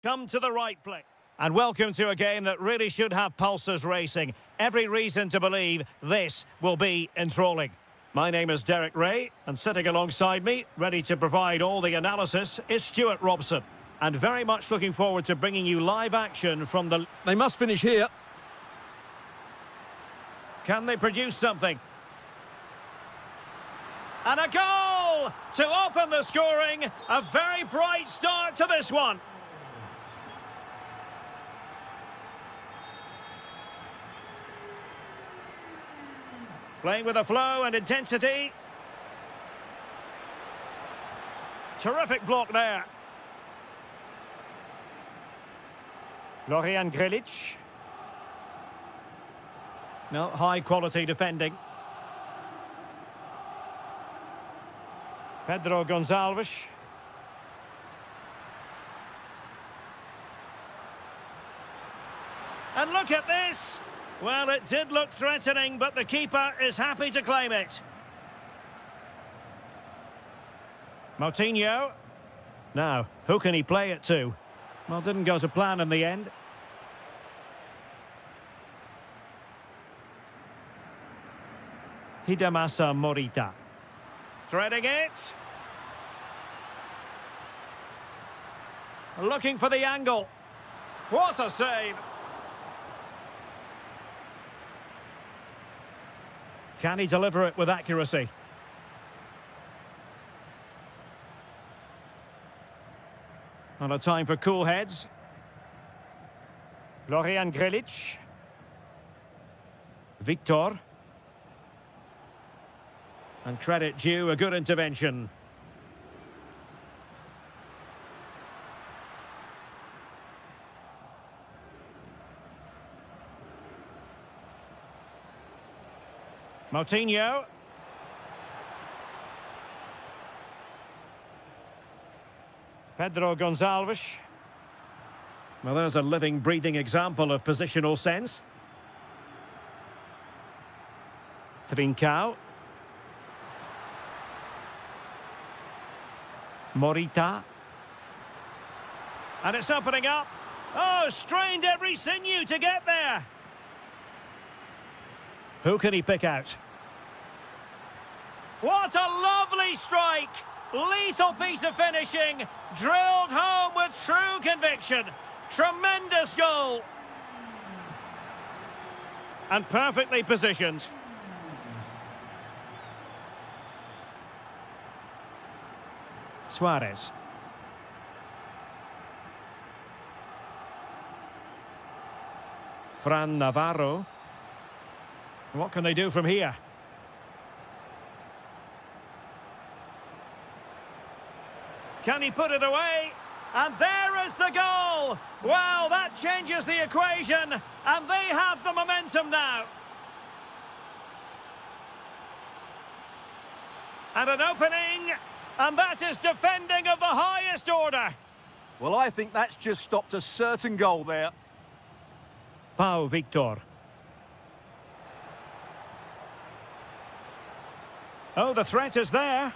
Come to the right place. And welcome to a game that really should have pulses racing. Every reason to believe this will be enthralling. My name is Derek Ray, and sitting alongside me, ready to provide all the analysis, is Stuart Robson. And very much looking forward to bringing you live action from the... They must finish here. Can they produce something? And a goal to open the scoring. A very bright start to this one. Playing with a flow and intensity. Terrific block there. Florian Grilic. No, high quality defending. Pedro Gonçalves. And look at this! Well, it did look threatening, but the keeper is happy to claim it. Moutinho. Now, who can he play it to? Well, didn't go to plan in the end. Hidemasa Morita. Threading it. Looking for the angle. What a save! Can he deliver it with accuracy? Not a time for cool heads. Florian Grilic. Victor. And credit due, a good intervention. Moutinho. Pedro Gonçalves. Well, there's a living, breathing example of positional sense. Trincao. Morita. And it's opening up. Oh, strained every sinew to get there. Who can he pick out? What a lovely strike! Lethal piece of finishing, drilled home with true conviction. Tremendous goal. And perfectly positioned. Suarez. Fran Navarro. What can they do from here? Can he put it away? And there is the goal! Well, that changes the equation, and they have the momentum now. And an opening, and that is defending of the highest order. Well, I think that's just stopped a certain goal there. Pau Victor. Oh, the threat is there.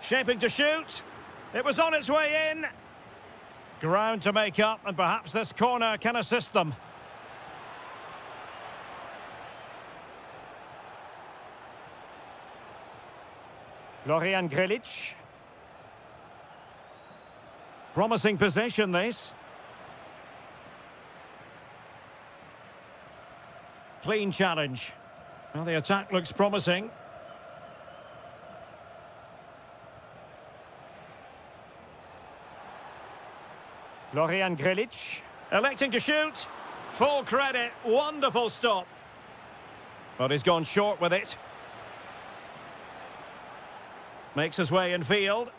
Shaping to shoot. It was on its way in. Ground to make up, and perhaps this corner can assist them. Florian Grilic. Promising possession, this. Clean challenge. Well, the attack looks promising. Florian Grilic, electing to shoot. Full credit, wonderful stop. But he's gone short with it. Makes his way in field.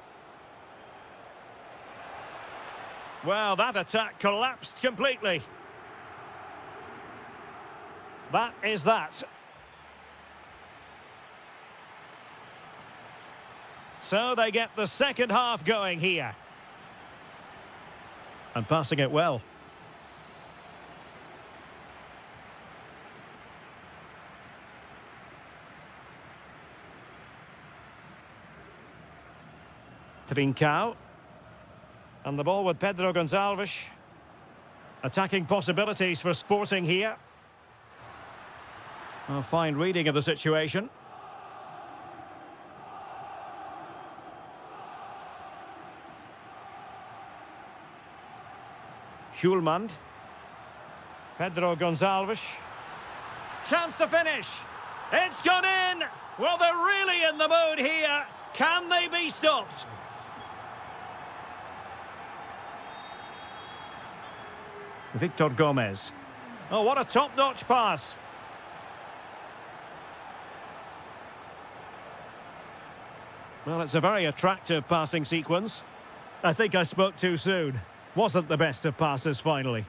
Well, that attack collapsed completely. That is that. So they get the second half going here. And passing it well. Trincao. And the ball with Pedro Gonçalves. Attacking possibilities for Sporting here. A fine reading of the situation. Schulman. Pedro Gonçalves. Chance to finish. It's gone in. Well, they're really in the mood here. Can they be stopped? Victor Gomez. Oh, what a top-notch pass. Well, it's a very attractive passing sequence. I think I spoke too soon. Wasn't the best of passes, finally.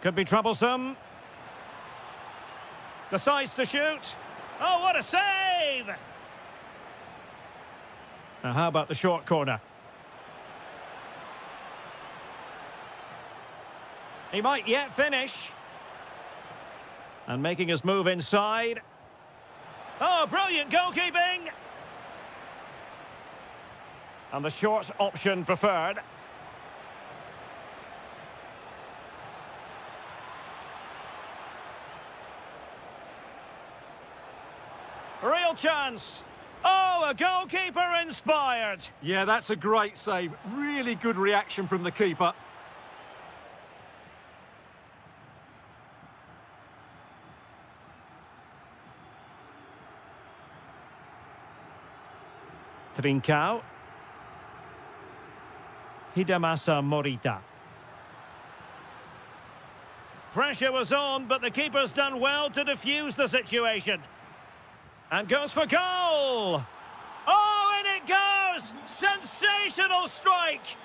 Could be troublesome. Decides to shoot. Oh, what a save! Now, how about the short corner? He might yet finish. And making his move inside. Oh, brilliant goalkeeping! And the short option preferred. Real chance. Oh, a goalkeeper inspired. Yeah, that's a great save. Really good reaction from the keeper. Trincao. Hidemasa Morita. Pressure was on, but the keeper's done well to defuse the situation. And goes for goal! Oh, in it goes! Sensational strike!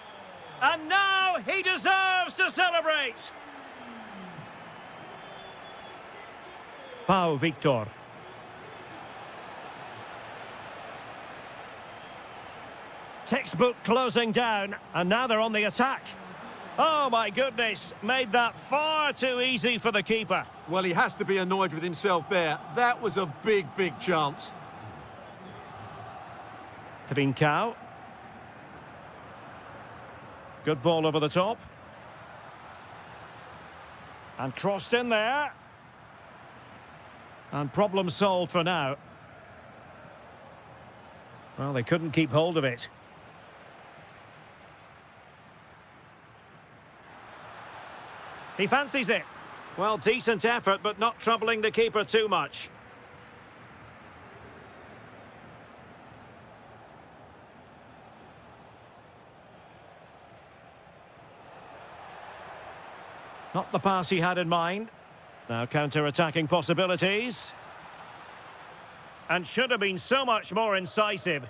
And now he deserves to celebrate! Pau Victor. Textbook closing down, and now they're on the attack. Oh, my goodness, made that far too easy for the keeper. Well, he has to be annoyed with himself there. That was a big, big chance. Trincao. Good ball over the top. And crossed in there. And problem solved for now. Well, they couldn't keep hold of it. He fancies it. Well, decent effort, but not troubling the keeper too much. Not the pass he had in mind. Now counter-attacking possibilities. And should have been so much more incisive.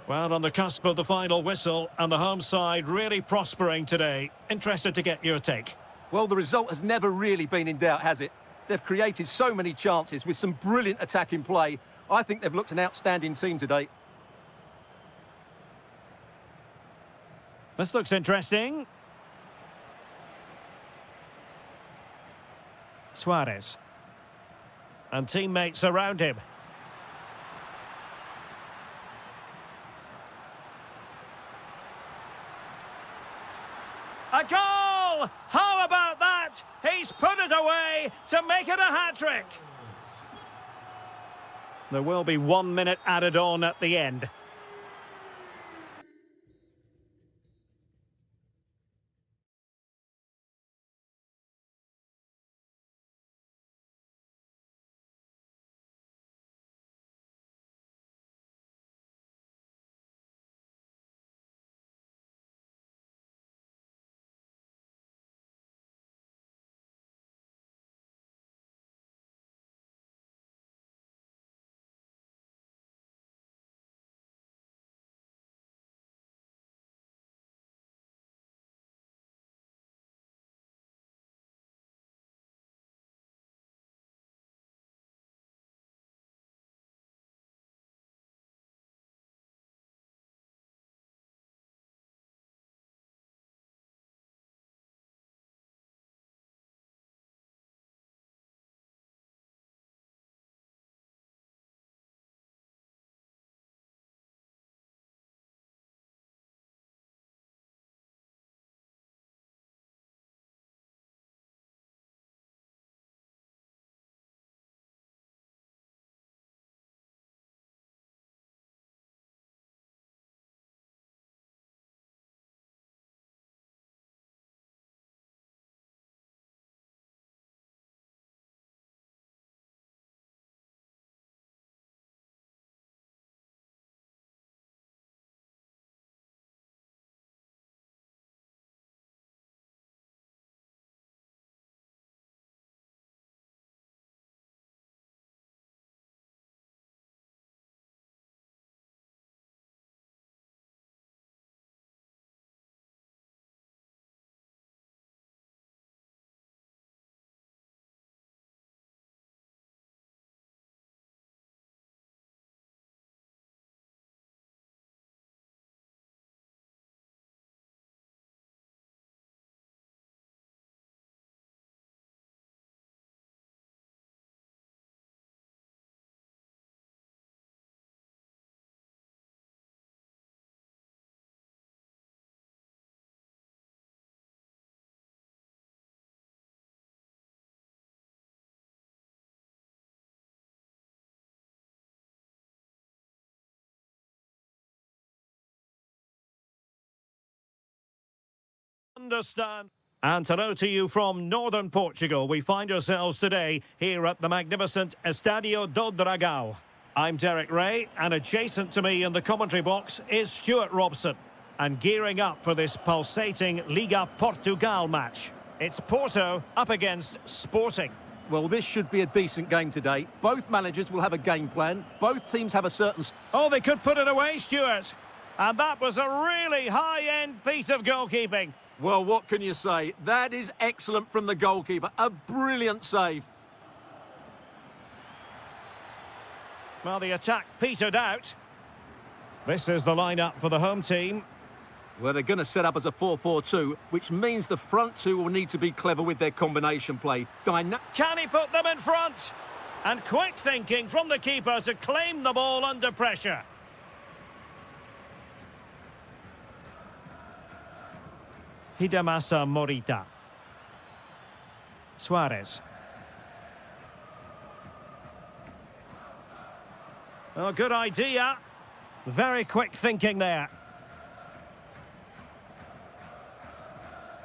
Well, on the cusp of the final whistle, and the home side really prospering today. Interested to get your take. Well, the result has never really been in doubt, has it? They've created so many chances with some brilliant attacking play. I think they've looked an outstanding team today. This looks interesting. Suarez. And teammates around him. A goal! How about that? He's put it away to make it a hat-trick. There will be 1 minute added on at the end. Understand. And hello to you from northern Portugal. We find ourselves today here at the magnificent Estadio do Dragão. I'm Derek Ray, and adjacent to me in the commentary box is Stuart Robson. And gearing up for this pulsating Liga Portugal match. It's Porto up against Sporting. Well, this should be a decent game today. Both managers will have a game plan. Both teams have a certain... Oh, they could put it away, Stuart. And that was a really high-end piece of goalkeeping. Well, what can you say? That is excellent from the goalkeeper. A brilliant save. Well, the attack petered out. This is the lineup for the home team. Well, they're going to set up as a 4-4-2, which means the front two will need to be clever with their combination play. Can he put them in front? And quick thinking from the keeper to claim the ball under pressure. Hidemasa Morita. Suarez. Oh, good idea. Very quick thinking there.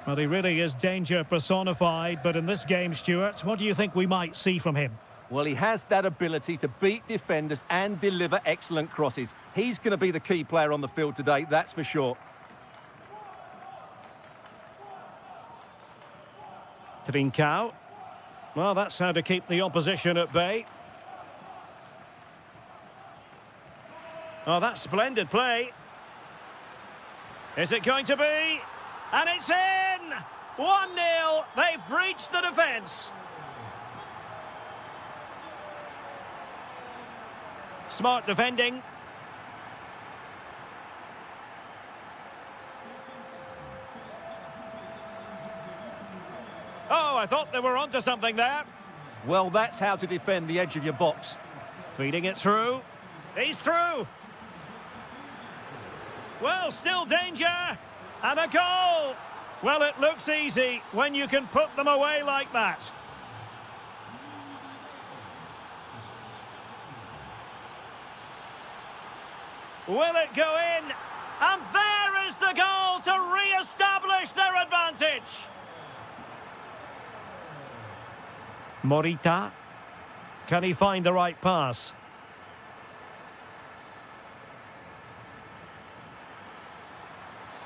Well, he really is danger personified, but in this game, Stuart, what do you think we might see from him? Well, he has that ability to beat defenders and deliver excellent crosses. He's going to be the key player on the field today, that's for sure. Trincao. Well, that's how to keep the opposition at bay. Oh, that's splendid play. Is it going to be? And it's in! 1-0. They've breached the defence. Smart defending. Oh, I thought they were onto something there. Well, that's how to defend the edge of your box. Feeding it through. He's through. Well, still danger. And a goal. Well, it looks easy when you can put them away like that. Will it go in? And there is the goal to re-establish their advantage. Morita. Can he find the right pass?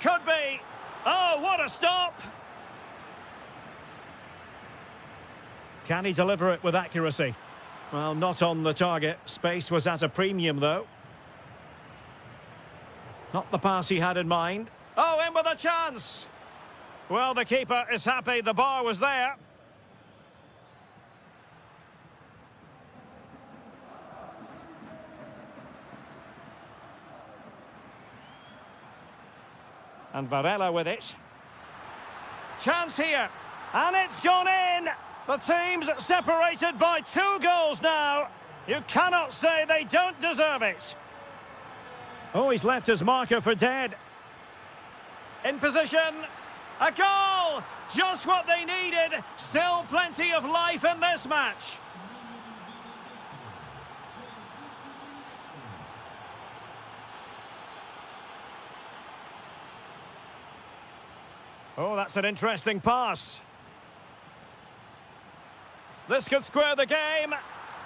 Could be. Oh, what a stop. Can he deliver it with accuracy? Well, not on the target. Space was at a premium, though. Not the pass he had in mind. Oh, in with a chance. Well, the keeper is happy the bar was there. And Varela with it. Chance here. And it's gone in. The team's separated by 2 goals now. You cannot say they don't deserve it. Oh, he's left his marker for dead. In position. A goal! Just what they needed. Still plenty of life in this match. Oh, that's an interesting pass. This could square the game.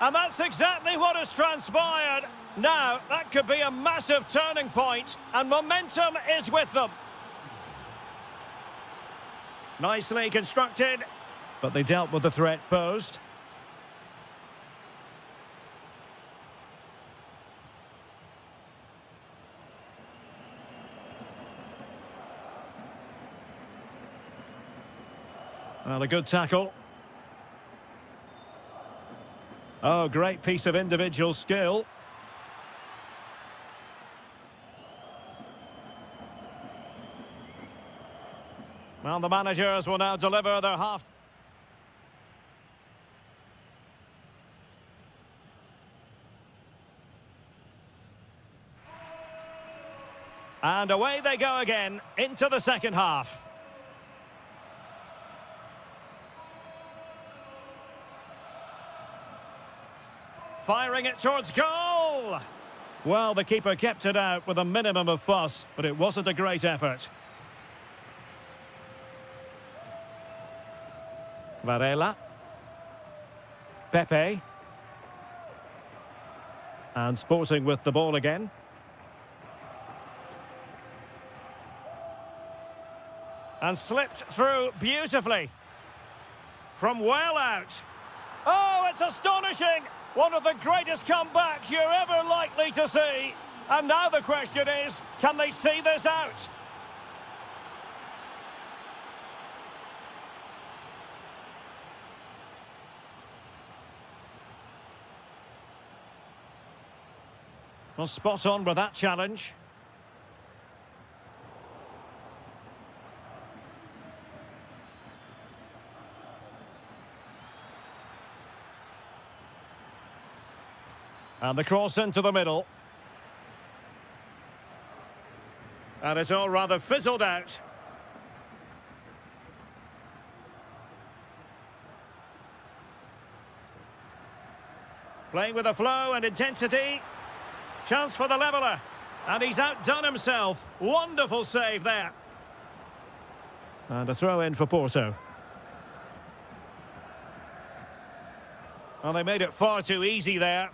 And that's exactly what has transpired. Now, that could be a massive turning point, and momentum is with them. Nicely constructed, but they dealt with the threat posed. Well, a good tackle. Oh, great piece of individual skill. Well, the managers will now deliver their half. And away they go again into the second half. Firing it towards goal. Well, the keeper kept it out with a minimum of fuss, but it wasn't a great effort. Varela. Pepe. And Sporting with the ball again. And slipped through beautifully. From well out. Oh, it's astonishing! One of the greatest comebacks you're ever likely to see. And now the question is, can they see this out? Well, spot on with that challenge. And the cross into the middle. And it's all rather fizzled out. Playing with a flow and intensity. Chance for the leveller. And he's outdone himself. Wonderful save there. And a throw in for Porto. Well, they made it far too easy there.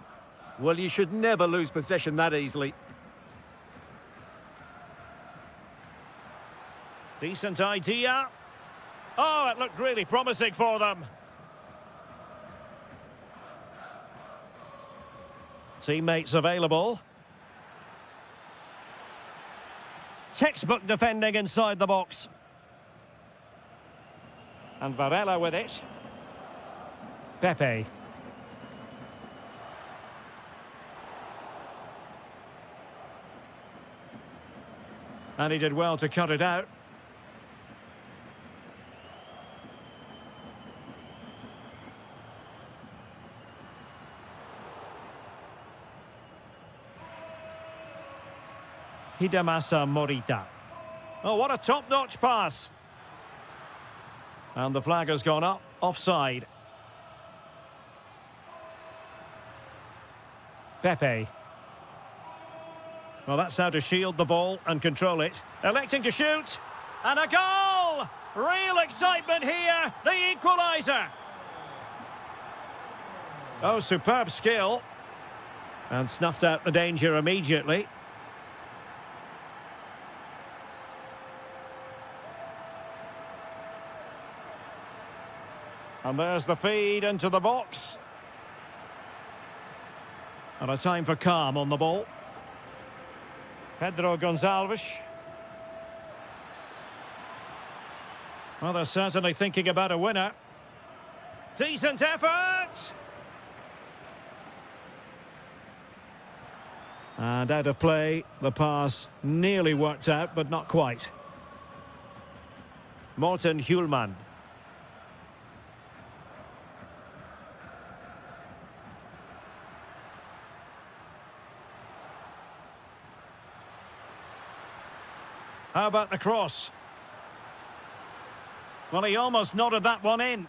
Well, you should never lose possession that easily. Decent idea. Oh, it looked really promising for them. Teammates available. Textbook defending inside the box. And Varela with it. Pepe. And he did well to cut it out. Hidemasa Morita. Oh, what a top-notch pass. And the flag has gone up, offside. Pepe. Well, that's how to shield the ball and control it. Electing to shoot. And a goal! Real excitement here. The equaliser. Oh, superb skill. And snuffed out the danger immediately. And there's the feed into the box. And a time for calm on the ball. Pedro Gonçalves. Well, they're certainly thinking about a winner. Decent effort! And out of play, the pass nearly worked out, but not quite. Morten Hjulmand. How about the cross? Well, he almost nodded that one in.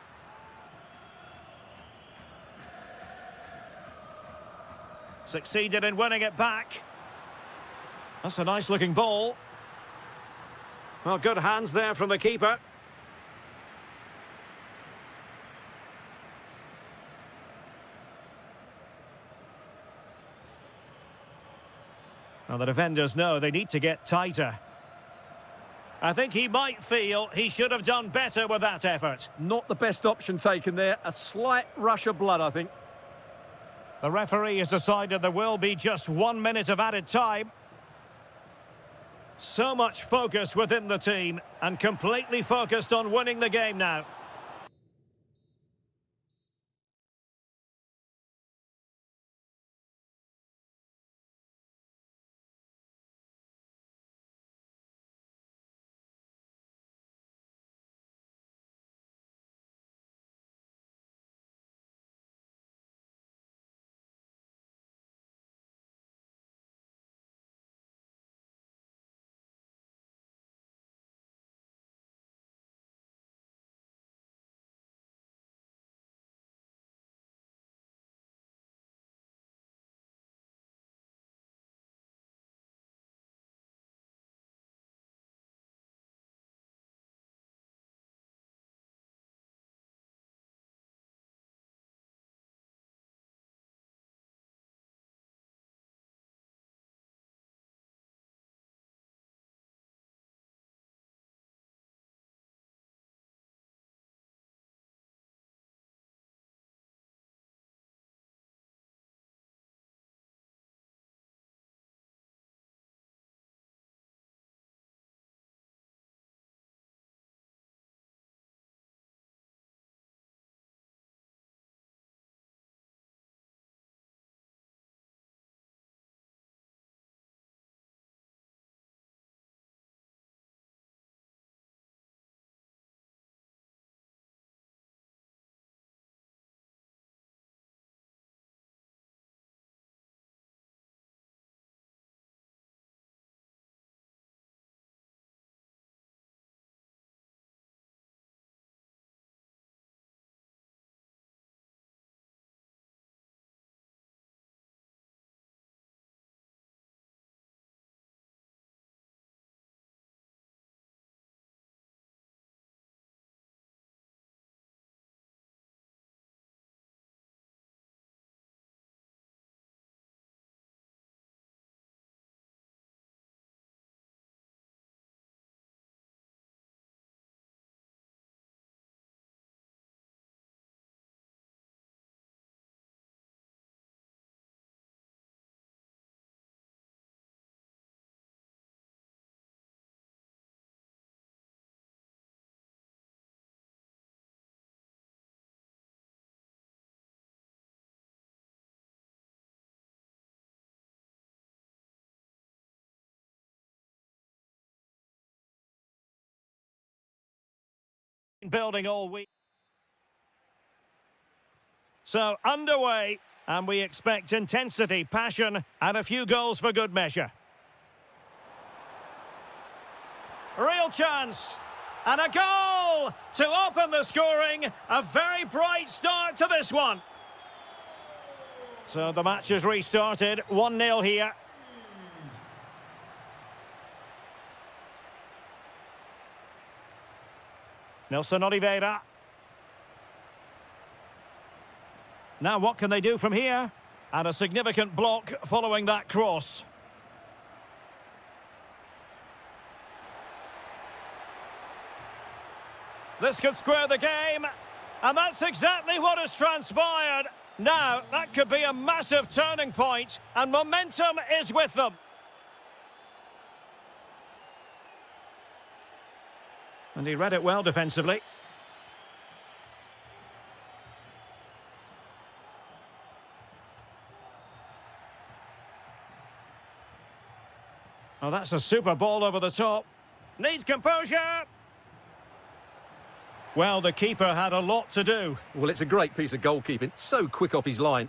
Succeeded in winning it back. That's a nice-looking ball. Well, good hands there from the keeper. Well, the defenders know they need to get tighter. I think he might feel he should have done better with that effort. Not the best option taken there. A slight rush of blood, I think. The referee has decided there will be just 1 minute of added time. So much focus within the team and completely focused on winning the game now. Building all week. So underway, and we expect intensity, passion, and a few goals for good measure. Real chance, and a goal to open the scoring. A very bright start to this one. So the match has restarted, 1-0 here. Nelson Oliveira. Now what can they do from here? And a significant block following that cross. This could square the game. And that's exactly what has transpired. Now, that could be a massive turning point, and momentum is with them. And he read it well defensively. Oh, that's a super ball over the top. Needs composure. Well, the keeper had a lot to do. Well, it's a great piece of goalkeeping. So quick off his line.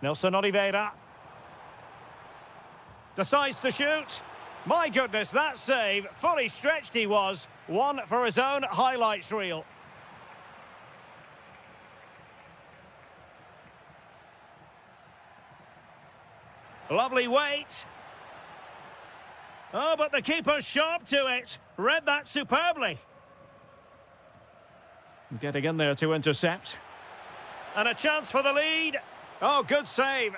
Nelson Oliveira. Decides to shoot. My goodness, that save. Fully stretched he was. One for his own highlights reel. Lovely weight. Oh, but the keeper's sharp to it. Read that superbly. Getting in there to intercept. And a chance for the lead. Oh, good save.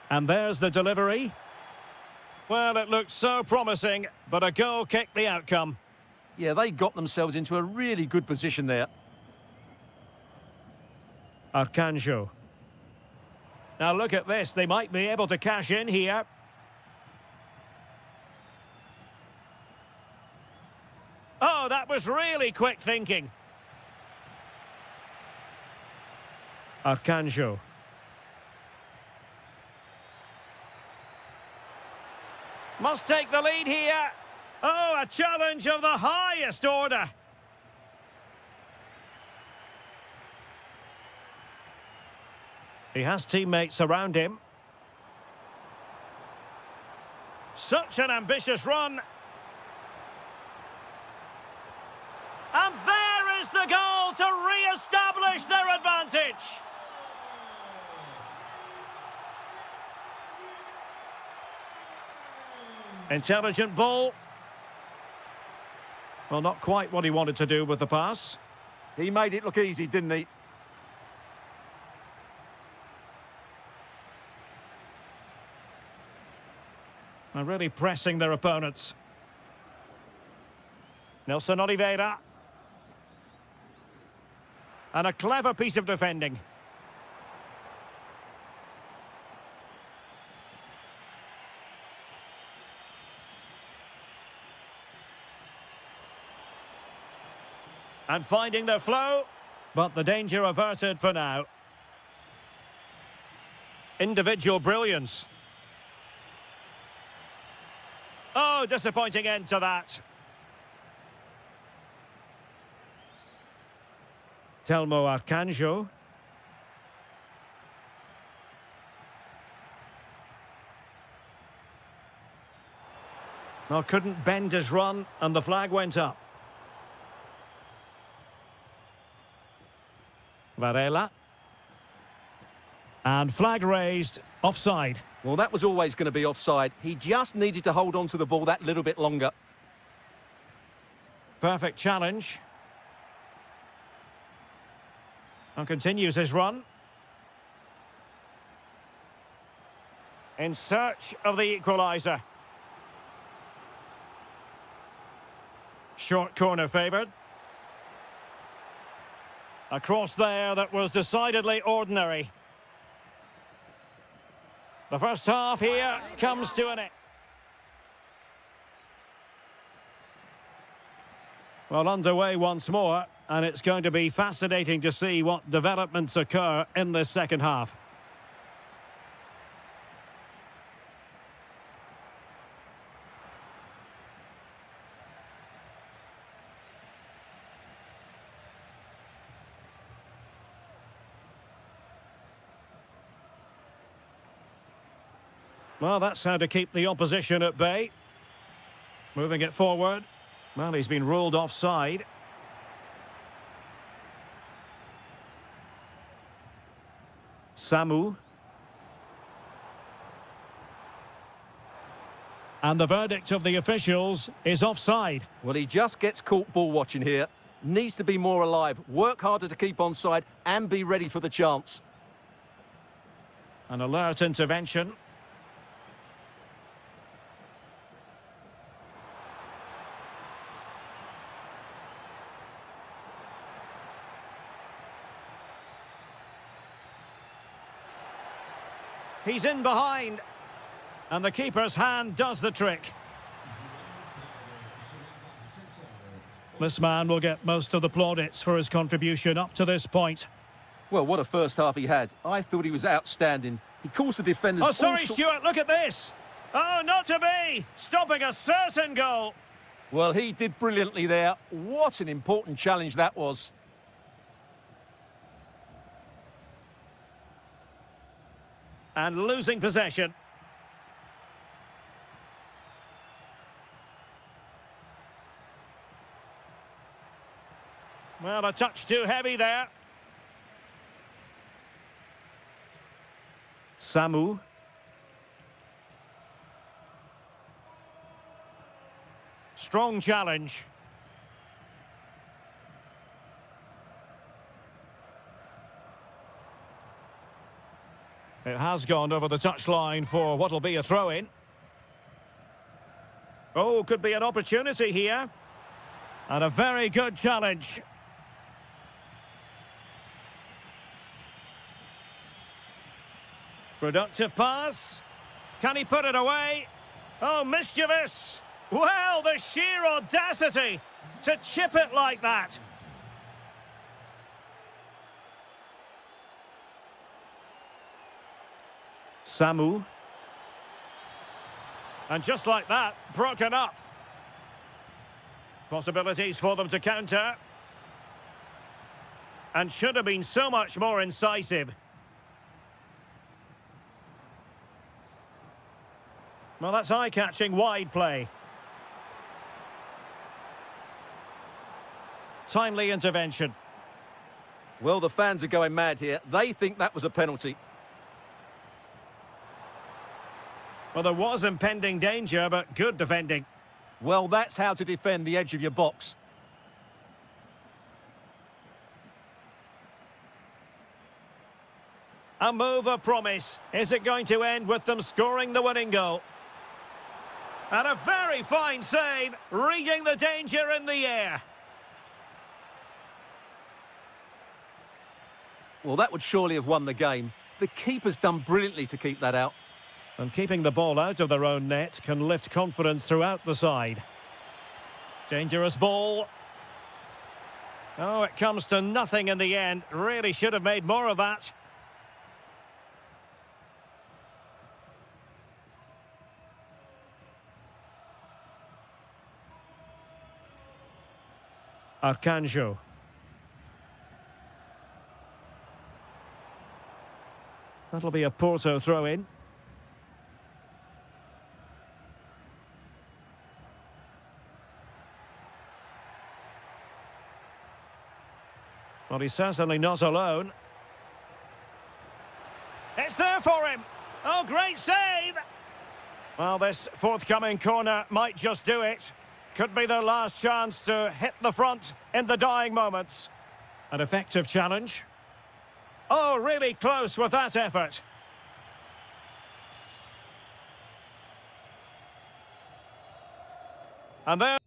And there's the delivery. Well, it looked so promising, but a goal kicked the outcome. Yeah, they got themselves into a really good position there. Arcanjo. Now look at this, they might be able to cash in here. Oh, that was really quick thinking. Arcanjo. Must take the lead here. Oh, a challenge of the highest order. He has teammates around him. Such an ambitious run. And there is the goal to re-establish their advantage. Intelligent ball. Well, not quite what he wanted to do with the pass. He made it look easy, didn't he? And really pressing their opponents. Nelson Oliveira. And a clever piece of defending. And finding their flow, but the danger averted for now. Individual brilliance. Oh, disappointing end to that. Telmo Arcanjo. Well, couldn't bend his run, and the flag went up. Varela. And flag raised, offside. Well, that was always going to be offside. He just needed to hold on to the ball that little bit longer. Perfect challenge. And continues his run. In search of the equaliser. Short corner favoured. A cross there that was decidedly ordinary. The first half here comes to an end. Well, underway once more, and it's going to be fascinating to see what developments occur in this second half. Well, that's how to keep the opposition at bay. Moving it forward. Well, he's been ruled offside. Samu. And the verdict of the officials is offside. Well, he just gets caught ball watching here. Needs to be more alive, work harder to keep onside and be ready for the chance. An alert intervention. He's in behind. And the keeper's hand does the trick. This man will get most of the plaudits for his contribution up to this point. Well, what a first half he had. I thought he was outstanding. He caused the defenders... Oh, sorry, Stuart, look at this. Oh, not to be. Stopping a certain goal. Well, he did brilliantly there. What an important challenge that was. And losing possession. Well, a touch too heavy there. Samu. Strong challenge. It has gone over the touchline for what will be a throw-in. Oh, could be an opportunity here. And a very good challenge. Productive pass. Can he put it away? Oh, mischievous. Well, the sheer audacity to chip it like that. Samu. And just like that, broken up. Possibilities for them to counter. And should have been so much more incisive. Well, that's eye-catching wide play. Timely intervention. Well, the fans are going mad here. They think that was a penalty. Well, there was impending danger, but good defending. Well, that's how to defend the edge of your box. A move of promise. Is it going to end with them scoring the winning goal? And a very fine save, reading the danger in the air. Well, that would surely have won the game. The keeper's done brilliantly to keep that out. And keeping the ball out of their own net can lift confidence throughout the side. Dangerous ball. Oh, it comes to nothing in the end. Really should have made more of that. Arcanjo. That'll be a Porto throw-in. Well, he's certainly not alone. It's there for him. Oh, great save. Well, this forthcoming corner might just do it. Could be their last chance to hit the front in the dying moments. An effective challenge. Oh, really close with that effort. And there...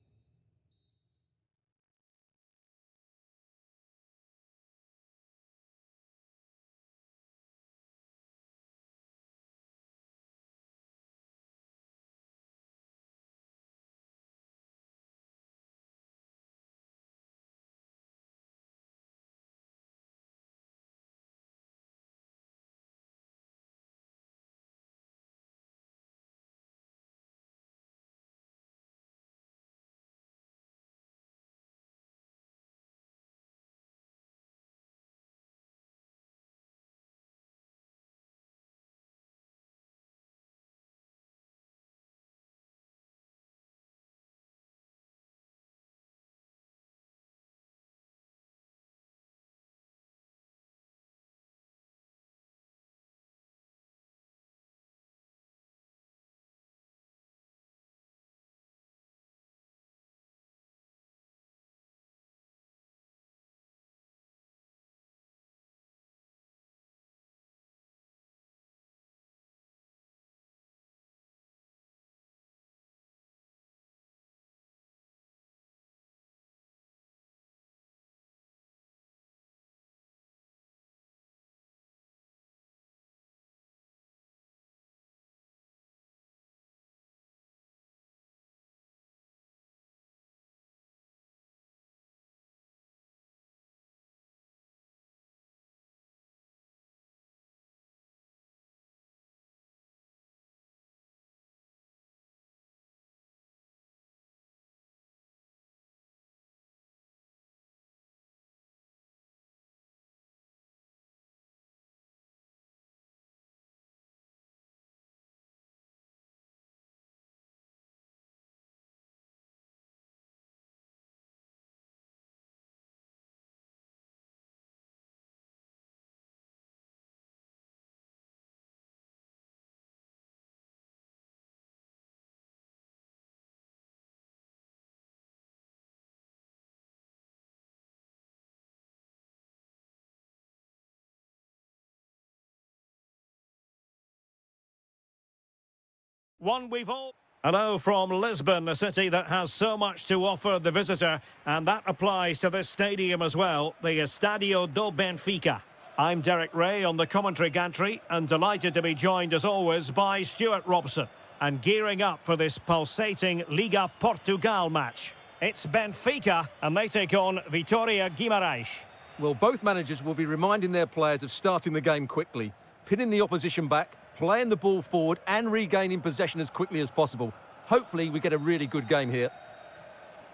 One we've all... Hello from Lisbon, a city that has so much to offer the visitor, and that applies to this stadium as well, the Estádio do Benfica. I'm Derek Ray on the commentary gantry, and delighted to be joined as always by Stuart Robson, and gearing up for this pulsating Liga Portugal match. It's Benfica, and they take on Vitória Guimarães. Well, both managers will be reminding their players of starting the game quickly, pinning the opposition back, playing the ball forward and regaining possession as quickly as possible. Hopefully we get a really good game here.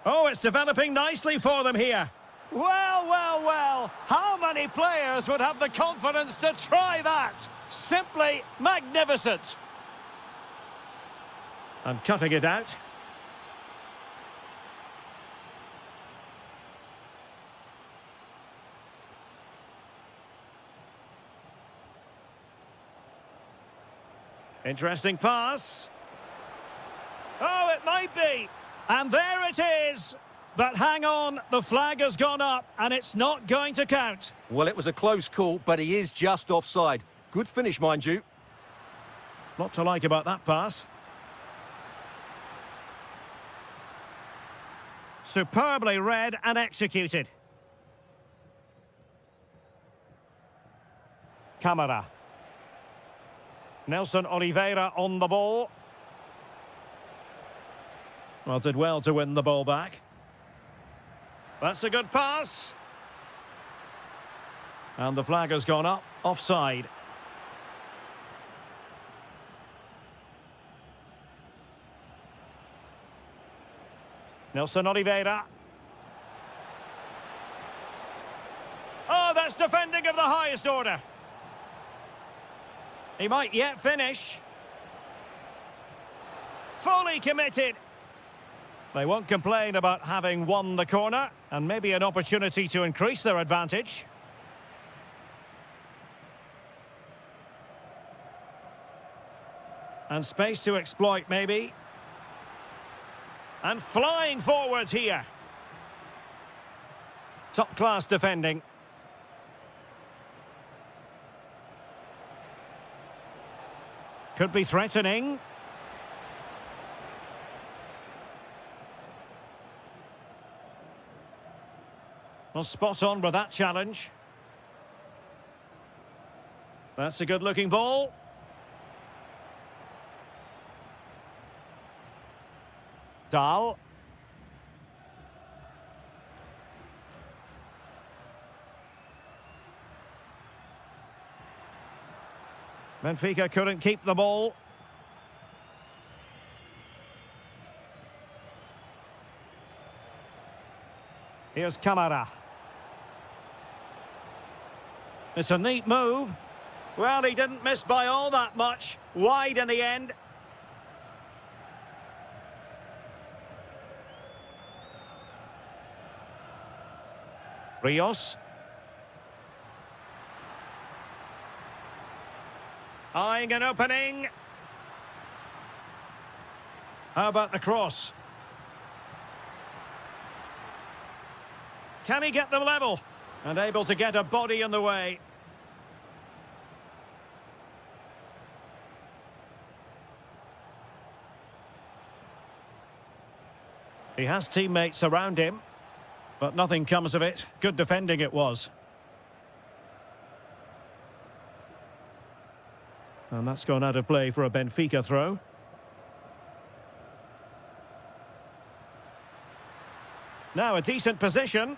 Oh, it's developing nicely for them here. Well, well, well, how many players would have the confidence to try that? Simply magnificent. And cutting it out. Interesting pass. Oh, it might be. And there it is. But hang on, the flag has gone up and it's not going to count. Well, it was a close call, but he is just offside. Good finish, mind you. Lot to like about that pass. Superbly read and executed. Camara. Nelson Oliveira on the ball. Well, did well to win the ball back. That's a good pass. And the flag has gone up, offside. Nelson Oliveira. Oh, that's defending of the highest order. He might yet finish. Fully committed. They won't complain about having won the corner, and maybe an opportunity to increase their advantage. And space to exploit, maybe. And flying forwards here. Top-class defending. Could be threatening. Well, spot on with that challenge. That's a good-looking ball. Dahl. Benfica couldn't keep the ball. Here's Camara. It's a neat move. Well, he didn't miss by all that much. Wide in the end. Rios. Eyeing an opening. How about the cross? Can he get them level? And able to get a body in the way. He has teammates around him, but nothing comes of it. Good defending it was. And that's gone out of play for a Benfica throw. Now a decent position.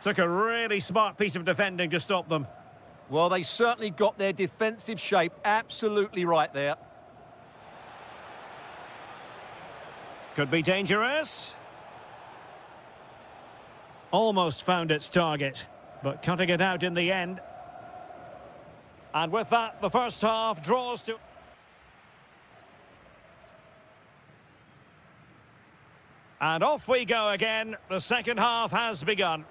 Took a really smart piece of defending to stop them. Well, they certainly got their defensive shape absolutely right there. Could be dangerous. Almost found its target, but cutting it out in the end. And with that, the first half draws to... And off we go again. The second half has begun.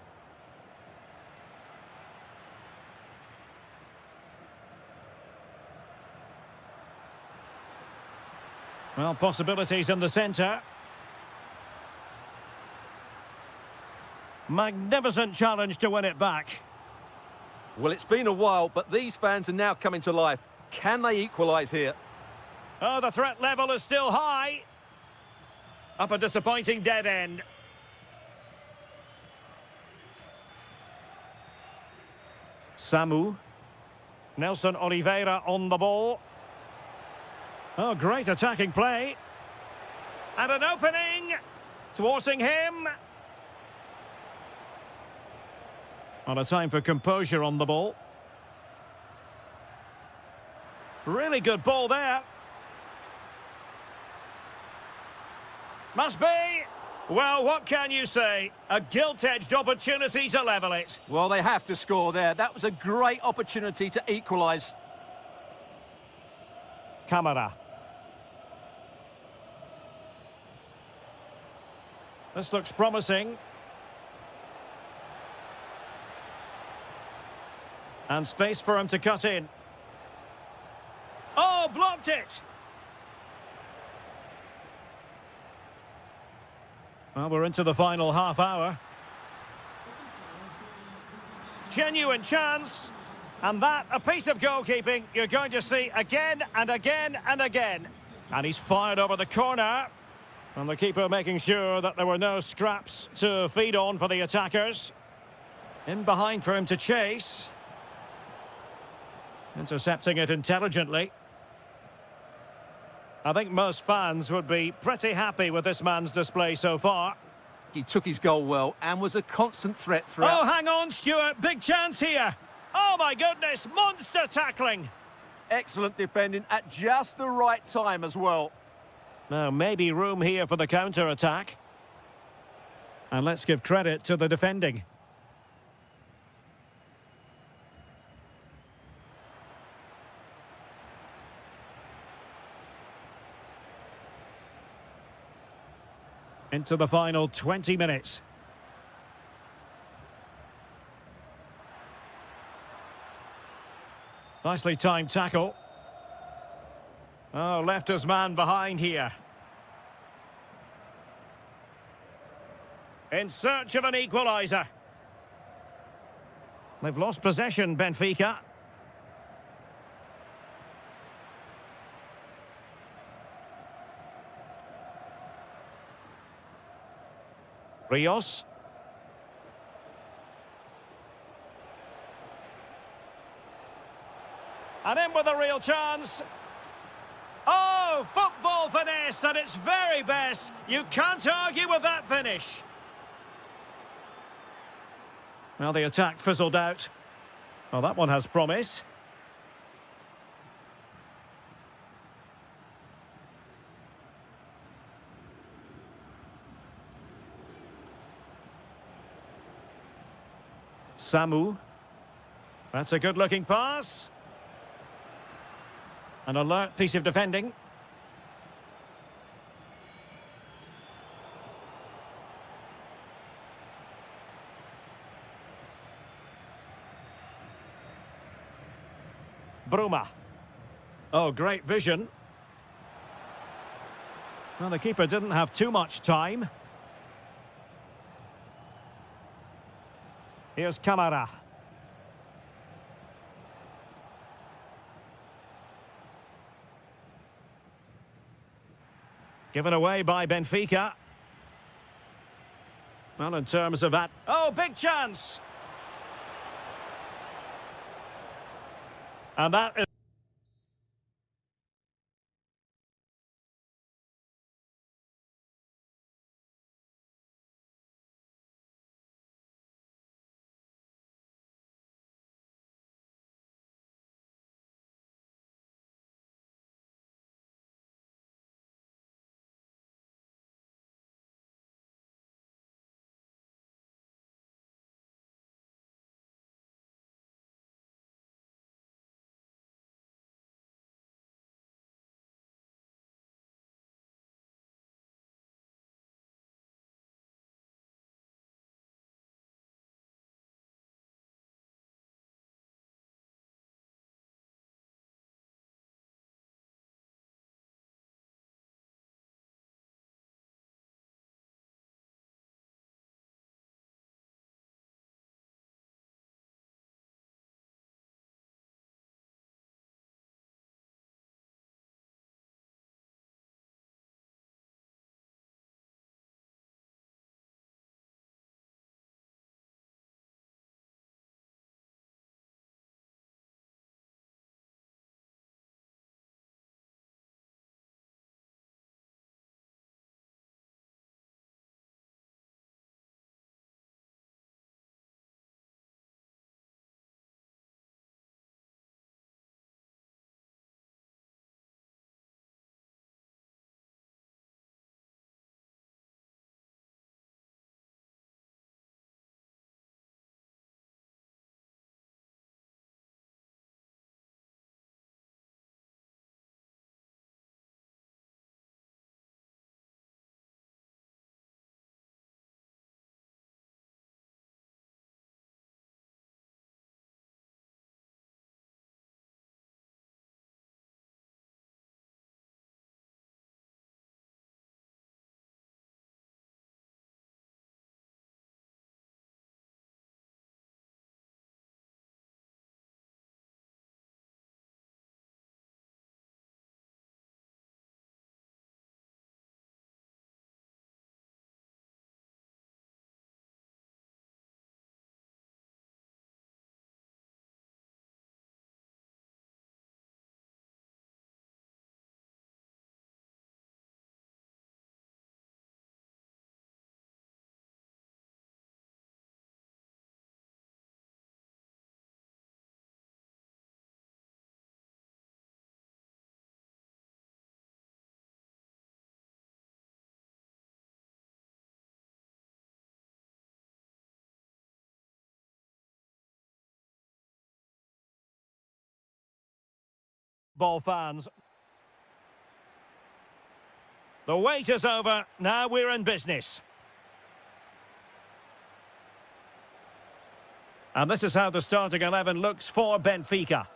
Well, possibilities in the centre. Magnificent challenge to win it back. Well, it's been a while, but these fans are now coming to life. Can they equalise here? Oh, the threat level is still high. Up a disappointing dead end. Samu. Nelson Oliveira on the ball. Oh, great attacking play. And an opening. Thwarting him. On a time for composure on the ball. Really good ball there. Must be. Well, what can you say? A gilt-edged opportunity to level it. Well, they have to score there. That was a great opportunity to equalise. Camara. This looks promising. And space for him to cut in. Oh, blocked it! Well, we're into the final half hour. Genuine chance. And that, a piece of goalkeeping you're going to see again and again and again. And he's fired over the corner. And the keeper making sure that there were no scraps to feed on for the attackers. In behind for him to chase. Intercepting it intelligently. I think most fans would be pretty happy with this man's display so far. He took his goal well and was a constant threat throughout. Oh, hang on, Stuart. Big chance here. Oh, my goodness. Monster tackling. Excellent defending at just the right time as well. Now, maybe room here for the counter-attack. And let's give credit to the defending. Into the final 20 minutes. Nicely timed tackle. Oh, left his man behind here. In search of an equaliser. They've lost possession, Benfica. Rios. And in with a real chance. Oh, football finesse at its very best. You can't argue with that finish. Well, the attack fizzled out. Well, that one has promise. Samu. That's a good-looking pass. An alert piece of defending. Bruma. Oh, great vision. Well, the keeper didn't have too much time. Here's Camara. Given away by Benfica. Well, in terms of that... Oh, big chance! And that is... Ball fans. The wait is over. Now we're in business. And this is how the starting 11 looks for Benfica.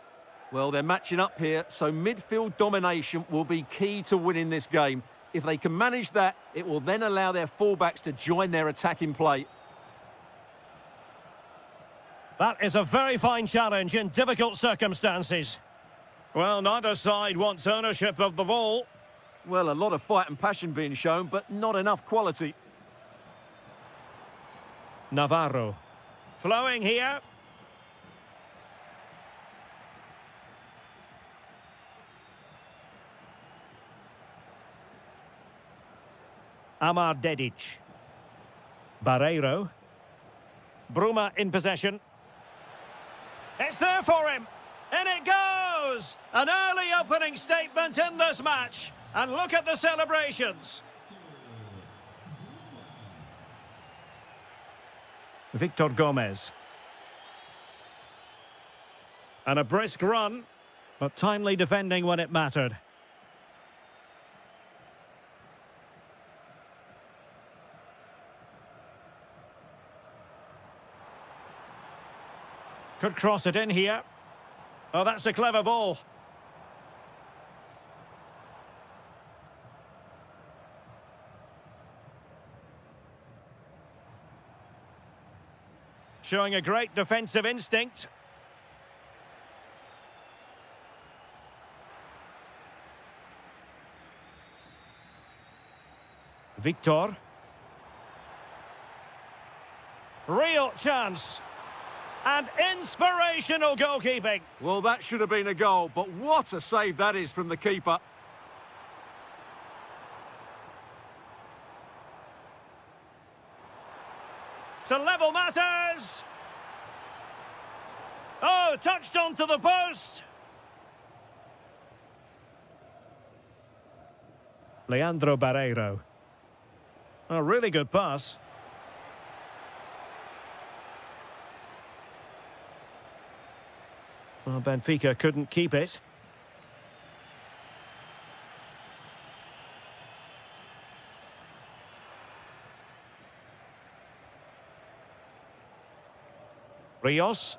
Well, they're matching up here, so midfield domination will be key to winning this game. If they can manage that, it will then allow their fullbacks to join their attacking play. That is a very fine challenge in difficult circumstances. Well, neither side wants ownership of the ball. Well, a lot of fight and passion being shown, but not enough quality. Navarro. Flowing here. Amar Dedic. Barreiro. Bruma in possession. It's there for him. In it goes! An early opening statement in this match. And look at the celebrations. Victor Gomez. And a brisk run, but timely defending when it mattered. Could cross it in here. Oh, that's a clever ball. Showing a great defensive instinct. Victor. Real chance. And inspirational goalkeeping. Well, that should have been a goal, but what a save that is from the keeper. To level matters. Oh, touched onto the post. Leandro Barreiro. A really good pass. Well, Benfica couldn't keep it. Rios.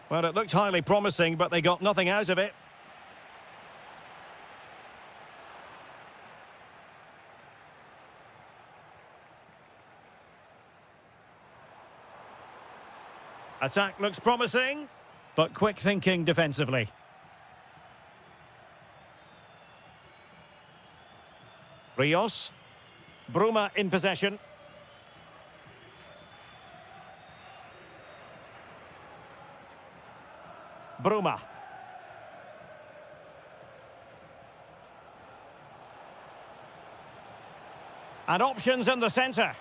Well, it looked highly promising, but they got nothing out of it. Attack looks promising, but quick thinking defensively. Rios. Bruma in possession. Bruma. And options in the centre.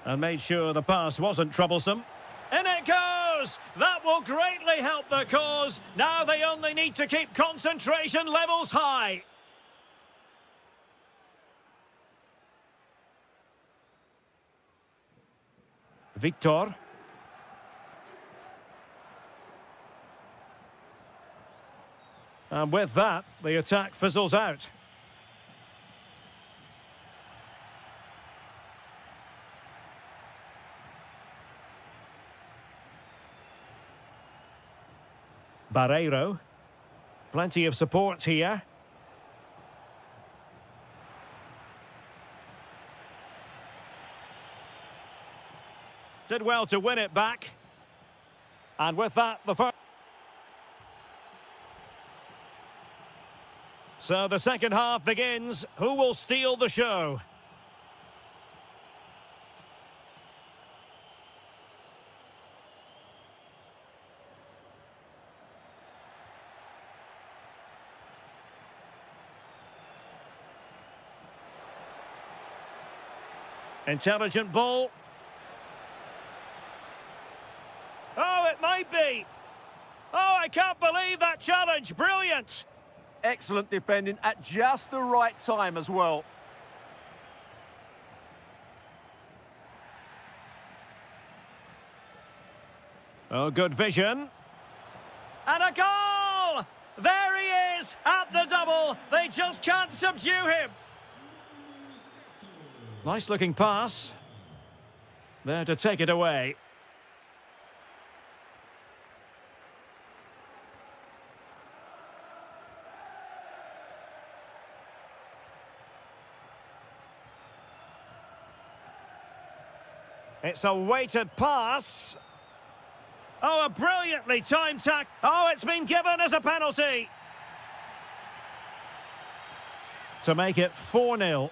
And made sure the pass wasn't troublesome. In it goes! That will greatly help the cause. Now they only need to keep concentration levels high. Victor. And with that, the attack fizzles out. Barreiro. Plenty of support here. Did well to win it back. And with that, the first. So the second half begins. Who will steal the show? Intelligent ball. Oh, it might be. Oh, I can't believe that challenge. Brilliant. Excellent defending at just the right time as well. Oh, good vision. And a goal! There he is at the double. They just can't subdue him. Nice looking pass. There to take it away. It's a weighted pass. Oh, a brilliantly timed tackle. Oh, it's been given as a penalty. To make it 4-0.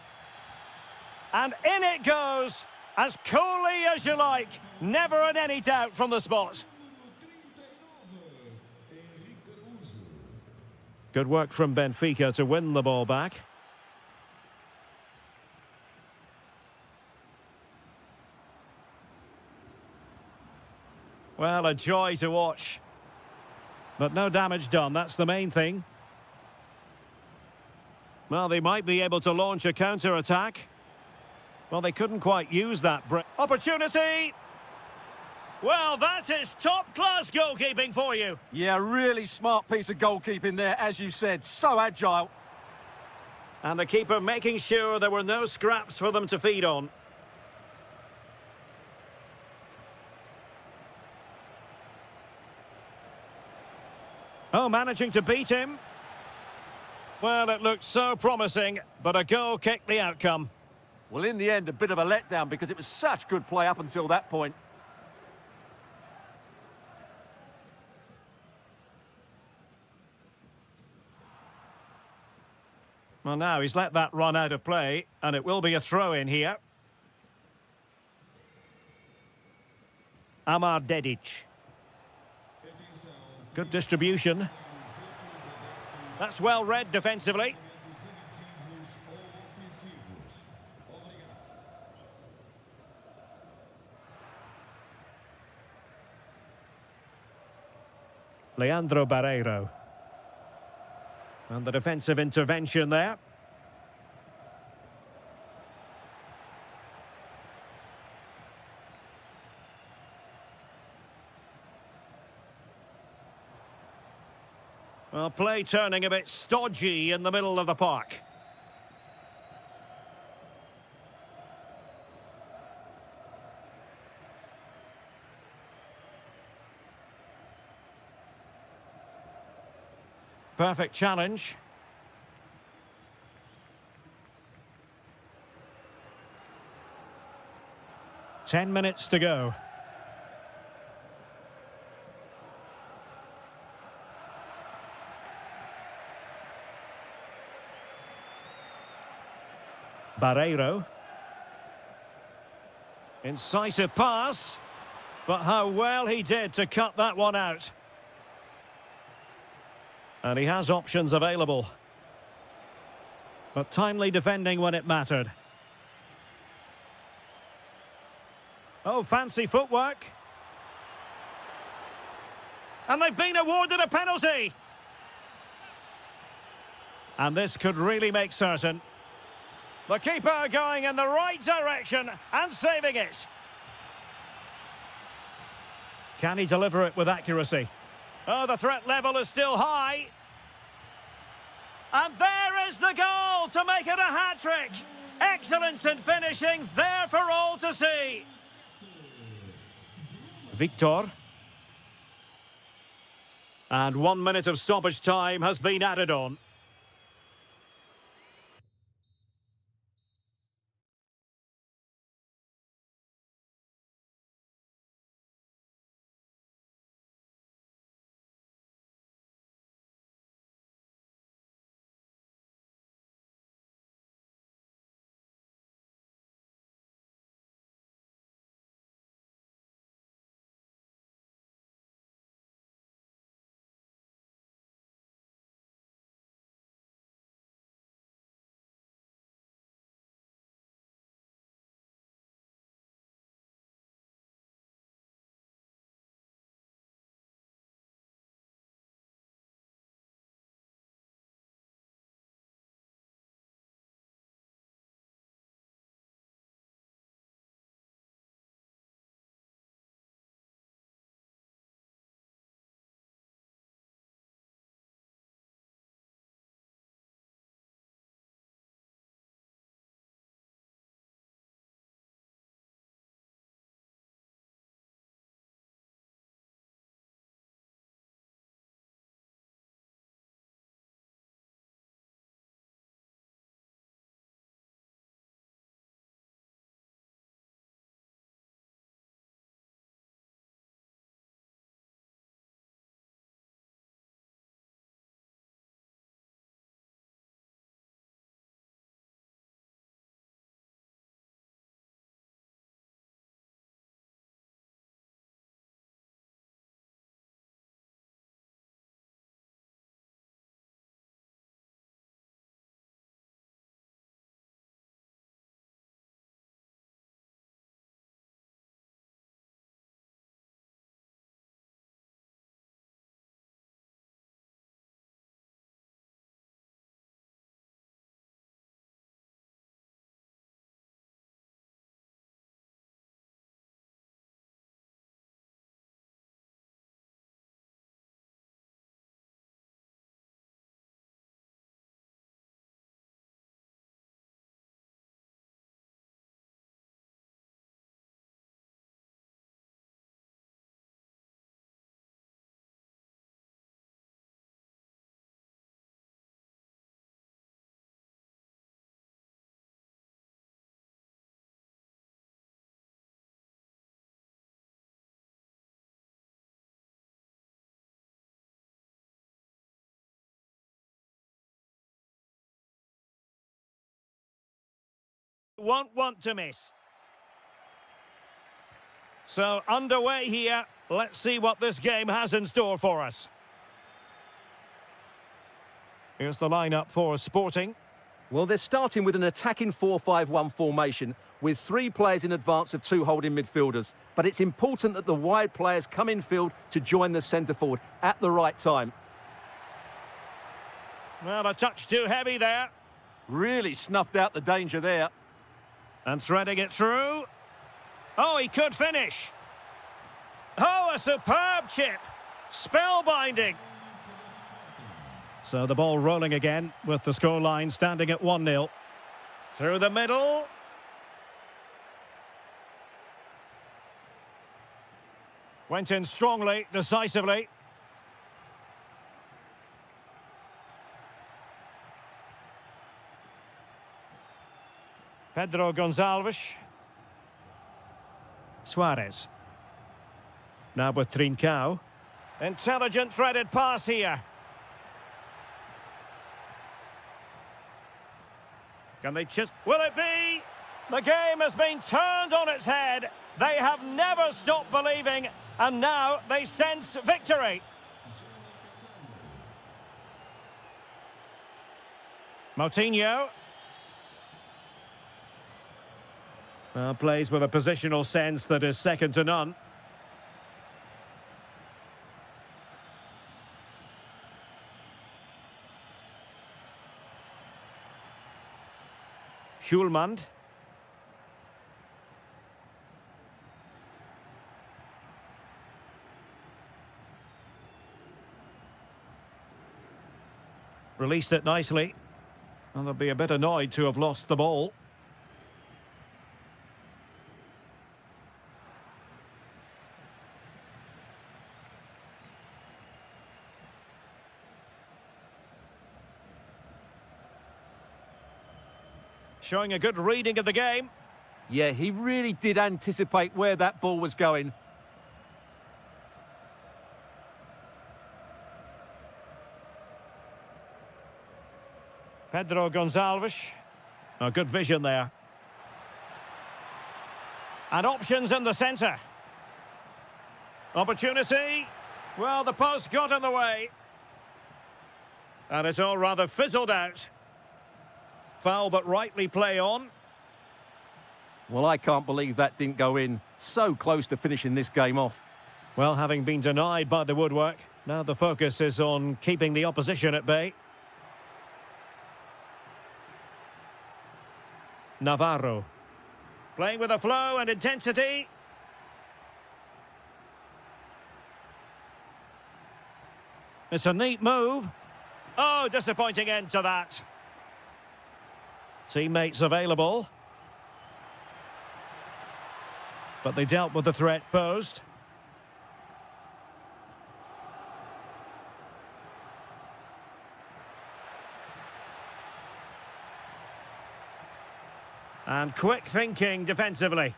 And in it goes, as coolly as you like. Never in any doubt from the spot. Good work from Benfica to win the ball back. Well, a joy to watch. But no damage done, that's the main thing. Well, they might be able to launch a counter-attack. Well, they couldn't quite use that. Opportunity! Well, that is top-class goalkeeping for you. Yeah, really smart piece of goalkeeping there, as you said. So agile. And the keeper making sure there were no scraps for them to feed on. Oh, managing to beat him. Well, it looked so promising, but a goal kicked the outcome. Well, in the end, a bit of a letdown because it was such good play up until that point. Well, now he's let that run out of play, and it will be a throw-in here. Amar Dedic. Good distribution. That's well read defensively. Leandro Barreiro. And the defensive intervention there. Well, play turning a bit stodgy in the middle of the park. Perfect challenge. Ten minutes to go. Barreiro. Incisive pass. But how well he did to cut that one out. And he has options available. But timely defending when it mattered. Oh, fancy footwork. And they've been awarded a penalty. And this could really make certain. The keeper going in the right direction and saving it. Can he deliver it with accuracy? Oh, the threat level is still high. And there is the goal to make it a hat-trick. Excellence in finishing, there for all to see. Victor. And 1 minute of stoppage time has been added on. Won't want to miss. So, underway here. Let's see what this game has in store for us. Here's the lineup for Sporting. Well, they're starting with an attacking 4-5-1 formation with 3 players in advance of 2 holding midfielders. But it's important that the wide players come in field to join the centre forward at the right time. Well, a touch too heavy there. Really snuffed out the danger there. And threading it through. Oh, he could finish. Oh, a superb chip. Spellbinding. So the ball rolling again with the scoreline standing at 1-0. Through the middle. Went in strongly, decisively. Pedro Gonçalves. Suarez. Now with Trincao. Intelligent threaded pass here. Can they just... Will it be? The game has been turned on its head. They have never stopped believing, and now they sense victory. Moutinho. Plays with a positional sense that is second to none. Schulman. Released it nicely. And they'll be a bit annoyed to have lost the ball. Showing a good reading of the game. Yeah, he really did anticipate where that ball was going. Pedro Gonçalves. A good vision there. And options in the centre. Opportunity. Well, the post got in the way. And it's all rather fizzled out. Foul, but rightly play on. Well, I can't believe that didn't go in. So close to finishing this game off. Well, having been denied by the woodwork, now the focus is on keeping the opposition at bay. Navarro. Playing with a flow and intensity. It's a neat move. Oh, disappointing end to that. Teammates available. But they dealt with the threat posed. And quick thinking defensively.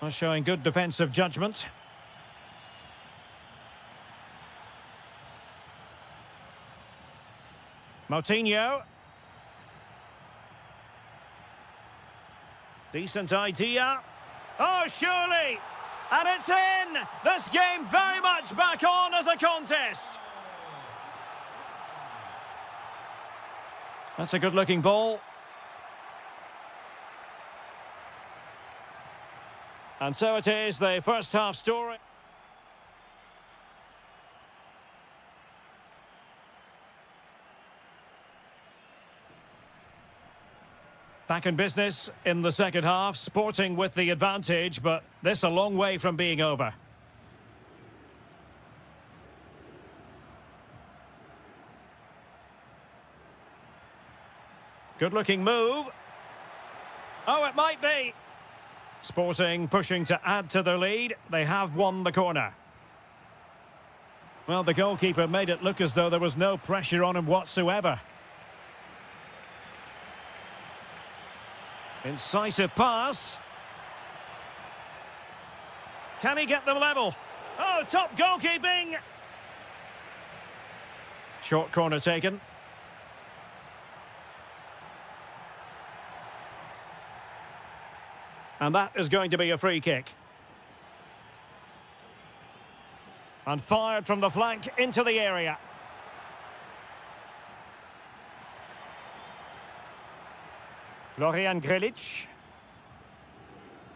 Showing good defensive judgment. Moutinho. Decent idea. Oh, surely! And it's in! This game very much back on as a contest. That's a good-looking ball. And so it is, the first half story. Back in business in the second half, Sporting with the advantage, but this a long way from being over. Good-looking move. Oh, it might be. Sporting pushing to add to their lead. They have won the corner. Well, the goalkeeper made it look as though there was no pressure on him whatsoever. Incisive pass. Can he get them level? Oh, top goalkeeping! Short corner taken. And that is going to be a free kick. And fired from the flank into the area. Florian Grilic.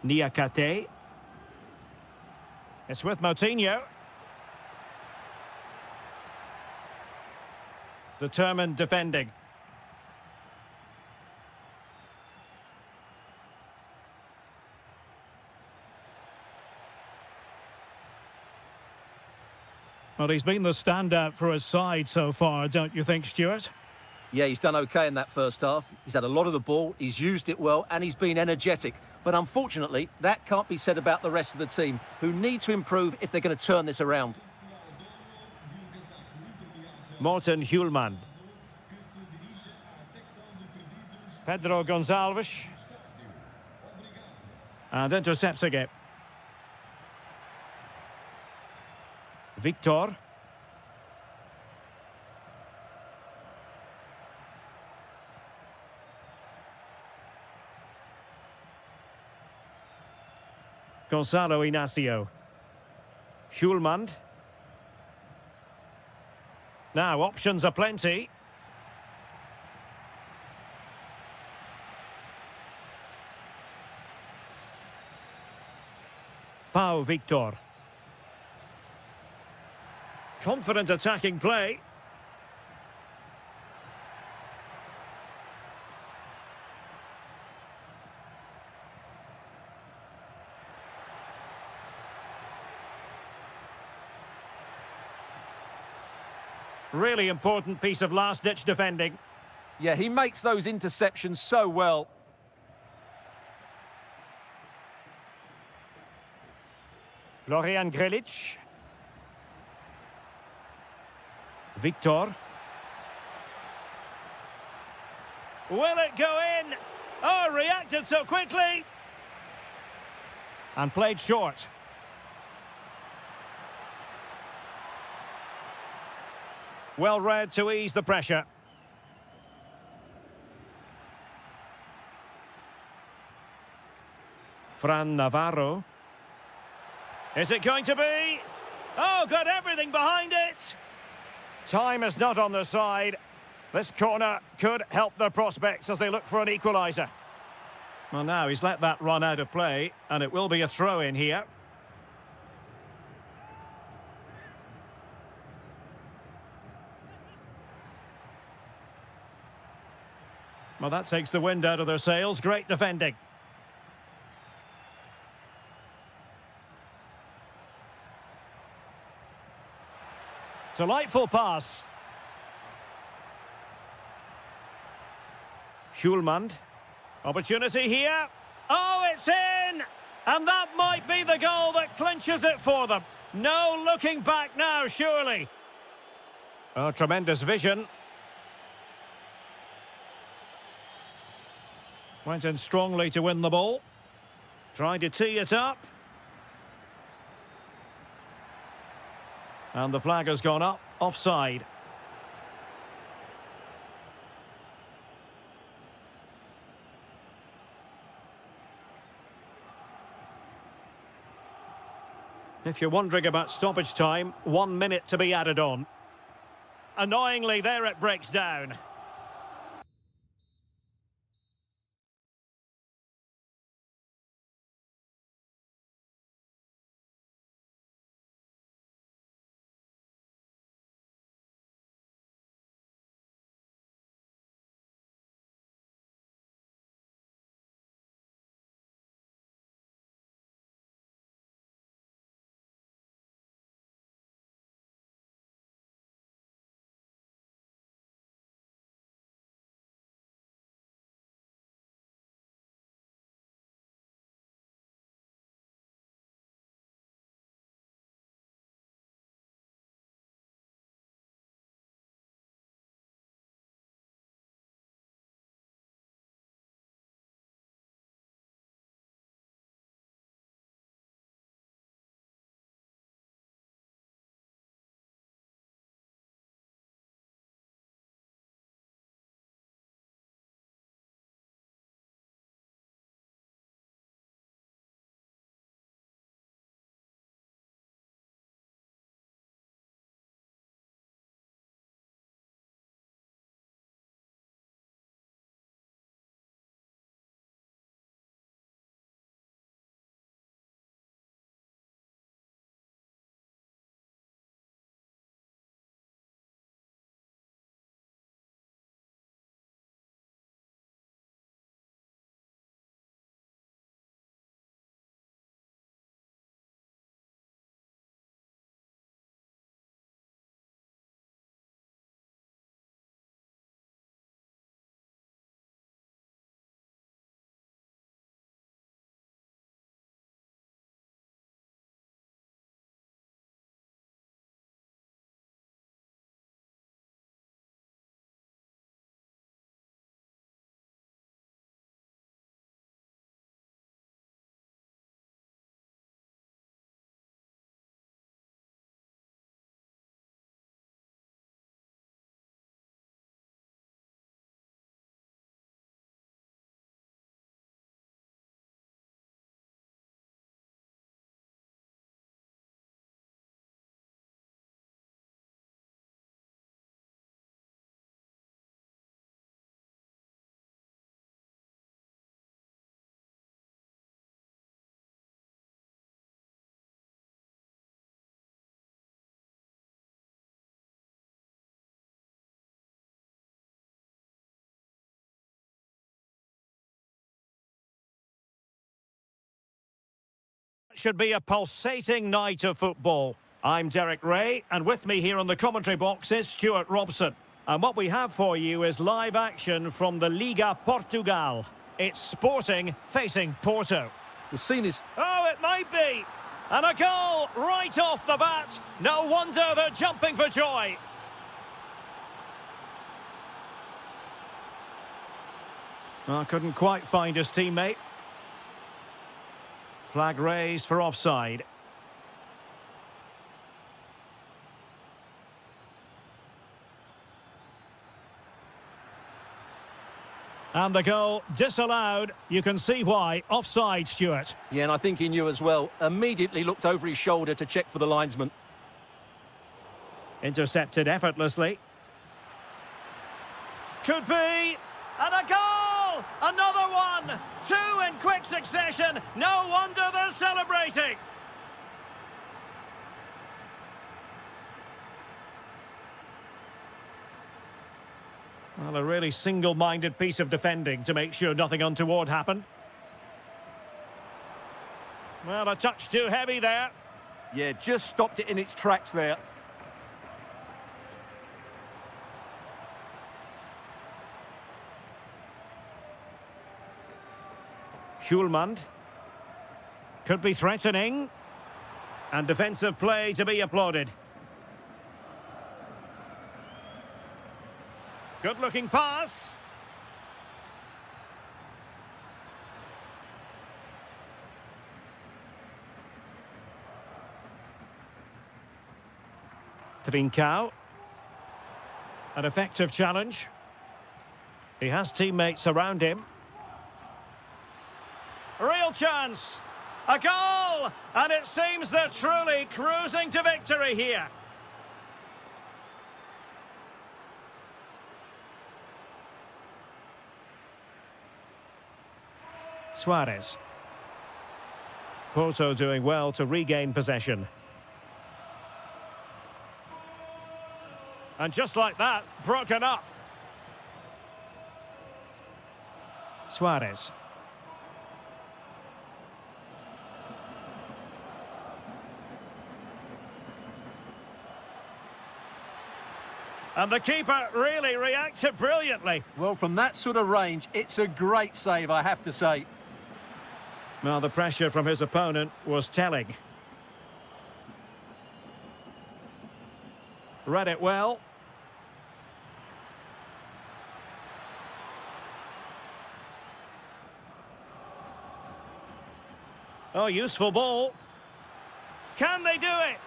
Niakate. It's with Moutinho. Determined defending. Well, he's been the standout for his side so far, don't you think, Stuart? Yeah, he's done okay in that first half. He's had a lot of the ball, he's used it well, and he's been energetic. But unfortunately, that can't be said about the rest of the team, who need to improve if they're going to turn this around. Morten Hjulmand. Pedro Gonçalves. And intercepts again. Victor. Gonzalo Inacio. Hjulmand. Now, options are plenty. Pau Victor. Confident attacking play. Really important piece of last-ditch defending. Yeah, he makes those interceptions so well. Florian Grilic. Victor. Will it go in? Oh, reacted so quickly. And played short. Well read to ease the pressure. Fran Navarro. Is it going to be? Oh, got everything behind it. Time is not on the side. This corner could help their prospects as they look for an equaliser. Well, now he's let that run out of play, and it will be a throw-in here. Well, that takes the wind out of their sails. Great defending. Delightful pass. Hjulmand. Opportunity here. Oh, it's in! And that might be the goal that clinches it for them. No looking back now, surely. Oh, tremendous vision. Went in strongly to win the ball. Tried to tee it up. And the flag has gone up, offside. If you're wondering about stoppage time, 1 minute to be added on. Annoyingly, there it breaks down. should be a pulsating night of football. I'm Derek Ray, and with me here on the commentary box is Stuart Robson. And what we have for you is live action from the Liga Portugal. It's Sporting facing Porto. The scene is... Oh, it might be! And a goal right off the bat. No wonder they're jumping for joy. Oh, couldn't quite find his teammate. Flag raised for offside. And the goal disallowed. You can see why. Offside, Stuart. Yeah, and I think he knew as well. Immediately looked over his shoulder to check for the linesman. Intercepted effortlessly. Could be. And a goal! Another one! Two in quick succession. No wonder they're celebrating. Well, a really single-minded piece of defending to make sure nothing untoward happened. Well, a touch too heavy there. Yeah, just stopped it in its tracks there. Schulmand. Could be threatening. And defensive play to be applauded. Good-looking pass. Trincao. An effective challenge. He has teammates around him. Real chance. A goal! And it seems they're truly cruising to victory here. Suarez. Porto doing well to regain possession. And just like that, broken up. Suarez. And the keeper really reacted brilliantly. Well, from that sort of range, it's a great save, I have to say. Well, the pressure from his opponent was telling. Read it well. Oh, useful ball. Can they do it?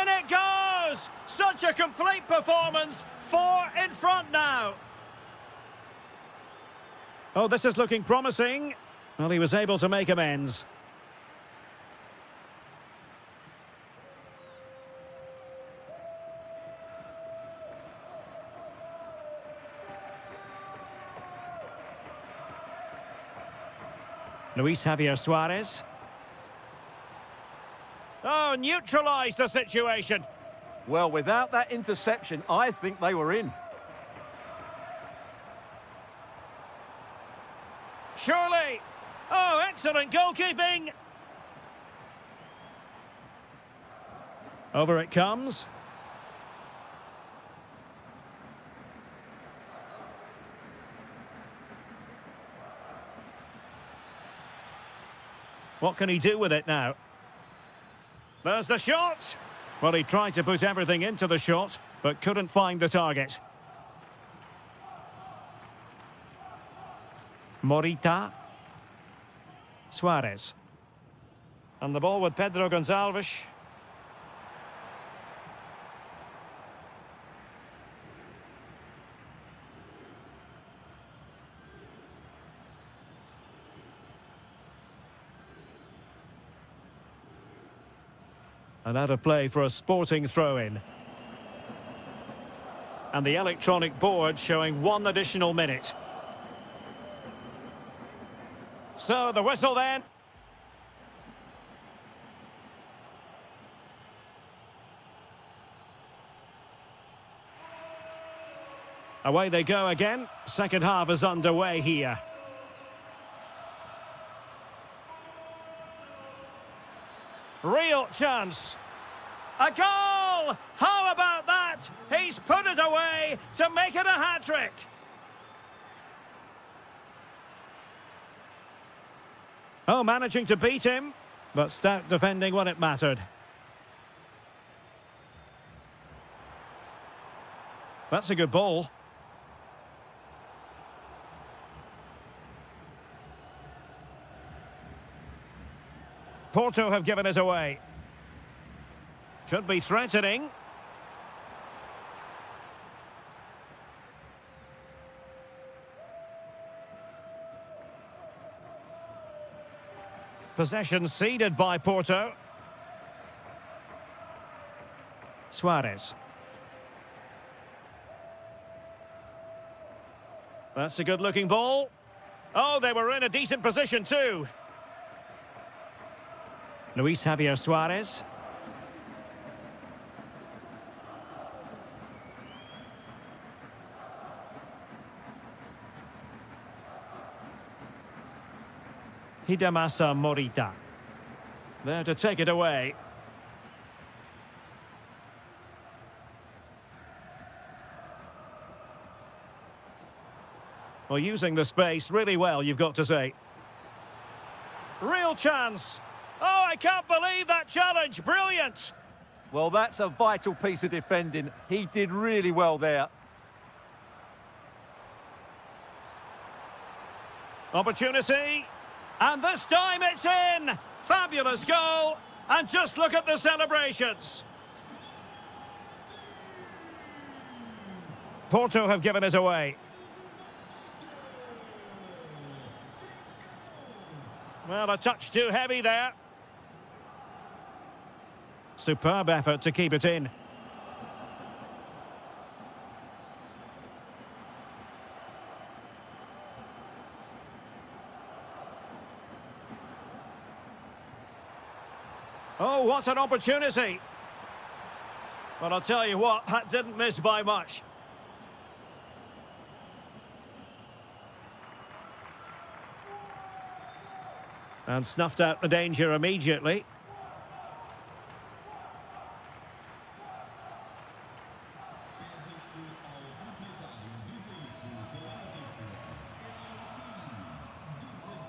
In it goes! Such a complete performance. 4 in front now. Oh, this is looking promising. Well, he was able to make amends. Luis Javier Suarez. Oh, neutralised the situation. Well, without that interception, I think they were in. Surely. Oh, excellent goalkeeping. Over it comes. What can he do with it now? There's the shot. Well, he tried to put everything into the shot, but couldn't find the target. Morita. Suarez. And the ball with Pedro Gonçalves. And out of play for a Sporting throw-in. And the electronic board showing 1 additional minute. So the whistle then. Away they go again. Second half is underway here. Real chance. A goal! How about that? He's put it away to make it a hat-trick. Oh, managing to beat him, but stout defending when it mattered. That's a good ball. Porto have given us away. Could be threatening. Possession ceded by Porto. Suarez. That's a good-looking ball. Oh, they were in a decent position too. Luis Javier Suarez. Hidemasa Morita. There to take it away. Well, using the space really well, you've got to say. Real chance. Oh, I can't believe that challenge. Brilliant. Well, that's a vital piece of defending. He did really well there. Opportunity. And this time it's in. Fabulous goal. And just look at the celebrations. Porto have given us away. Well, a touch too heavy there. Superb effort to keep it in. Oh, what an opportunity. Well, I'll tell you what, that didn't miss by much. And snuffed out the danger immediately.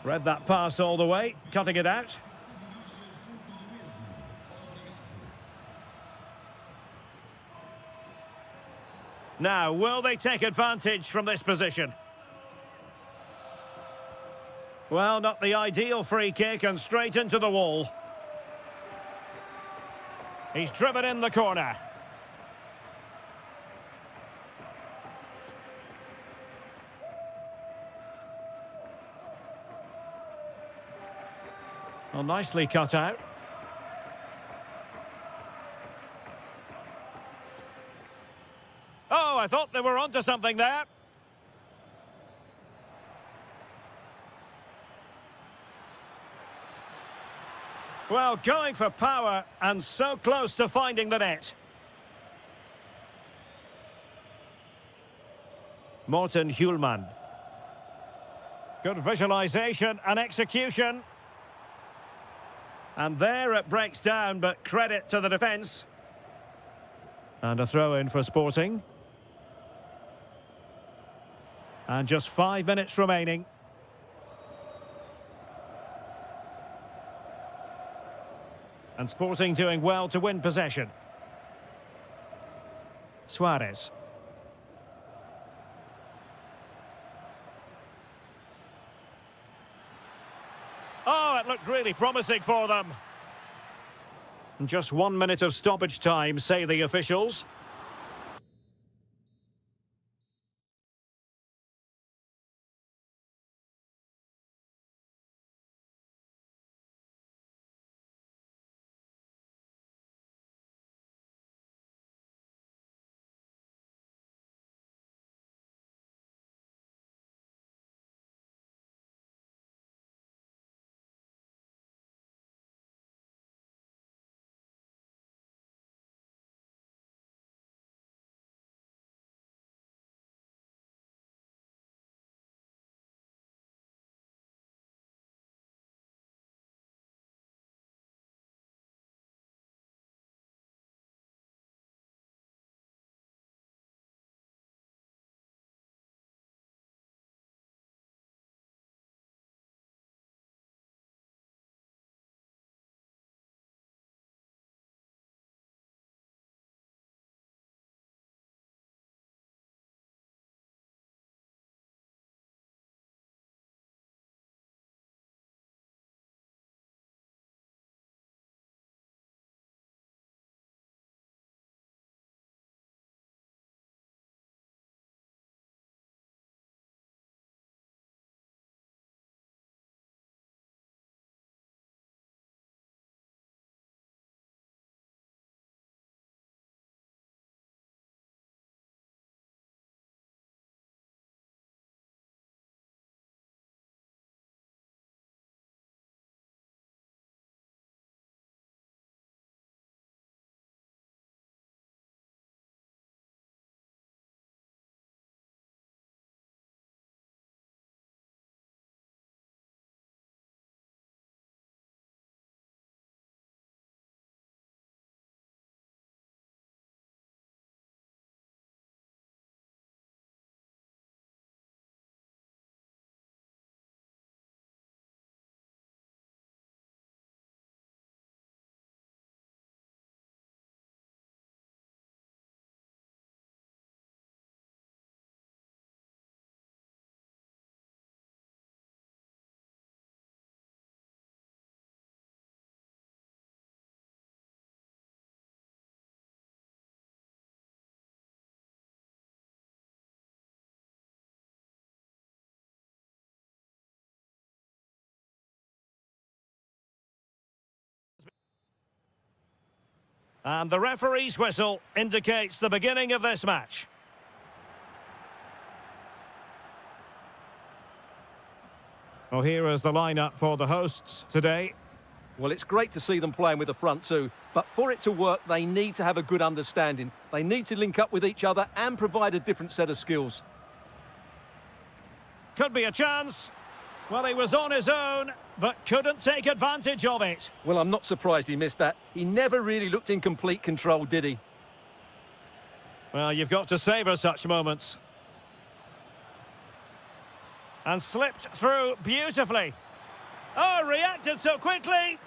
Read that pass all the way, cutting it out. Now, will they take advantage from this position? Well, not the ideal free kick and straight into the wall. He's driven in the corner. Well, nicely cut out. Oh, I thought they were onto something there. Well, going for power and so close to finding the net. Morten Hjulmand. Good visualisation and execution. And there it breaks down, but credit to the defence. And a throw-in for Sporting. And just 5 minutes remaining. And Sporting doing well to win possession. Suarez. Oh, it looked really promising for them. Just 1 minute of stoppage time, say the officials. And the referee's whistle indicates the beginning of this match. Well, here is the lineup for the hosts today. Well, it's great to see them playing with the front two, but for it to work, they need to have a good understanding. They need to link up with each other and provide a different set of skills. Could be a chance. Well, he was on his own, but couldn't take advantage of it. Well, I'm not surprised he missed that. He never really looked in complete control, did he? Well, you've got to savour such moments. And slipped through beautifully. Oh, reacted so quickly.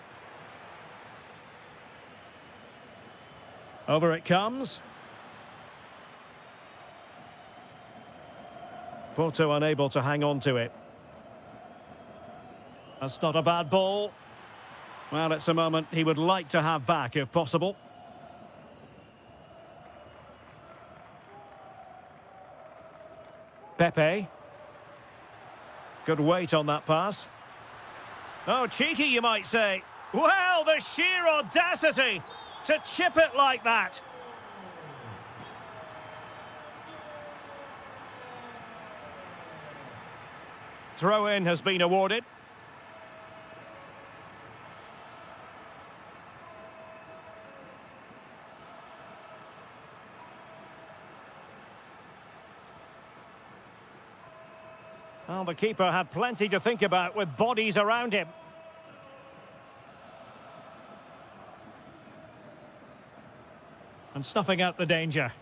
Over it comes. Porto unable to hang on to it. That's not a bad ball. Well, it's a moment he would like to have back if possible. Pepe. Good weight on that pass. Oh, cheeky, you might say. Well, the sheer audacity to chip it like that. Throw-in has been awarded. Well, the keeper had plenty to think about with bodies around him. And snuffing out the danger.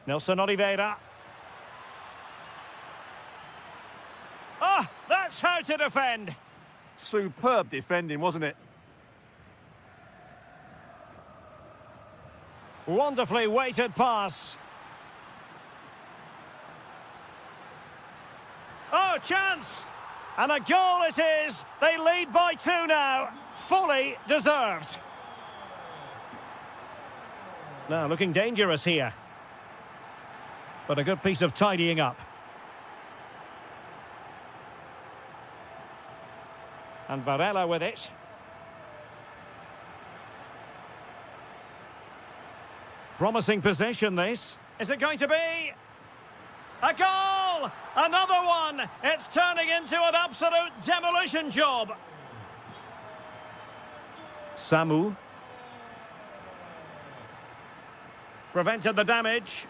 Nelson Oliveira. Ah, that's how to defend. Superb defending, wasn't it? Wonderfully weighted pass. Oh, chance! And a goal it is. They lead by 2 now. Fully deserved. Now, looking dangerous here. But a good piece of tidying up. And Varela with it. Promising possession, this. Is it going to be? A goal! Another one! It's turning into an absolute demolition job. Samu. Prevented the damage.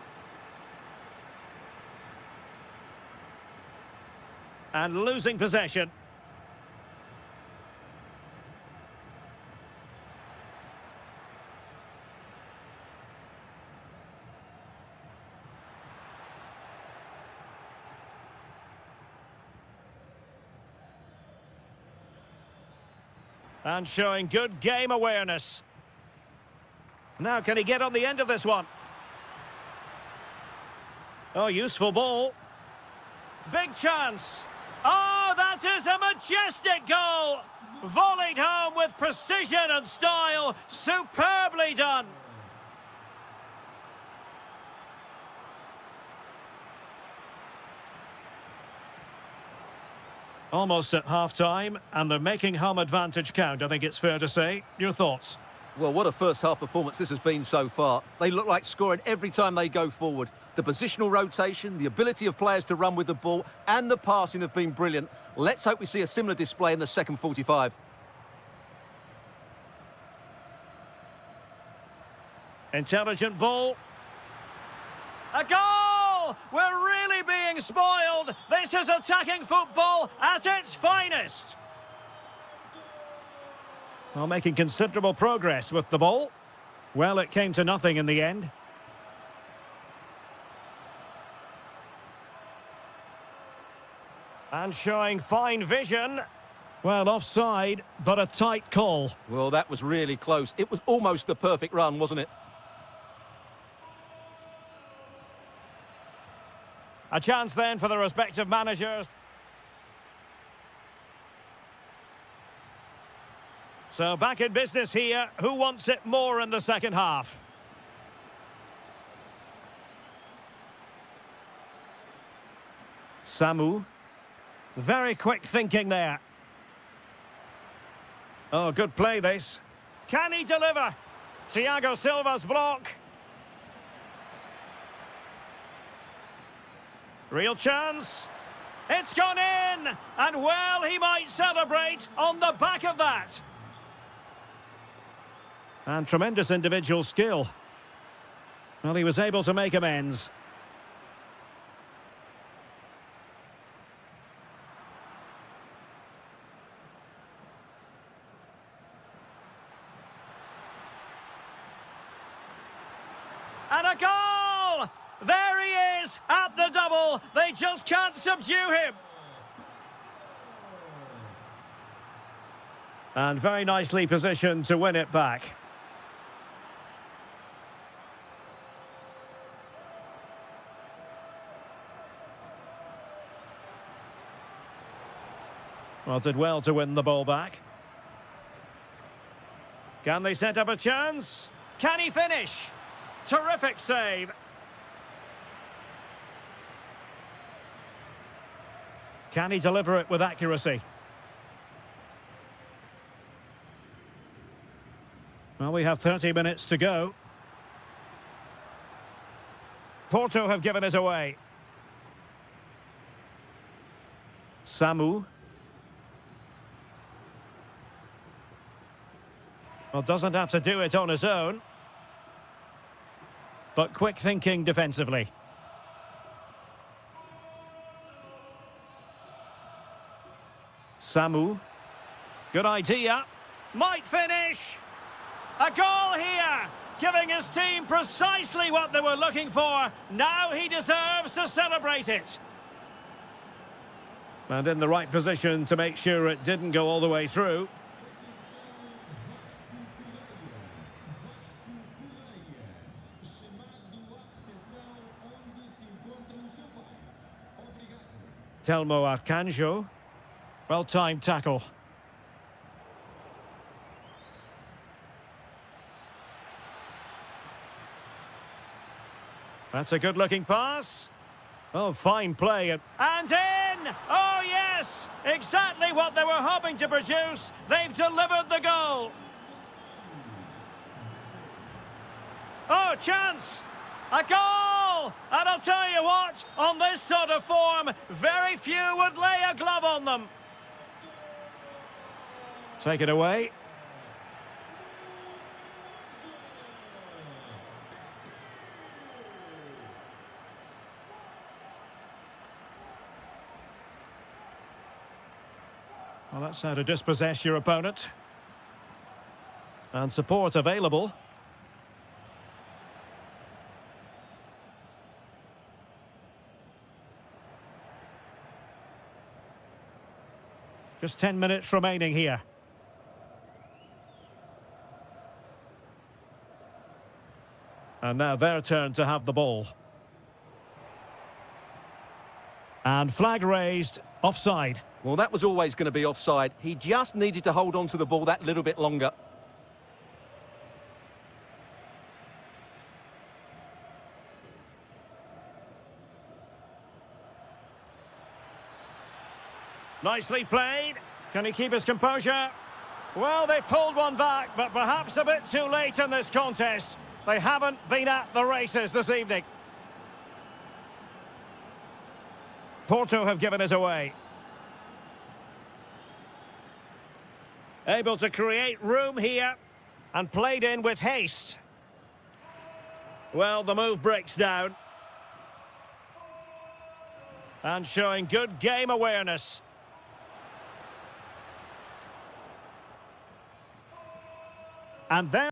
And losing possession. And showing good game awareness. Now, can he get on the end of this one? Oh, useful ball. Big chance. Oh, that is a majestic goal. Volleyed home with precision and style. Superbly done. Almost at half-time, and they're making home advantage count, I think it's fair to say. Your thoughts? Well, what a first-half performance this has been so far. They look like scoring every time they go forward. The positional rotation, the ability of players to run with the ball, and the passing have been brilliant. Let's hope we see a similar display in the second 45. Intelligent ball. A goal! We're really being spoiled. This is attacking football at its finest. Well, making considerable progress with the ball. Well, it came to nothing in the end. And showing fine vision. Well, offside, but a tight call. Well, that was really close. It was almost the perfect run, wasn't it? A chance then for the respective managers. So back in business here. Who wants it more in the second half? Samu. Very quick thinking there. Oh, good play this. Can he deliver? Thiago Silva's block. Real chance. It's gone in! And well, he might celebrate on the back of that. And tremendous individual skill. Well, he was able to make amends. And a goal! There he is at the double. They just can't subdue him. And very nicely positioned to win it back. Well, did well to win the ball back. Can they set up a chance? Can he finish? Terrific save. Can he deliver it with accuracy? Well, we have 30 minutes to go. Porto have given us away. Samu. Well, doesn't have to do it on his own. But quick thinking defensively. Samu. Good idea. Might finish. A goal here. Giving his team precisely what they were looking for. Now he deserves to celebrate it. And in the right position to make sure it didn't go all the way through. Telmo Arcanjo. Well-timed tackle. That's a good-looking pass. Oh, fine play. And in! Oh, yes! Exactly what they were hoping to produce. They've delivered the goal. Oh, chance! A goal! And I'll tell you what, on this sort of form, very few would lay a glove on them. Take it away. Well, that's how to dispossess your opponent. And support available. Just 10 minutes remaining here. And now their turn to have the ball. And flag raised, offside. Well, that was always going to be offside. He just needed to hold on to the ball that little bit longer. Nicely played. Can he keep his composure? Well, they pulled one back, but perhaps a bit too late in this contest. They haven't been at the races this evening. Porto have given us away. Able to create room here and played in with haste. Well, the move breaks down. And showing good game awareness. And then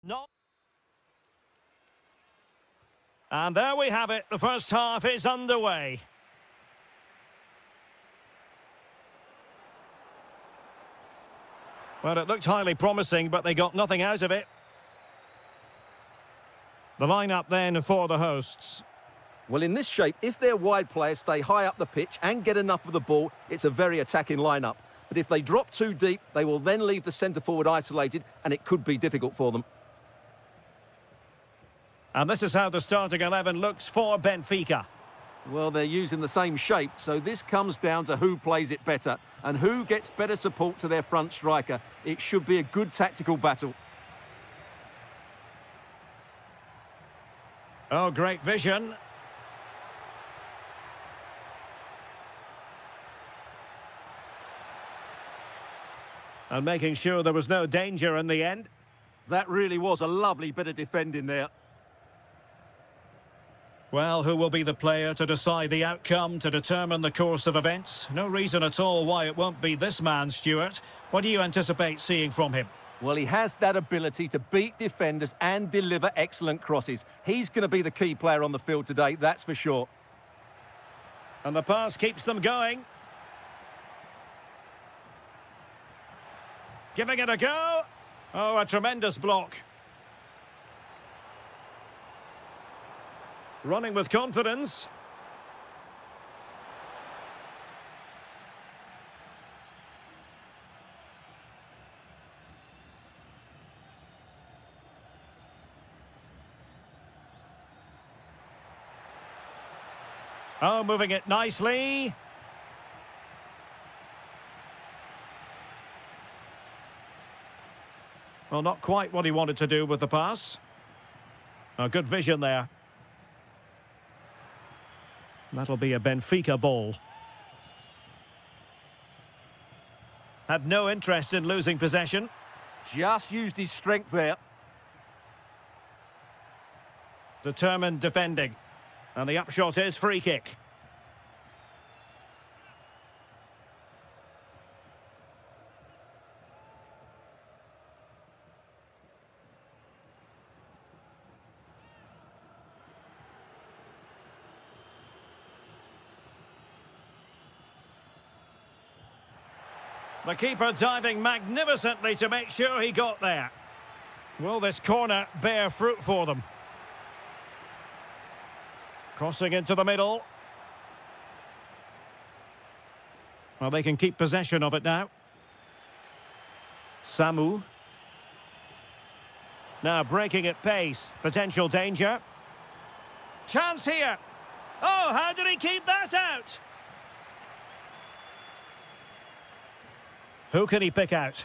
No. And there we have it. The first half is underway. Well, it looked highly promising, but they got nothing out of it. The lineup then for the hosts. Well, in this shape, if their wide players stay high up the pitch and get enough of the ball, it's a very attacking lineup. But if they drop too deep, they will then leave the centre-forward isolated, and it could be difficult for them. And this is how the starting 11 looks for Benfica. Well, they're using the same shape, so this comes down to who plays it better and who gets better support to their front striker. It should be a good tactical battle. Oh, great vision. And making sure there was no danger in the end. That really was a lovely bit of defending there. Well, who will be the player to decide the outcome, to determine the course of events? No reason at all why it won't be this man, Stuart. What do you anticipate seeing from him? Well, he has that ability to beat defenders and deliver excellent crosses. He's going to be the key player on the field today, that's for sure. And the pass keeps them going. Giving it a go. Oh, a tremendous block. Running with confidence. Oh, moving it nicely. Well, not quite what he wanted to do with the pass. Oh, good vision there. That'll be a Benfica ball. Had no interest in losing possession. Just used his strength there. Determined defending. And the upshot is free kick. The keeper diving magnificently to make sure he got there. Will this corner bear fruit for them? Crossing into the middle. Well, they can keep possession of it now. Samu. Now breaking at pace. Potential danger. Chance here. Oh, how did he keep that out? Who can he pick out?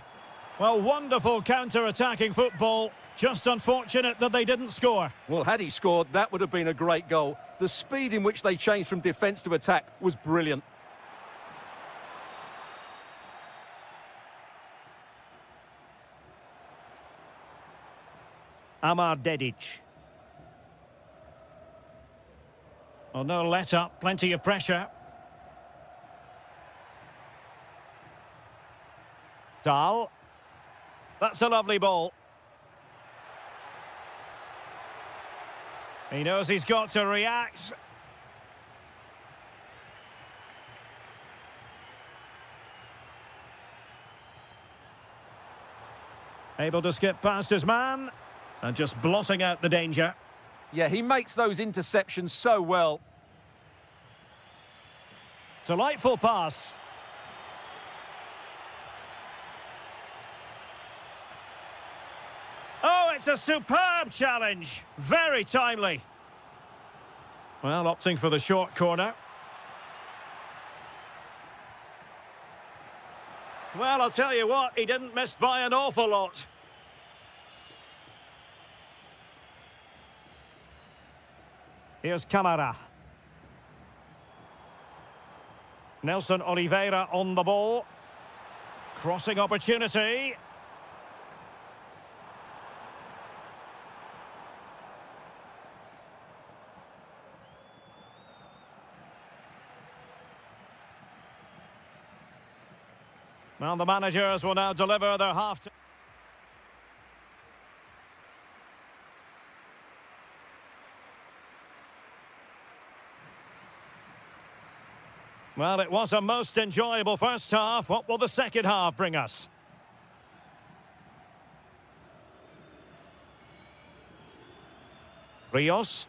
Well, wonderful counter-attacking football. Just unfortunate that they didn't score. Well, had he scored, that would have been a great goal. The speed in which they changed from defence to attack was brilliant. Amar Dedic. Well, no let-up, plenty of pressure. Dahl. That's a lovely ball. He knows he's got to react. Able to skip past his man and just blotting out the danger. Yeah, he makes those interceptions so well. Delightful pass. Oh, it's a superb challenge. Very timely. Well, opting for the short corner. Well, I'll tell you what, he didn't miss by an awful lot. Here's Camara. Nelson Oliveira on the ball. Crossing opportunity. Well, the managers will now deliver their half-time. Well, it was a most enjoyable first half. What will the second half bring us? Rios.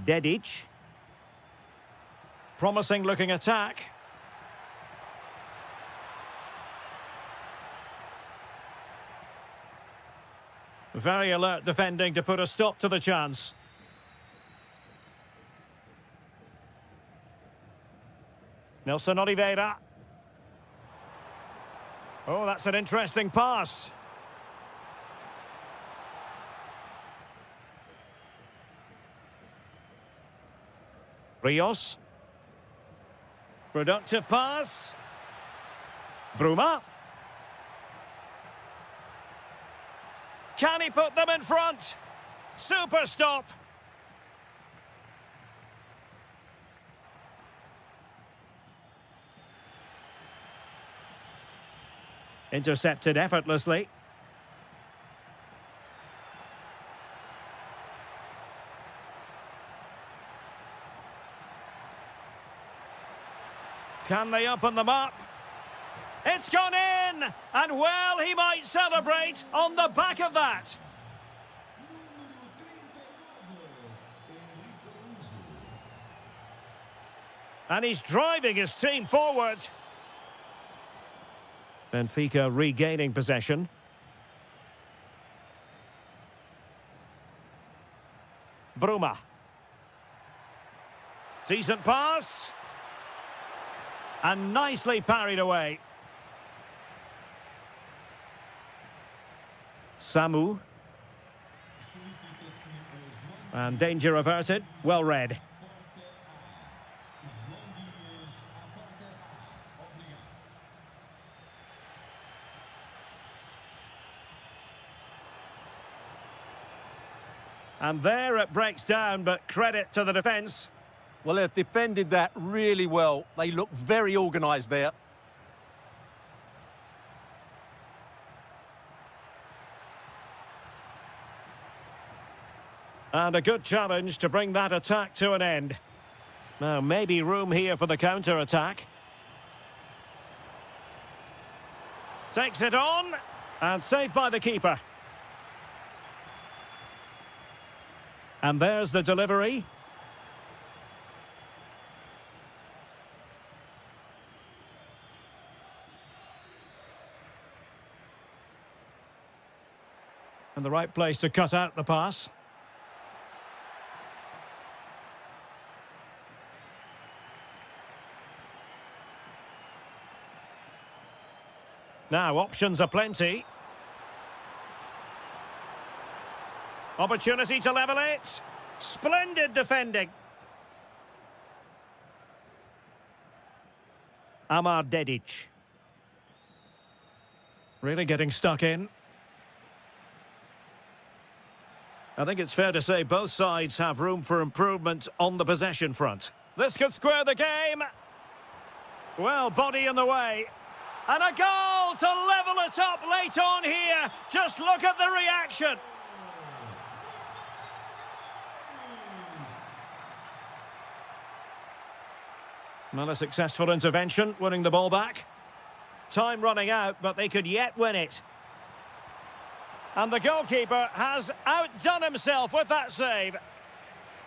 Dedic. Promising looking attack. Very alert defending to put a stop to the chance. Nelson Oliveira. Oh, that's an interesting pass. Rios. Productive pass. Bruma. Can he put them in front? Super stop. Intercepted effortlessly. Can they open them up? It's gone in! And well, he might celebrate on the back of that. And he's driving his team forward. Benfica regaining possession. Bruma. Decent pass. And nicely parried away. Samu. And danger averted. Well read. And there it breaks down, but credit to the defence. Well, they've defended that really well. They look very organised there. And a good challenge to bring that attack to an end. Now, maybe room here for the counter-attack. Takes it on, and saved by the keeper. And there's the delivery. And the right place to cut out the pass. Now, options are plenty. Opportunity to level it. Splendid defending. Amar Dedic. Really getting stuck in. I think it's fair to say both sides have room for improvement on the possession front. This could square the game. Well, body in the way. And a goal to level it up late on here. Just look at the reaction. Not a successful intervention, winning the ball back. Time running out, but they could yet win it. And the goalkeeper has outdone himself with that save.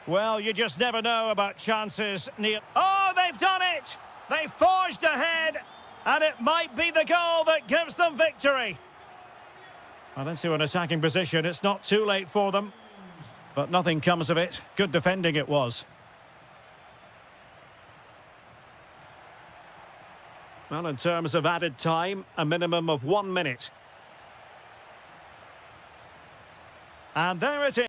Well, you just never know about chances near... Oh, they've done it! They forged ahead, and it might be the goal that gives them victory. Well, into an attacking position. It's not too late for them, but nothing comes of it. Good defending it was. Well, in terms of added time, a minimum of 1 minute. And there it is.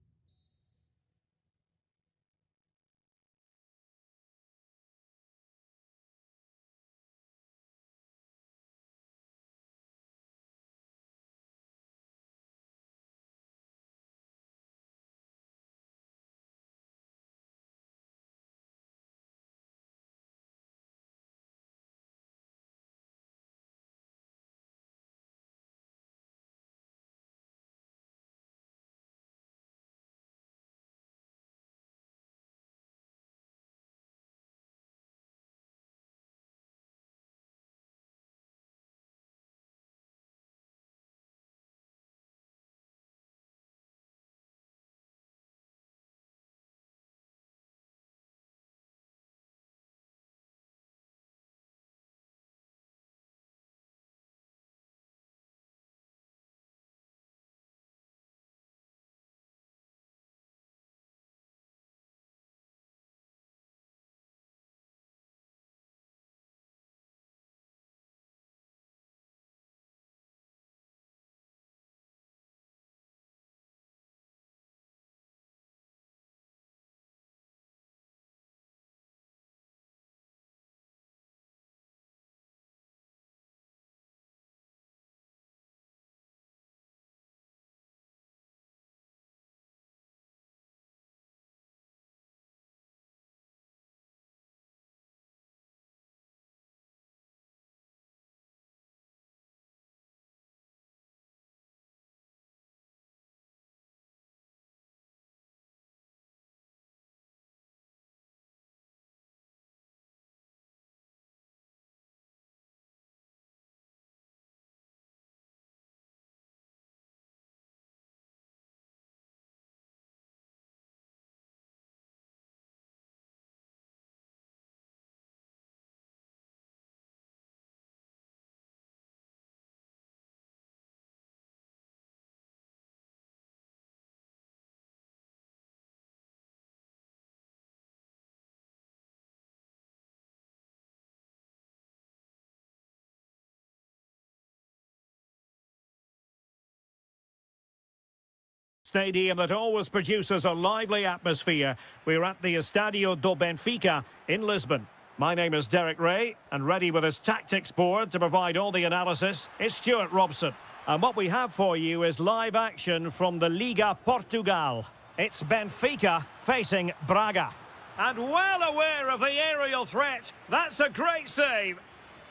Stadium that always produces a lively atmosphere. We're at the Estadio do Benfica in Lisbon. My name is Derek Ray, and ready with his tactics board to provide all the analysis is Stuart Robson. And what we have for you is live action from the Liga Portugal. It's Benfica facing Braga. And well aware of the aerial threat. That's a great save.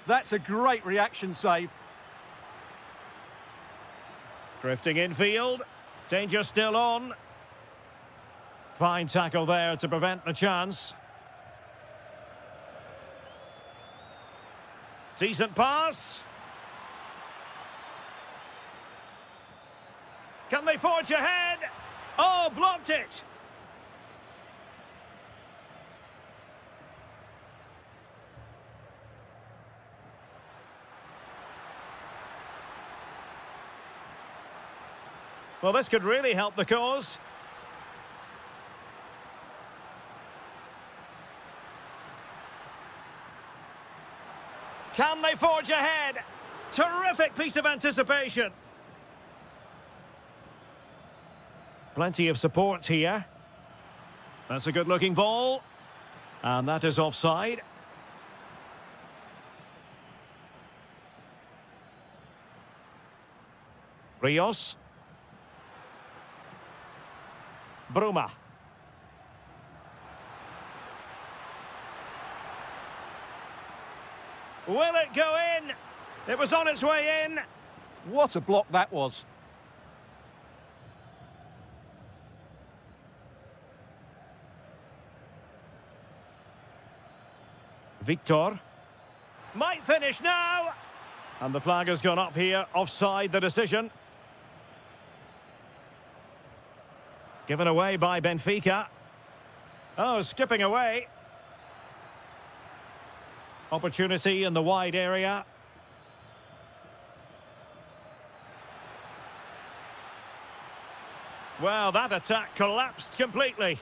That's a great reaction save. Drifting infield. Danger still on. Fine tackle there to prevent the chance. Decent pass. Can they forge ahead? Oh, blocked it. Well, this could really help the cause. Can they forge ahead? Terrific piece of anticipation. Plenty of support here. That's a good-looking ball. And that is offside. Rios. Bruma. Will it go in? It was on its way in. What a block that was. Victor. Might finish now. And the flag has gone up here. Offside the decision. Given away by Benfica. Oh, skipping away. Opportunity in the wide area. Well, that attack collapsed completely.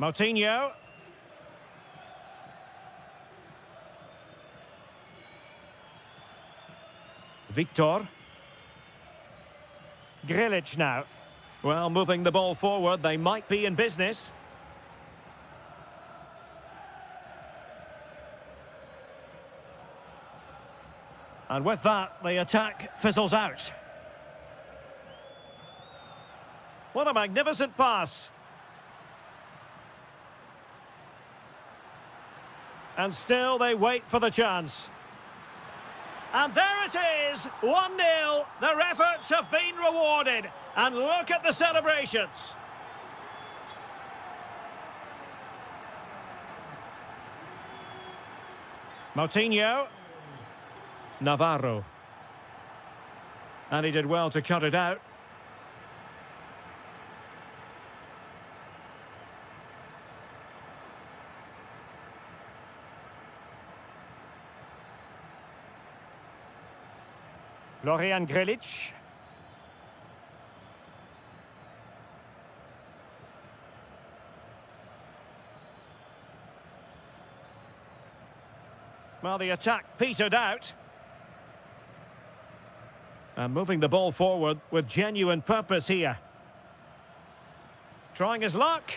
Moutinho. Victor. Grilic now. Well, moving the ball forward, they might be in business. And with that, the attack fizzles out. What a magnificent pass. And still they wait for the chance. And there it is, 1-0. Their efforts have been rewarded. And look at the celebrations. Moutinho. Navarro. And he did well to cut it out. Florian Grilic. Well, the attack petered out. And moving the ball forward with genuine purpose here. Trying his luck.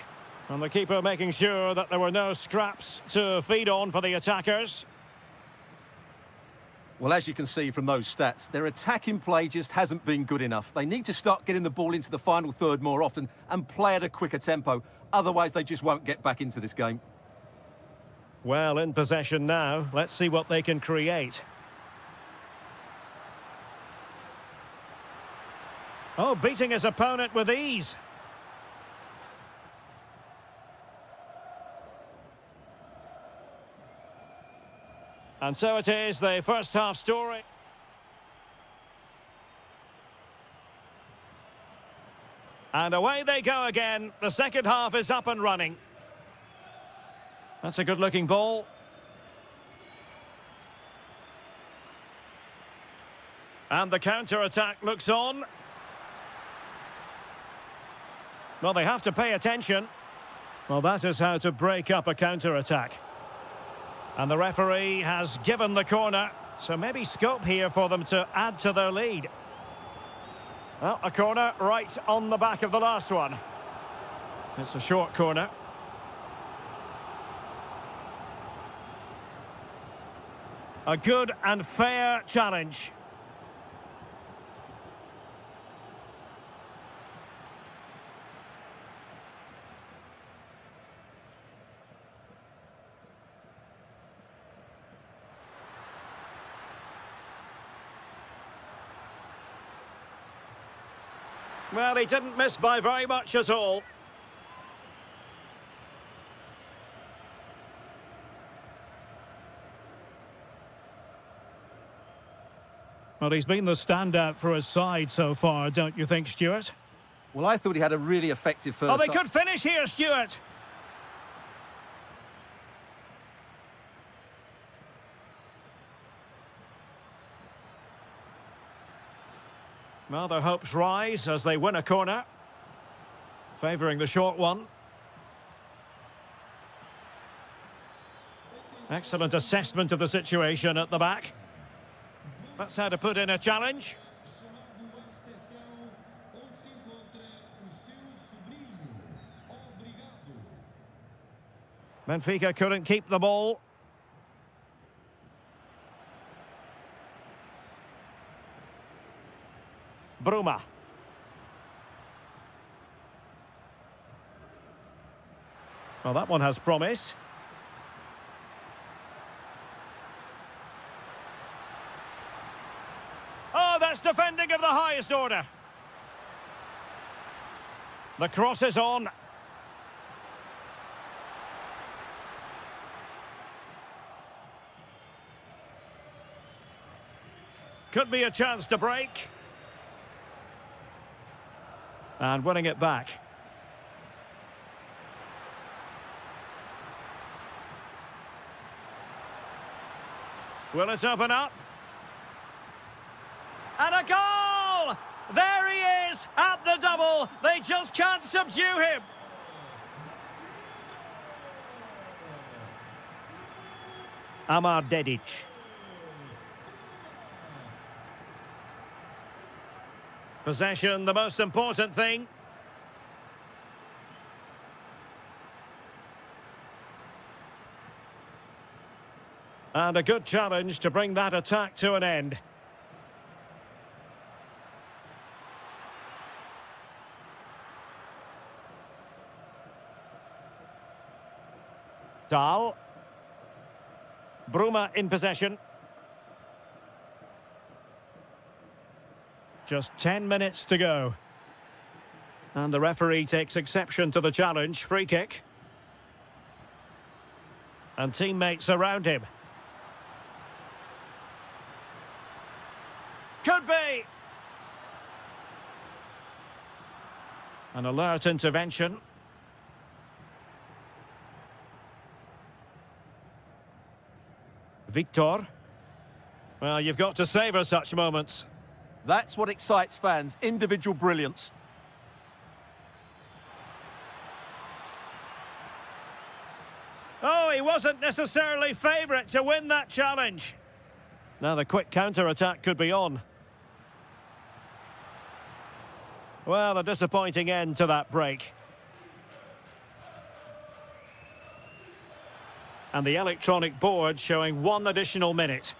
And the keeper making sure that there were no scraps to feed on for the attackers. Well, as you can see from those stats, their attacking play just hasn't been good enough. They need to start getting the ball into the final third more often and play at a quicker tempo. Otherwise, they just won't get back into this game. Well, in possession now. Let's see what they can create. Oh, beating his opponent with ease. And so it is, the first half story. And away they go again. The second half is up and running. That's a good-looking ball. And the counter-attack looks on. Well, they have to pay attention. Well, that is how to break up a counter-attack. And the referee has given the corner. So maybe scope here for them to add to their lead. Well, a corner right on the back of the last one. It's a short corner. A good and fair challenge. Well, he didn't miss by very much at all. Well, he's been the standout for his side so far, don't you think, Stuart? Well, I thought he had a really effective first. Oh, they could finish here, Stuart. Well, their hopes rise as they win a corner. Favouring the short one. Excellent assessment of the situation at the back. That's how to put in a challenge. Benfica couldn't keep the ball. Bruma. Well, that one has promise. Oh, that's defending of the highest order. The cross is on. Could be a chance to break. And winning it back. Will it open up? And a goal! There he is at the double. They just can't subdue him. Amar Dedic. Possession, the most important thing. And a good challenge to bring that attack to an end. Dahl. Bruma in possession. Just 10 minutes to go. And the referee takes exception to the challenge. Free kick. And teammates around him. Could be! An alert intervention. Victor. Well, you've got to savour such moments. That's what excites fans, individual brilliance. Oh, he wasn't necessarily favourite to win that challenge. Now the quick counter-attack could be on. Well, a disappointing end to that break. And the electronic board showing 1 additional minute.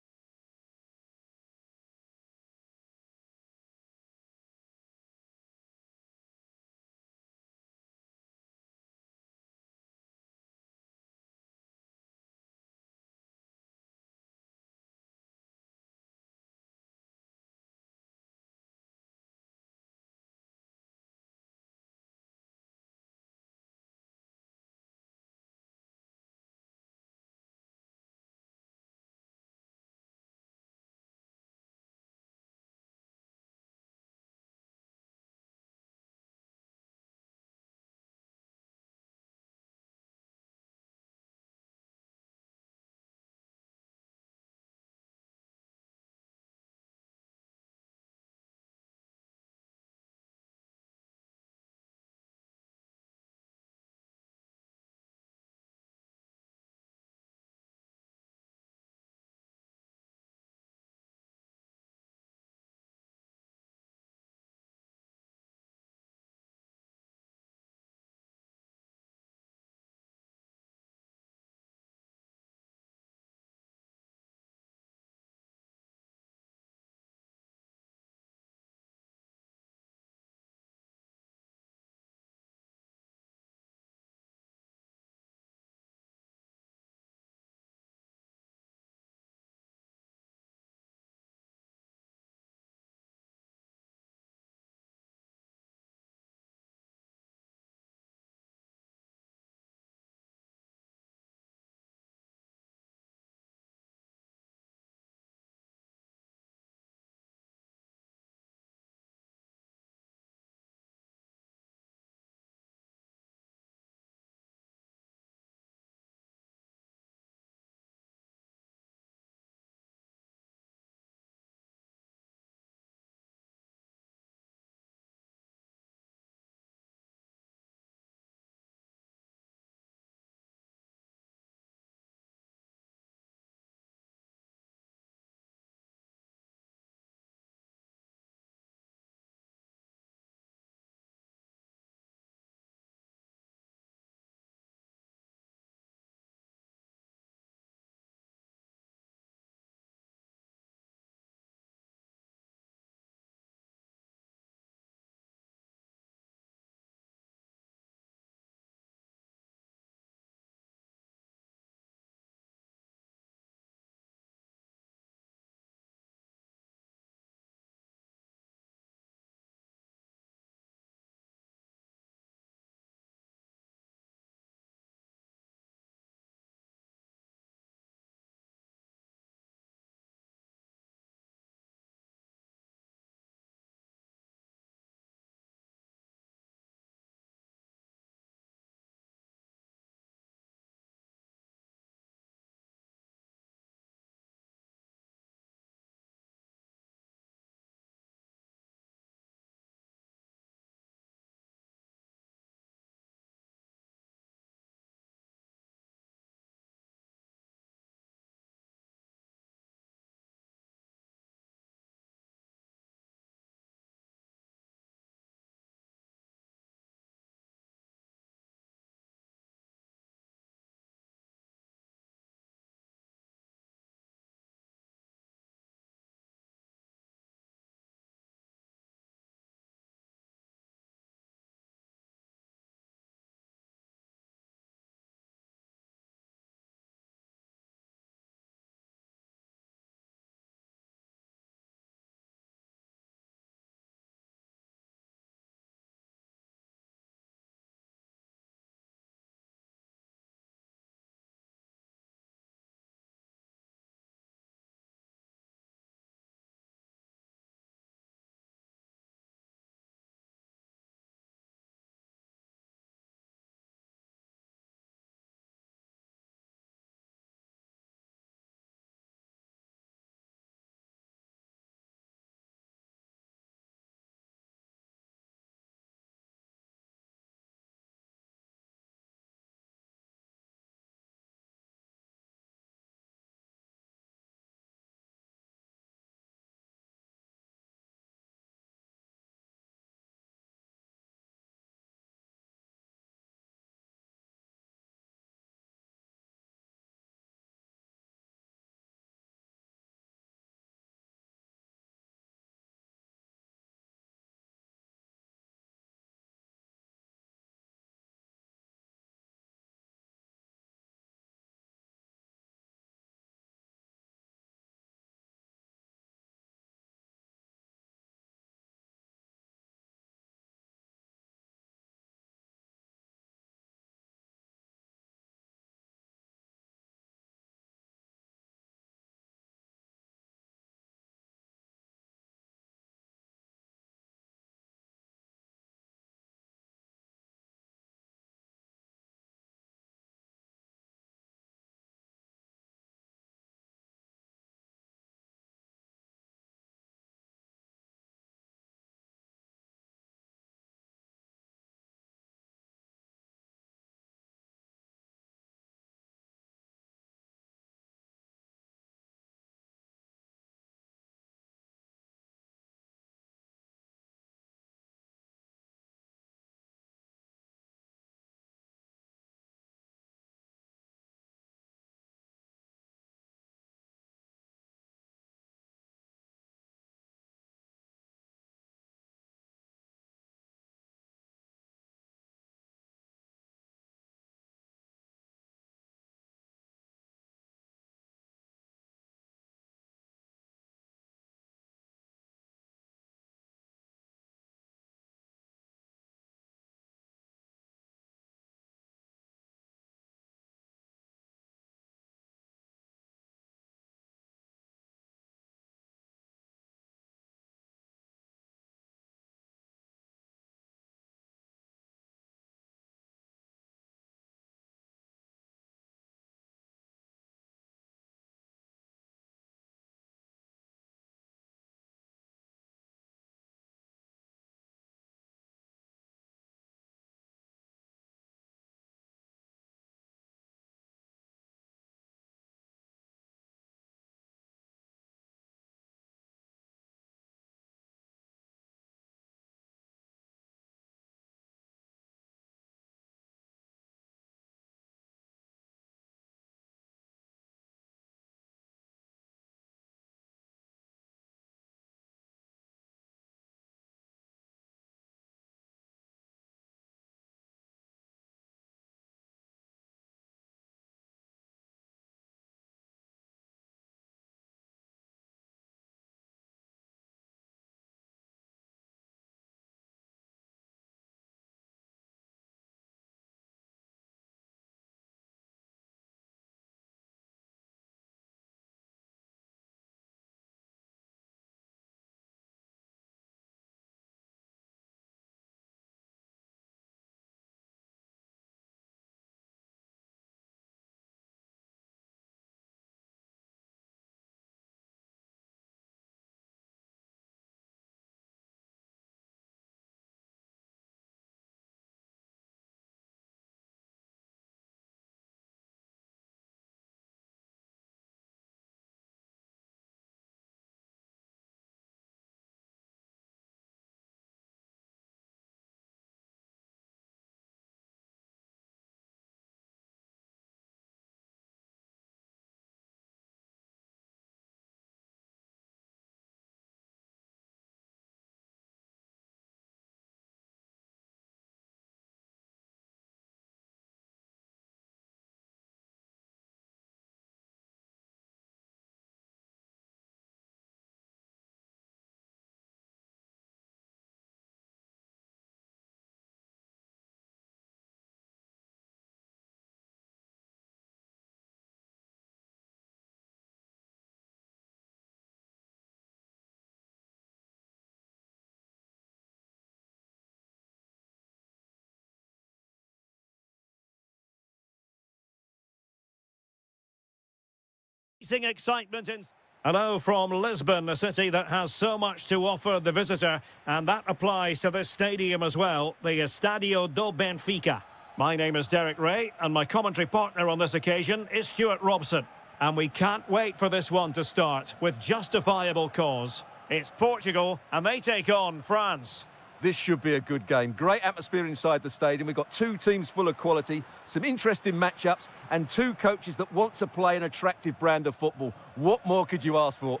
Excitement in... Hello from Lisbon, a city that has so much to offer the visitor, and that applies to this stadium as well, the Estádio do Benfica. My name is Derek Ray, and my commentary partner on this occasion is Stuart Robson. And we can't wait for this one to start, with justifiable cause. It's Portugal, and they take on France. This should be a good game. Great atmosphere inside the stadium. We've got two teams full of quality, some interesting matchups, and two coaches that want to play an attractive brand of football. What more could you ask for?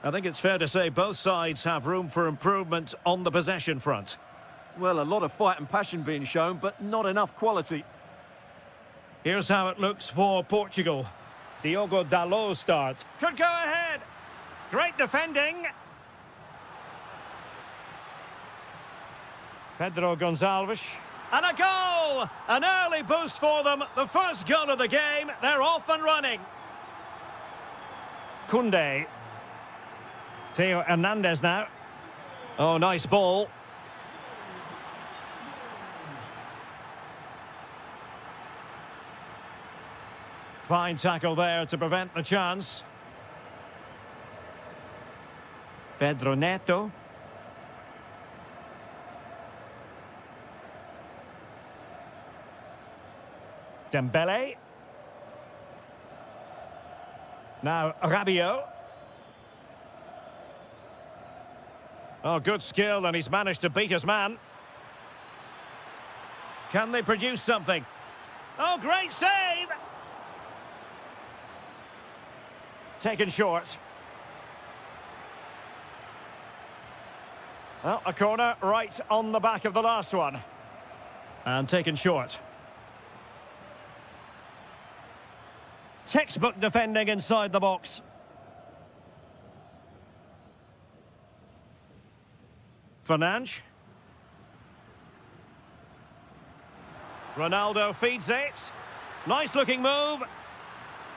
I think it's fair to say both sides have room for improvement on the possession front. Well, a lot of fight and passion being shown, but not enough quality. Here's how it looks for Portugal. Diogo Dalot starts. Could go ahead. Great defending. Pedro Gonçalves. And a goal! An early boost for them. The first goal of the game. They're off and running. Koundé. Theo Hernandez now. Oh, nice ball. Fine tackle there to prevent the chance. Pedro Neto. Dembele. Now Rabiot. Oh, good skill, and he's managed to beat his man. Can they produce something? Oh, great save! Taken short. Well, a corner right on the back of the last one. And taken short. Textbook defending inside the box. Fernandes. Ronaldo feeds it. Nice looking move.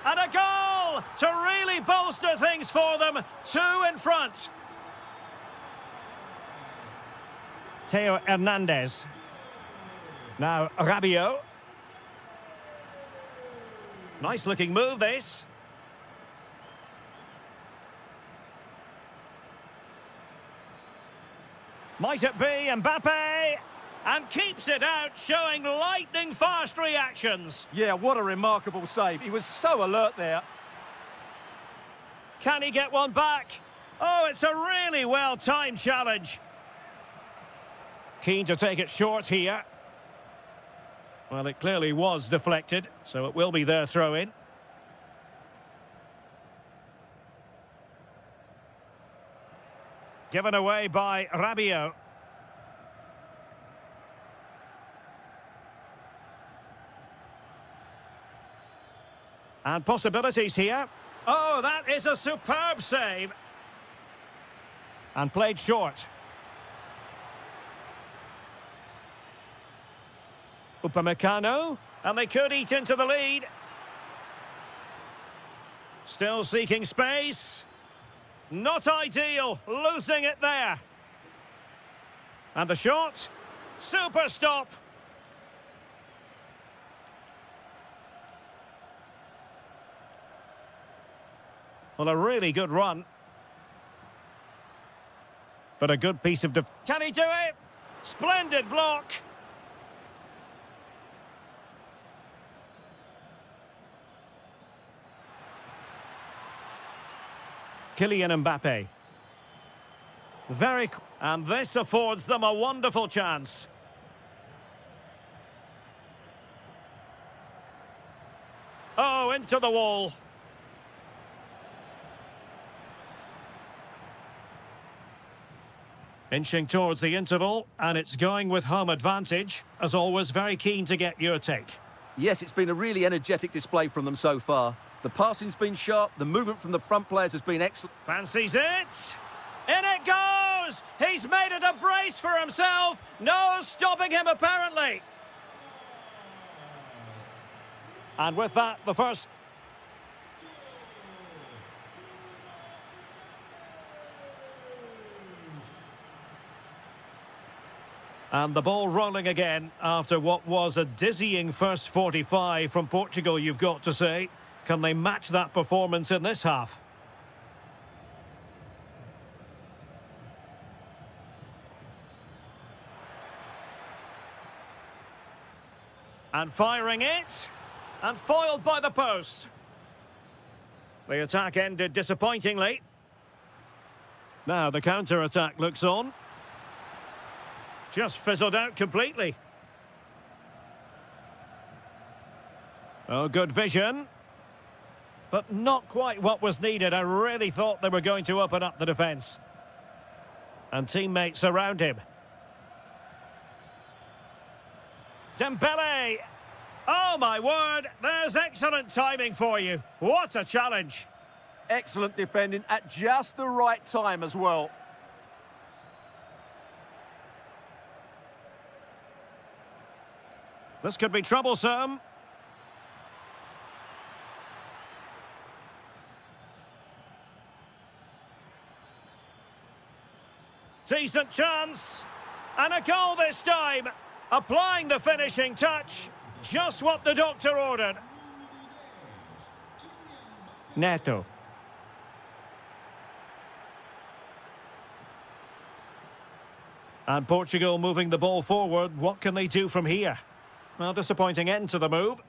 And a goal to really bolster things for them. Two in front. Theo Hernandez. Now Rabiot. Nice looking move, this. Might it be Mbappe? And keeps it out, showing lightning fast reactions. Yeah, what a remarkable save. He was so alert there. Can he get one back? Oh, it's a really well-timed challenge. Keen to take it short here. Well, it clearly was deflected, so it will be their throw-in. Given away by Rabiot. And possibilities here. Oh, that is a superb save. And played short. Upamecano. And they could eat into the lead. Still seeking space. Not ideal. Losing it there. And the shot. Super stop. Well, a really good run. But a good piece of... Can he do it? Splendid block. Kylian Mbappe. And this affords them a wonderful chance. Oh, into the wall. Inching towards the interval, and it's going with home advantage. As always, very keen to get your take. Yes, it's been a really energetic display from them so far. The passing's been sharp, the movement from the front players has been excellent. Fancies it! In it goes! He's made it a brace for himself! No stopping him, apparently! And with that, the first... And the ball rolling again after what was a dizzying first 45 from Portugal, you've got to say. Can they match that performance in this half? And firing it. And foiled by the post. The attack ended disappointingly. Now the counter-attack looks on. Just fizzled out completely. Oh, good vision. But not quite what was needed. I really thought they were going to open up the defence. And teammates around him. Dembele! Oh, my word! There's excellent timing for you. What a challenge. Excellent defending at just the right time as well. This could be troublesome. Decent chance. And a goal this time. Applying the finishing touch. Just what the doctor ordered. Neto. And Portugal moving the ball forward. What can they do from here? Well, disappointing end to the move.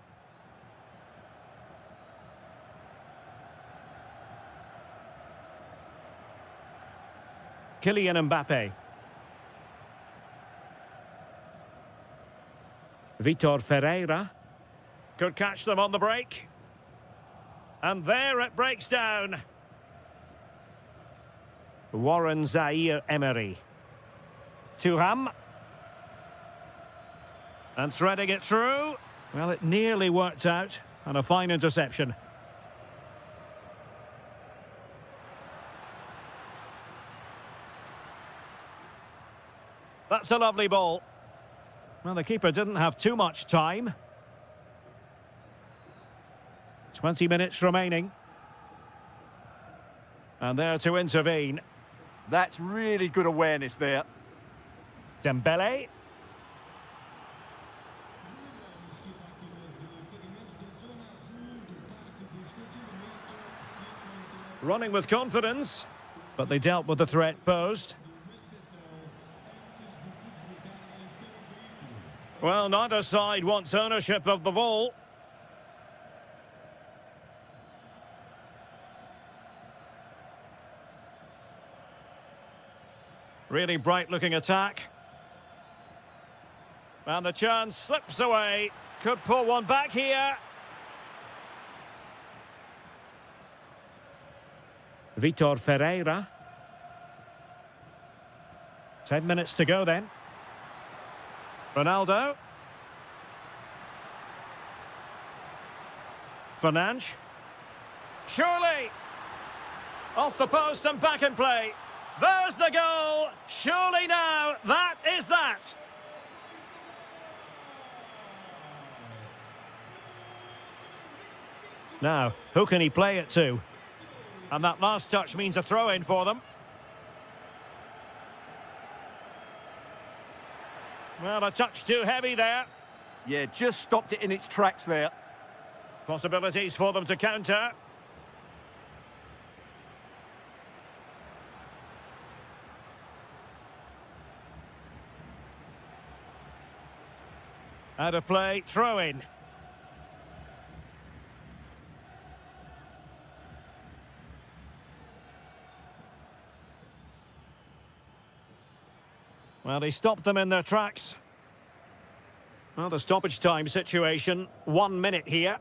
Kylian Mbappe. Vitor Ferreira. Could catch them on the break. And there it breaks down. Warren Zaire-Emery. Thuram. And threading it through. Well, it nearly worked out. And a fine interception. That's a lovely ball. Well, the keeper didn't have too much time. 20 minutes remaining. And there to intervene. That's really good awareness there. Dembele. Running with confidence, but they dealt with the threat posed. Well, neither side wants ownership of the ball. Really bright-looking attack. And the chance slips away. Could pull one back here. Vitor Ferreira. 10 minutes to go then. Ronaldo. Fernandes. Surely. Off the post and back in play. There's the goal. Surely now, that is that. Now, who can he play it to? And that last touch means a throw-in for them. Well, a touch too heavy there. Yeah, just stopped it in its tracks there. Possibilities for them to counter. Out of play, throw-in. Well, he stopped them in their tracks. Well, the stoppage time situation, 1 minute here.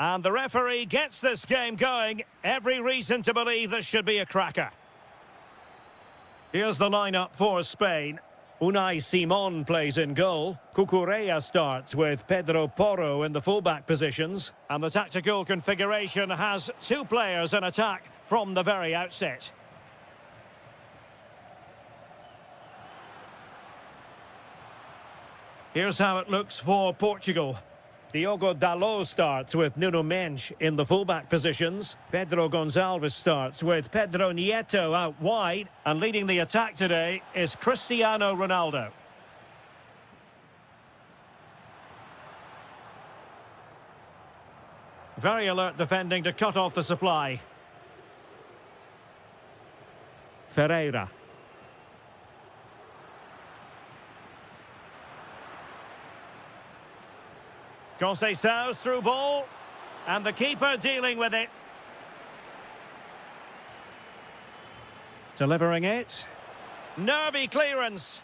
And the referee gets this game going. Every reason to believe this should be a cracker. Here's the lineup for Spain. Unai Simon plays in goal. Cucurella starts with Pedro Porro in the fullback positions. And the tactical configuration has two players in attack from the very outset. Here's how it looks for Portugal. Diogo Dalot starts with Nuno Mendes in the fullback positions. Pedro Gonçalves starts with Pedro Nieto out wide. And leading the attack today is Cristiano Ronaldo. Very alert defending to cut off the supply. Ferreira. Conceição's through ball, and the keeper dealing with it. Delivering it. Nervy clearance.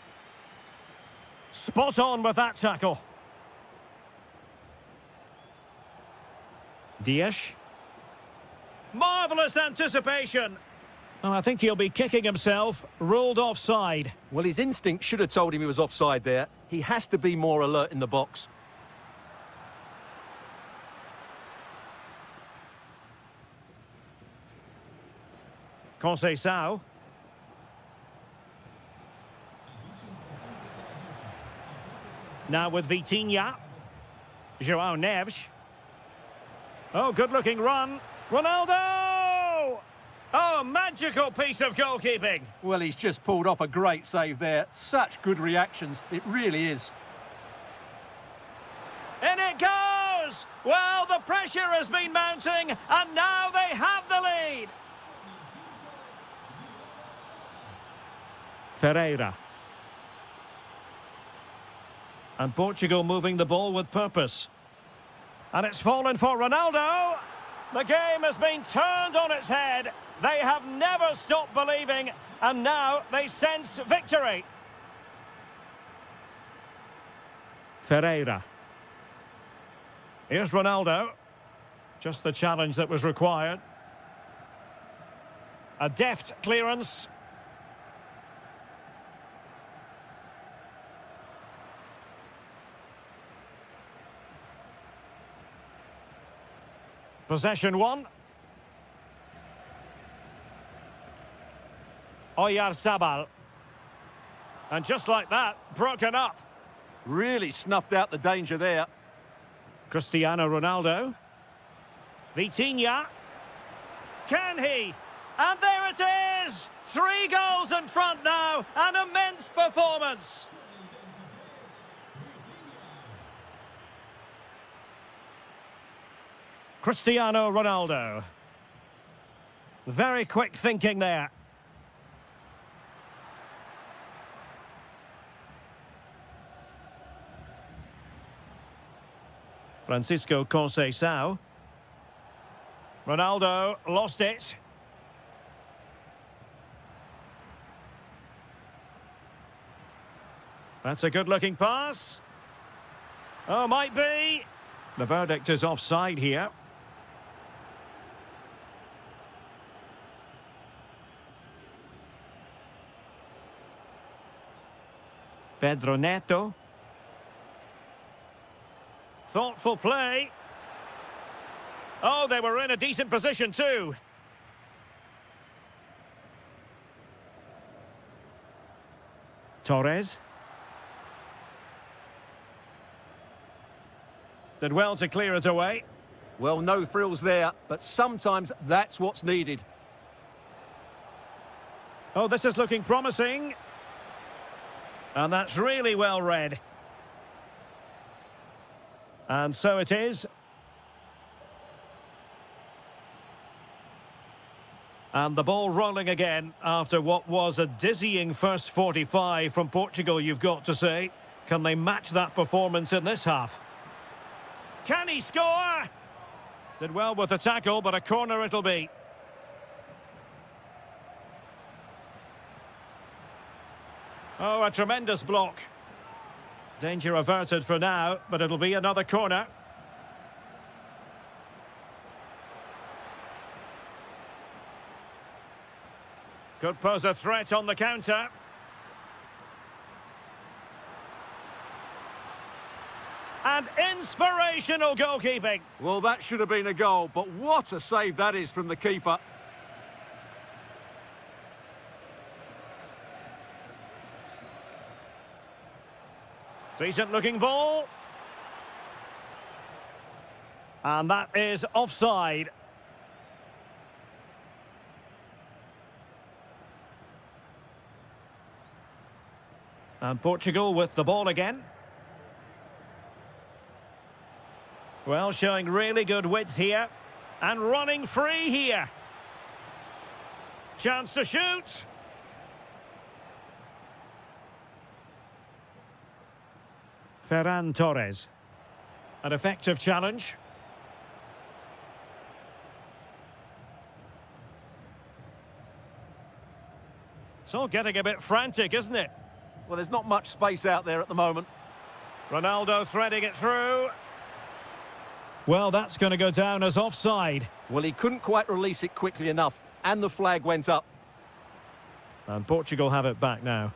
Spot on with that tackle. Dias. Marvellous anticipation. And I think he'll be kicking himself, ruled offside. Well, his instinct should have told him he was offside there. He has to be more alert in the box. Conceição. Now with Vitinha. João Neves. Oh, good-looking run. Ronaldo! Oh, magical piece of goalkeeping. Well, he's just pulled off a great save there. Such good reactions. It really is. In it goes! Well, the pressure has been mounting, and now they have the lead. Ferreira. And Portugal moving the ball with purpose. And it's fallen for Ronaldo. The game has been turned on its head. They have never stopped believing, and now they sense victory. Ferreira. Here's Ronaldo. Just the challenge that was required. A deft clearance. Possession one. Oyarzabal. And just like that, broken up. Really snuffed out the danger there. Cristiano Ronaldo. Vitinha. Can he? And there it is! 3 goals in front now. An immense performance. Cristiano Ronaldo. Very quick thinking there. Francisco Conceição. Ronaldo lost it. That's a good-looking pass. Oh, might be. The verdict is offside here. Pedro Neto. Thoughtful play. Oh, they were in a decent position too. Torres. Did well to clear it away. Well, no frills there, but sometimes that's what's needed. Oh, this is looking promising. And that's really well read. And so it is. And the ball rolling again after what was a dizzying first 45 from Portugal, you've got to say. Can they match that performance in this half? Can he score? Did well with the tackle, but a corner it'll be. Oh, a tremendous block. Danger averted for now, but it'll be another corner. Could pose a threat on the counter. And inspirational goalkeeping. Well, that should have been a goal, but what a save that is from the keeper. Decent looking ball. And that is offside. And Portugal with the ball again. Well, showing really good width here. And running free here. Chance to shoot. Ferran Torres. An effective challenge. It's all getting a bit frantic, isn't it? Well, there's not much space out there at the moment. Ronaldo threading it through. Well, that's going to go down as offside. Well, he couldn't quite release it quickly enough, and the flag went up. And Portugal have it back now.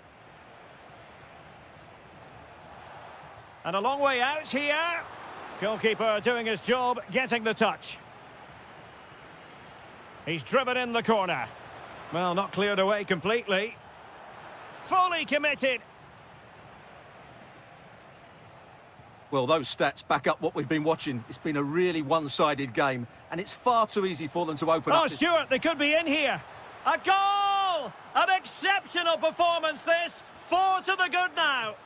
And a long way out here. Goalkeeper doing his job, getting the touch. He's driven in the corner. Well, not cleared away completely. Fully committed. Well, those stats back up what we've been watching. It's been a really one-sided game, and it's far too easy for them to open up. Oh, Stuart, they could be in here. A goal! An exceptional performance, this. 4 to the good now.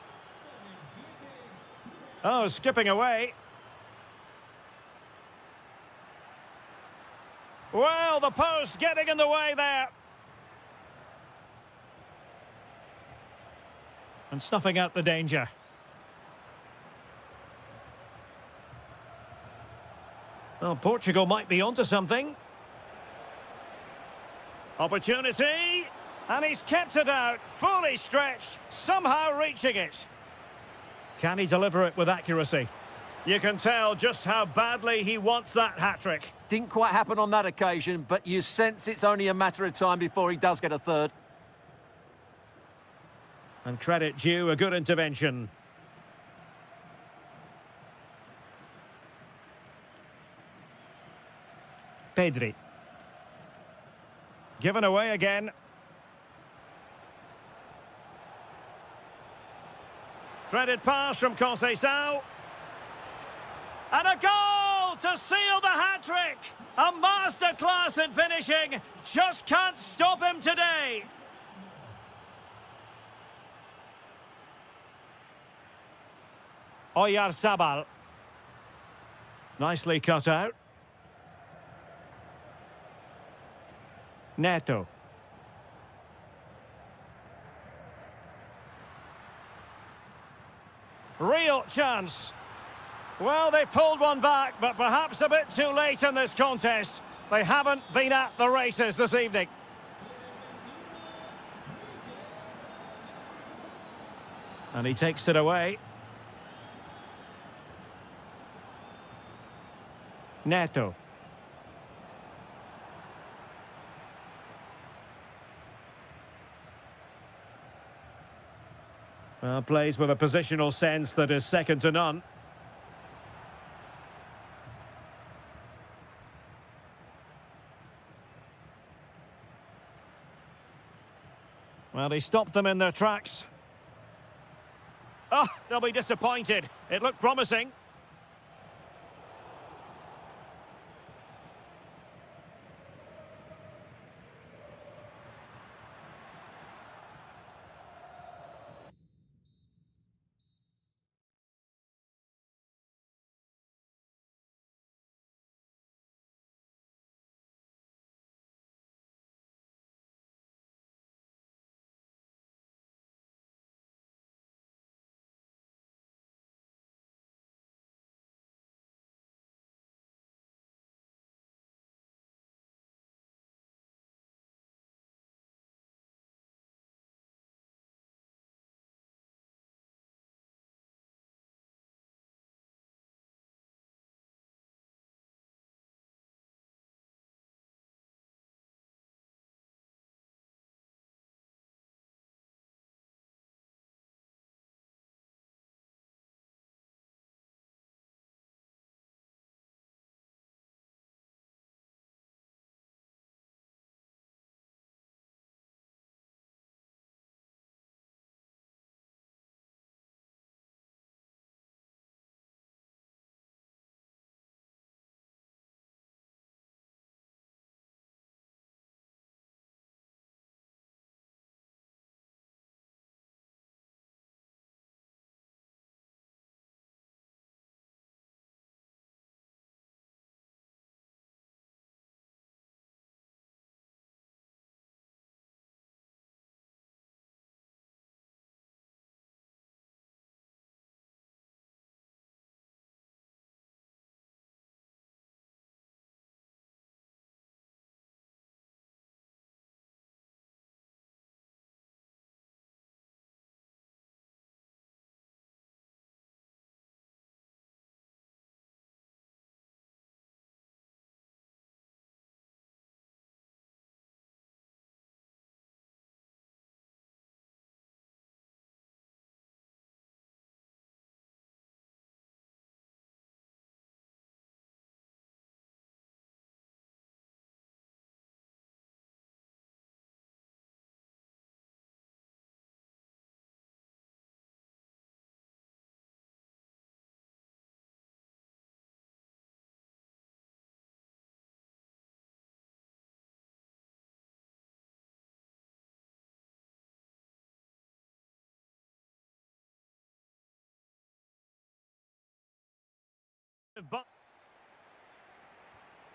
Oh, skipping away. Well, the post getting in the way there. And snuffing out the danger. Well, Portugal might be onto something. Opportunity. And he's kept it out, fully stretched, somehow reaching it. Can he deliver it with accuracy? You can tell just how badly he wants that hat-trick. Didn't quite happen on that occasion, but you sense it's only a matter of time before he does get a third. And credit due, a good intervention. Pedri. Given away again. Threaded pass from Conceição. And a goal to seal the hat-trick! A masterclass in finishing. Just can't stop him today. Oyarzabal. Nicely cut out. Neto. Real chance. Well, they pulled one back, but perhaps a bit too late in this contest. They haven't been at the races this evening. And he takes it away. Neto. Plays with a positional sense that is second to none. Well, he stopped them in their tracks. Oh, they'll be disappointed. It looked promising.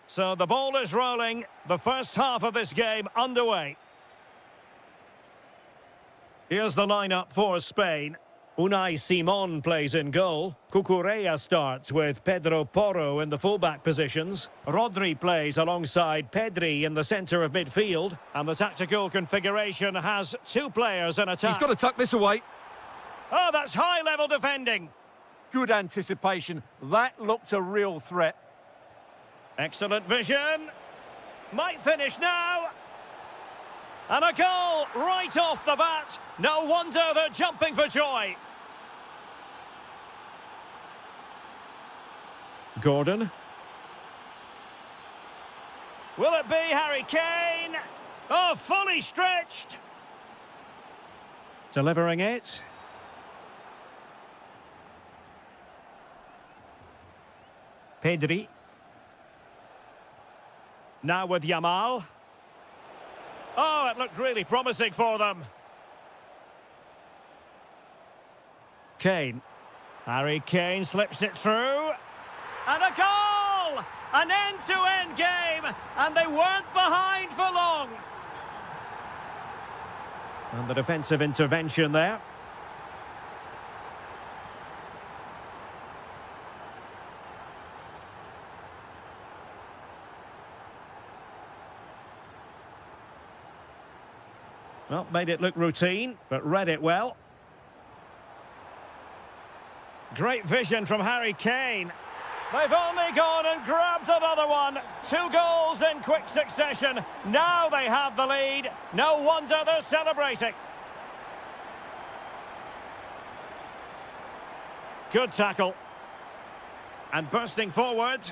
So the ball is rolling. The first half of this game underway. Here's the lineup for Spain. Unai Simon plays in goal. Cucurella starts with Pedro Porro in the fullback positions. Rodri plays alongside Pedri in the centre of midfield. And the tactical configuration has two players in attack. He's got to tuck this away. Oh, that's high-level defending. Good anticipation. That looked a real threat. Excellent vision. Might finish now. And a goal right off the bat. No wonder they're jumping for joy. Gordon. Will it be Harry Kane? Oh, fully stretched. Delivering it. Pedri. Now with Yamal. Oh, it looked really promising for them. Kane. Harry Kane slips it through. And a goal! An end-to-end game, and they weren't behind for long. And the defensive intervention there. Well, made it look routine, but read it well. Great vision from Harry Kane. They've only gone and grabbed another one. 2 goals in quick succession. Now they have the lead. No wonder they're celebrating. Good tackle. And bursting forward.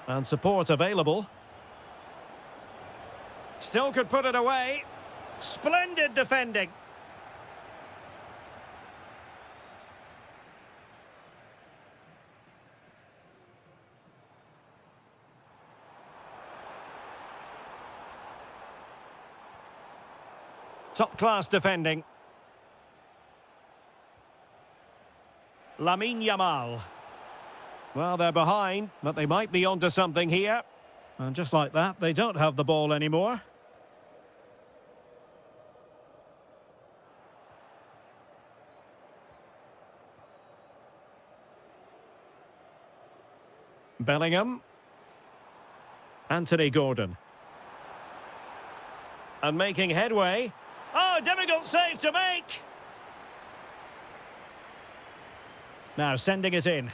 And support available. Still could put it away. Splendid defending. Top-class defending. Lamine Yamal. Well, they're behind, but they might be onto something here. And just like that, they don't have the ball anymore. Bellingham. Anthony Gordon. And making headway. Oh, difficult save to make. Now sending it in.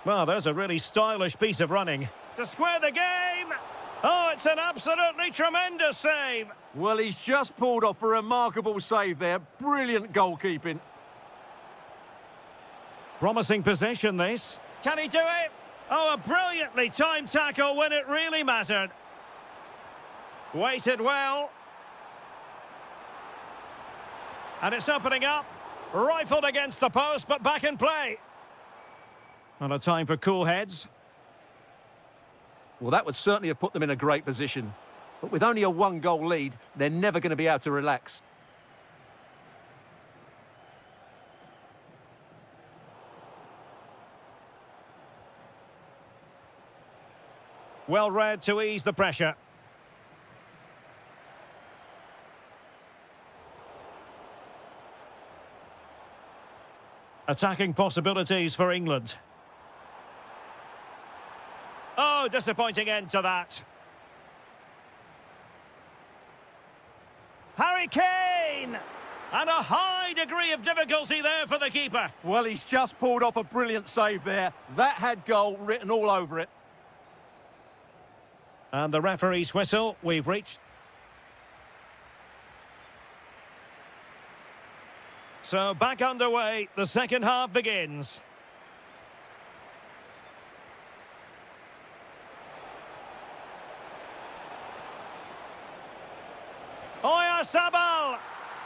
Well, there's a really stylish piece of running. To square the game! Oh, it's an absolutely tremendous save! Well, he's just pulled off a remarkable save there. Brilliant goalkeeping. Promising possession, this. Can he do it? Oh, a brilliantly timed tackle when it really mattered. Weighted well. And it's opening up. Rifled against the post, but back in play. Not a time for cool heads. Well, that would certainly have put them in a great position. But with only a 1-goal lead, they're never going to be able to relax. Well read to ease the pressure. Attacking possibilities for England. Oh, disappointing end to that. Harry Kane! And a high degree of difficulty there for the keeper. Well, he's just pulled off a brilliant save there. That had goal written all over it. And the referee's whistle, we've reached. So back underway, the second half begins. Oyarzabal!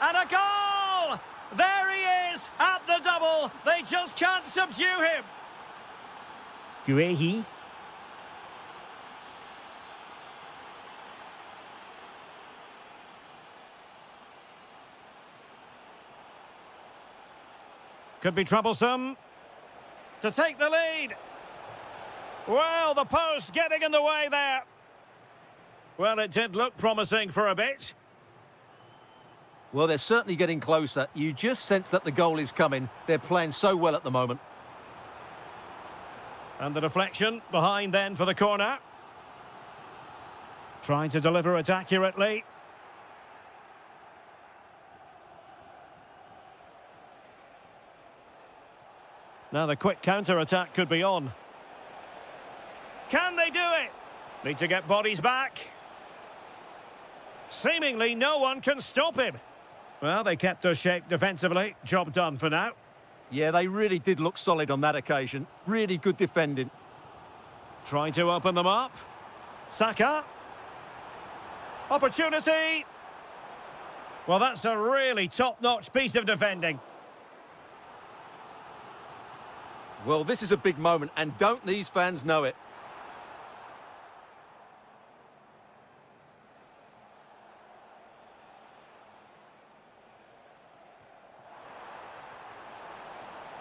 And a goal! There he is at the double. They just can't subdue him. Guehi. Could be troublesome. To take the lead. Well, the post getting in the way there. Well, it did look promising for a bit. Well, they're certainly getting closer. You just sense that the goal is coming. They're playing so well at the moment. And the deflection behind then for the corner. Trying to deliver it accurately. Now the quick counter-attack could be on. Can they do it? Need to get bodies back. Seemingly no one can stop him. Well, they kept their shape defensively. Job done for now. Yeah, they really did look solid on that occasion. Really good defending. Trying to open them up. Saka. Opportunity. Well, that's a really top-notch piece of defending. Well, this is a big moment, and don't these fans know it?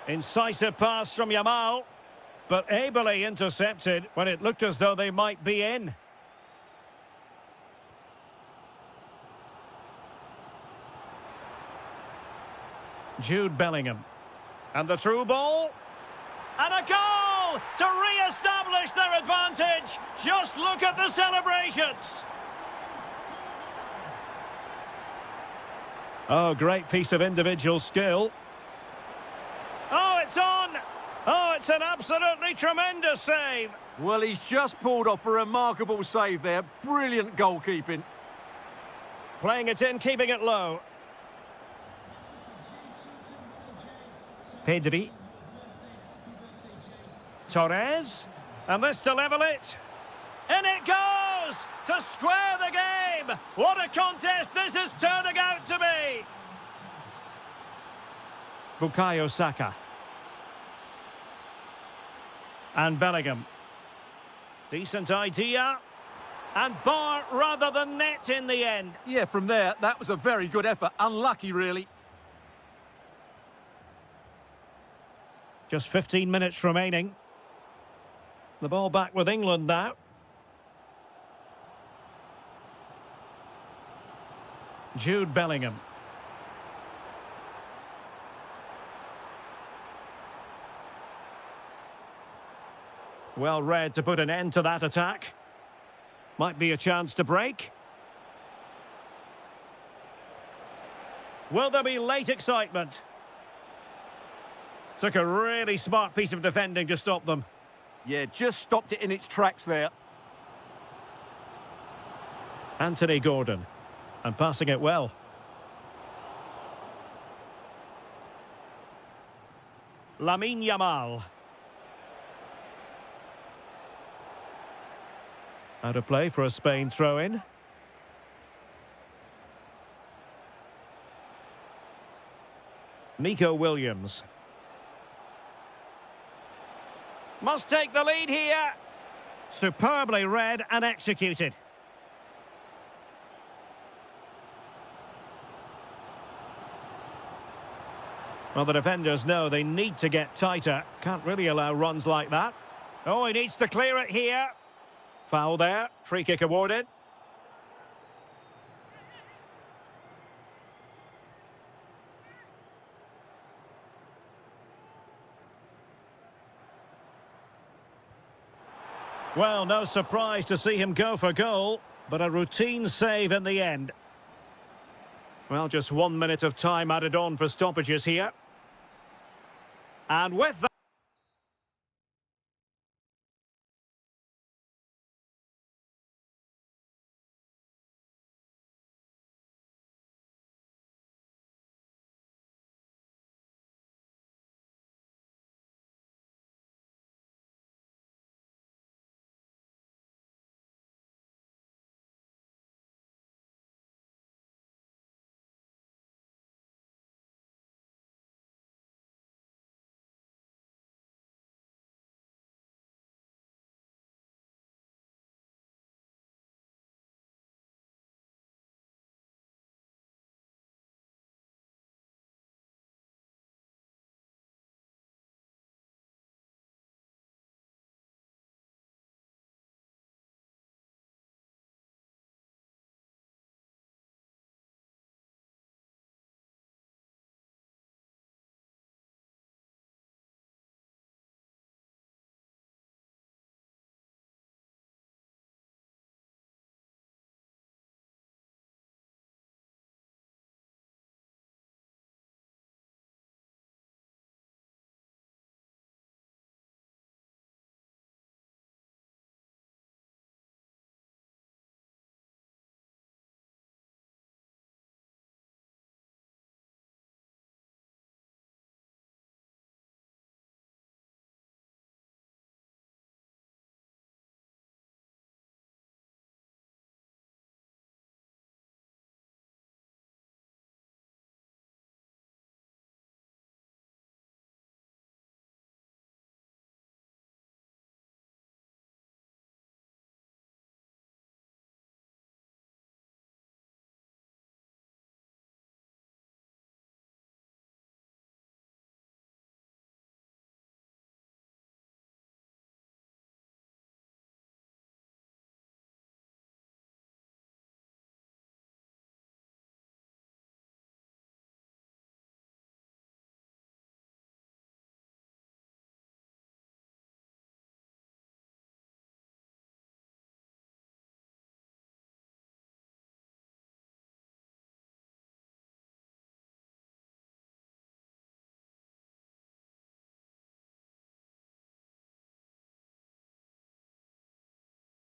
Incisive pass from Yamal, but ably intercepted when it looked as though they might be in. Jude Bellingham. And the through ball. And a goal to re-establish their advantage. Just look at the celebrations. Oh, great piece of individual skill. Oh, it's on! Oh, it's an absolutely tremendous save. Well, he's just pulled off a remarkable save there. Brilliant goalkeeping. Playing it in, keeping it low. Pedri. Torres. And this to level it. In it goes! To square the game! What a contest this is turning out to be! Bukayo Saka. And Bellingham. Decent idea. And bar rather than net in the end. Yeah, from there, that was a very good effort. Unlucky, really. Just 15 minutes remaining. The ball back with England now. Jude Bellingham. Well read to put an end to that attack. Might be a chance to break. Will there be late excitement? Took a really smart piece of defending to stop them. Yeah, just stopped it in its tracks there. Anthony Gordon. And passing it well. Lamine Yamal. Out of play for a Spain throw-in. Nico Williams. Must take the lead here. Superbly read and executed. Well, the defenders know they need to get tighter. Can't really allow runs like that. Oh, he needs to clear it here. Foul there. Free kick awarded. Well, no surprise to see him go for goal, but a routine save in the end. Well, just 1 minute of time added on for stoppages here. And with that...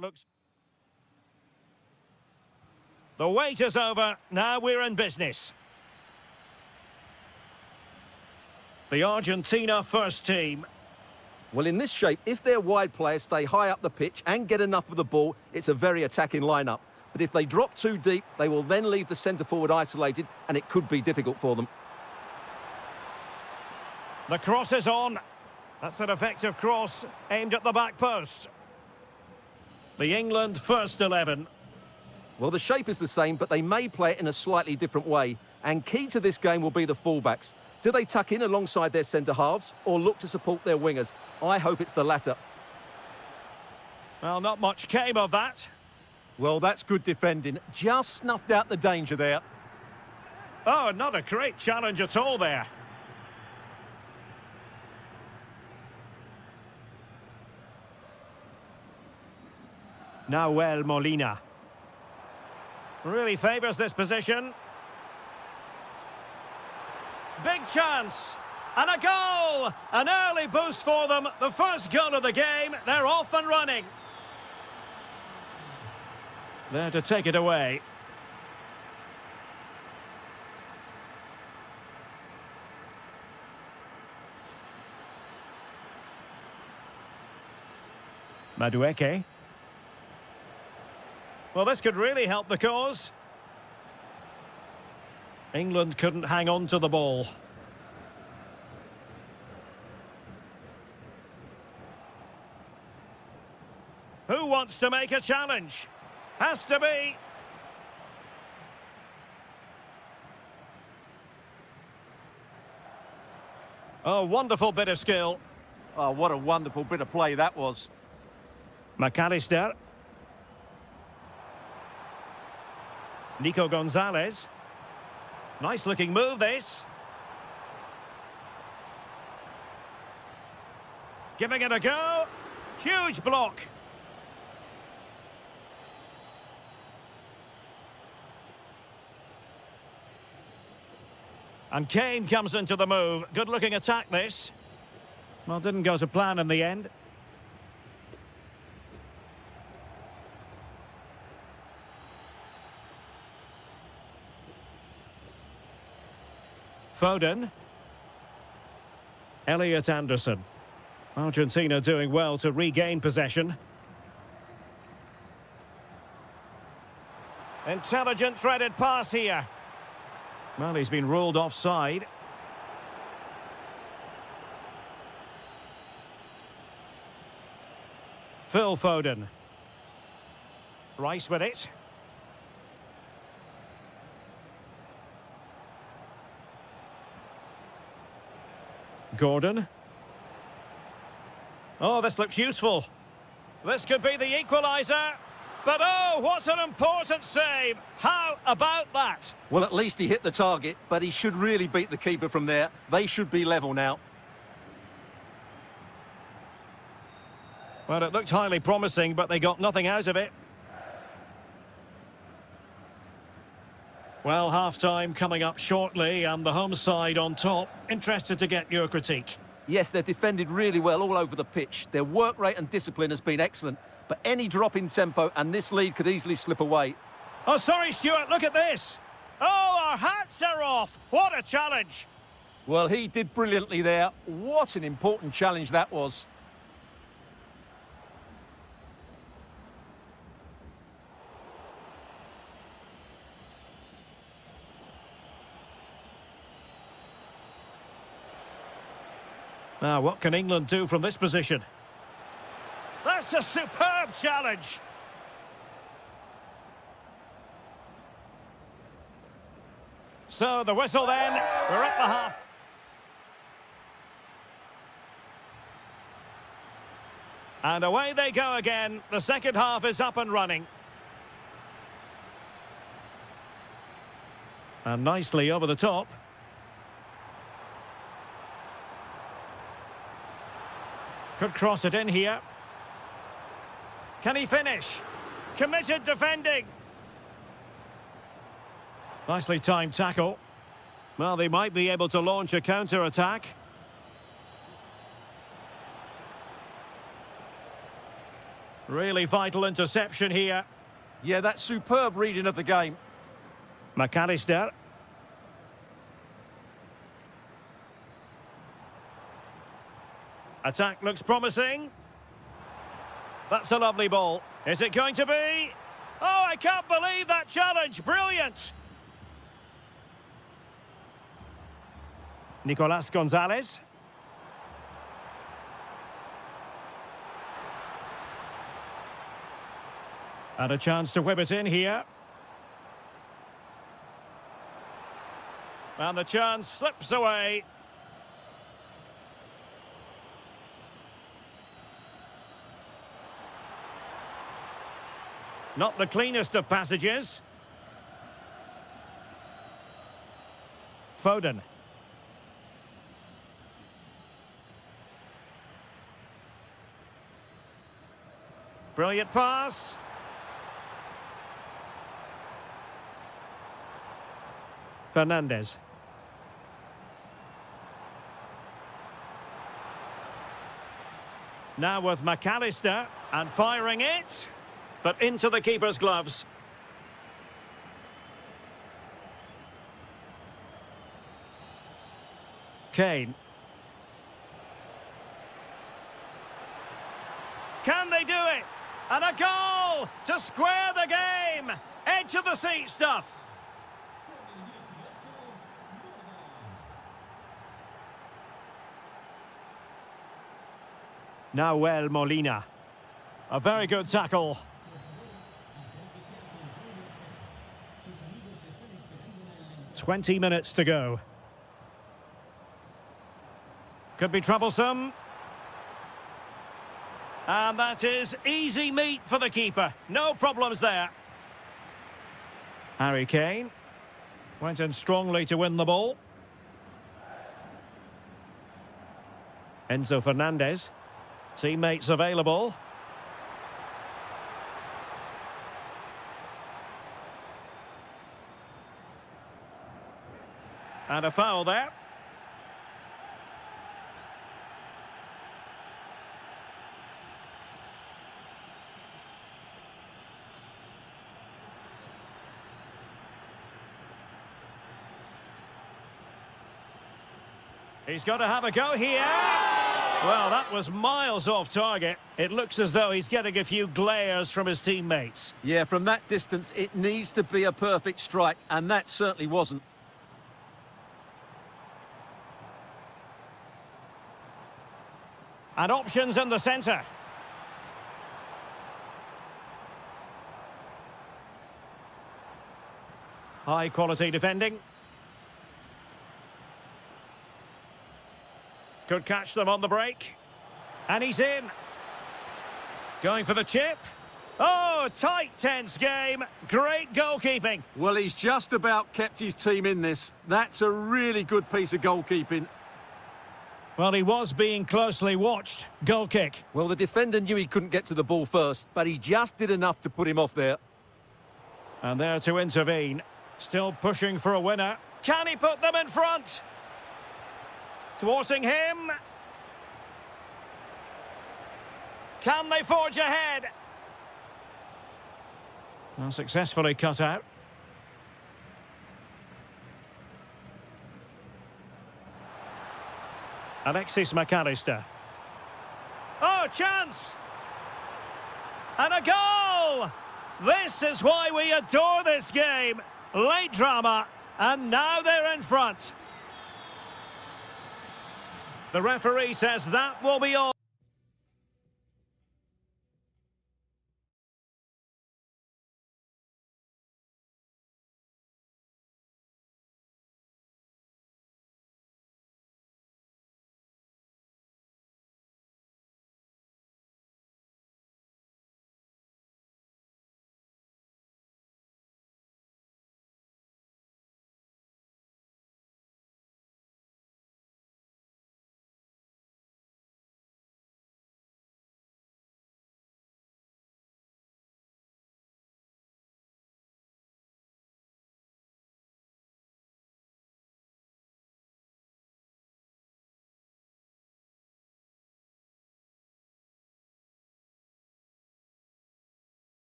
looks... The wait is over. Now we're in business. The Argentina first team. Well, in this shape, if their wide players stay high up the pitch and get enough of the ball, it's a very attacking lineup. But if they drop too deep, they will then leave the centre-forward isolated, and it could be difficult for them. The cross is on. That's an effective cross aimed at the back post. The England first 11. Well, the shape is the same, but they may play it in a slightly different way. And key to this game will be the fullbacks. Do they tuck in alongside their centre-halves or look to support their wingers? I hope it's the latter. Well, not much came of that. Well, that's good defending. Just snuffed out the danger there. Oh, not a great challenge at all there. Nahuel Molina. Really favours this position. Big chance. And a goal! An early boost for them. The first goal of the game. They're off and running. There to take it away. Madueke. Well, this could really help the cause. England couldn't hang on to the ball. Who wants to make a challenge? Has to be. Oh, wonderful bit of skill. Oh, what a wonderful bit of play that was. McAllister. Nico Gonzalez. Nice looking move, this. Giving it a go. Huge block. And Kane comes into the move. Good looking attack, this. Well, didn't go to plan in the end. Foden. Elliot Anderson. Argentina doing well to regain possession. Intelligent threaded pass here. Well, he's been ruled offside. Phil Foden. Rice with it. Gordon. Oh, this looks useful. This could be the equaliser. But oh, what an important save. How about that? Well, at least he hit the target, but he should really beat the keeper from there. They should be level now. Well, it looked highly promising, but they got nothing out of it. Well, half-time coming up shortly, and the home side on top. Interested to get your critique. Yes, they've defended really well all over the pitch. Their work rate and discipline has been excellent. But any drop in tempo and this lead could easily slip away. Oh, sorry, Stuart, look at this. Oh, our hats are off. What a challenge. Well, he did brilliantly there. What an important challenge that was. Now, what can England do from this position? That's a superb challenge. So, the whistle then. We're at the half. And away they go again. The second half is up and running. And nicely over the top. Could cross it in here. Can he finish? Committed defending. Nicely timed tackle. Well, they might be able to launch a counter-attack. Really vital interception here. Yeah, that's superb reading of the game. McAllister. Attack looks promising. That's a lovely ball. Is it going to be? Oh, I can't believe that challenge. Brilliant. Nicolas Gonzalez. And a chance to whip it in here. And the chance slips away. Not the cleanest of passages. Foden. Brilliant pass. Fernandez. Now with McAllister and firing it, but into the keeper's gloves. Kane. Can they do it? And a goal to square the game. Edge of the seat stuff. Nahuel Molina. A very good tackle. "20 minutes to go. Could be troublesome. And that is easy meat for the keeper. No problems there. Harry Kane went in strongly to win the ball. Enzo Fernandez. Teammates available. And a foul there. He's got to have a go here. Well, that was miles off target. It looks as though he's getting a few glares from his teammates. Yeah, from that distance, it needs to be a perfect strike, and that certainly wasn't. And options in the centre. High quality defending. Could catch them on the break. And he's in. Going for the chip. Oh, tight, tense game. Great goalkeeping. Well, he's just about kept his team in this. That's a really good piece of goalkeeping. Well, he was being closely watched. Goal kick. Well, the defender knew he couldn't get to the ball first, but he just did enough to put him off there. And there to intervene. Still pushing for a winner. Can he put them in front? Thwarting him. Can they forge ahead? Well, successfully cut out. Alexis McAllister. Oh, chance! And a goal! This is why we adore this game. Late drama, and now they're in front. The referee says that will be all.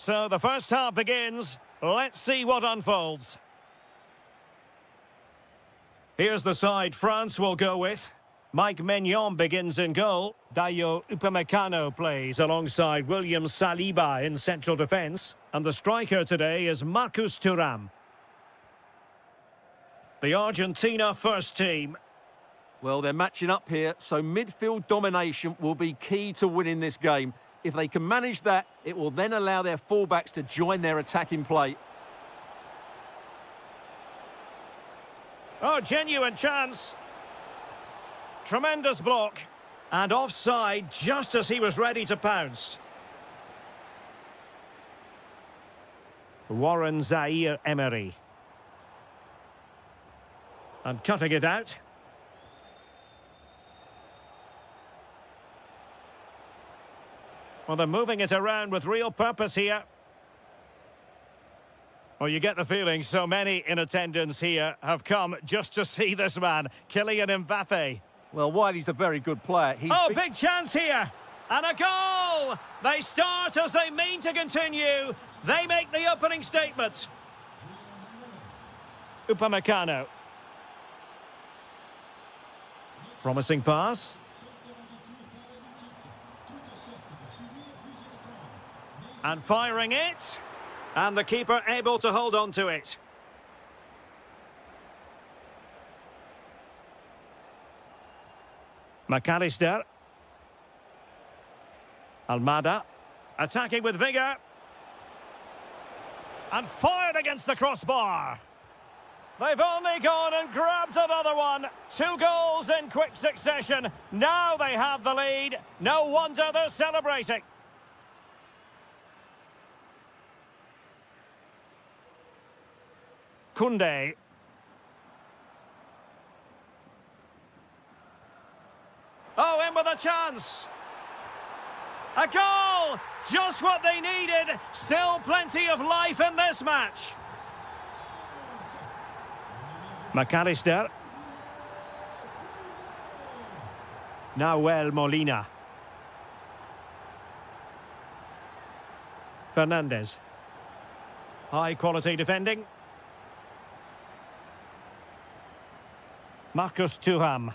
So the first half begins. Let's see what unfolds. Here's the side France will go with. Mike Maignan begins in goal. Dayo Upamecano plays alongside William Saliba in central defence. And the striker today is Marcus Thuram. The Argentina first team. Well, they're matching up here, so midfield domination will be key to winning this game. If they can manage that, it will then allow their fullbacks to join their attacking play. Oh, genuine chance. Tremendous block. And offside just as he was ready to pounce. Warren Zaire-Emery. And cutting it out. Well, they're moving it around with real purpose here. Well, you get the feeling so many in attendance here have come just to see this man, Kylian Mbappe. Well, Whitey's a very good player. Big chance here. And a goal! They start as they mean to continue. They make the opening statement. Upamecano. Promising pass. And firing it. And the keeper able to hold on to it. McAllister. Almada. Attacking with vigour. And fired against the crossbar. They've only gone and grabbed another one. 2 goals in quick succession. Now they have the lead. No wonder they're celebrating. Koundé. Oh, in with a chance. A goal! Just what they needed. Still plenty of life in this match. McAllister. Nahuel Molina. Fernandez. High quality defending. Marcus Thuram.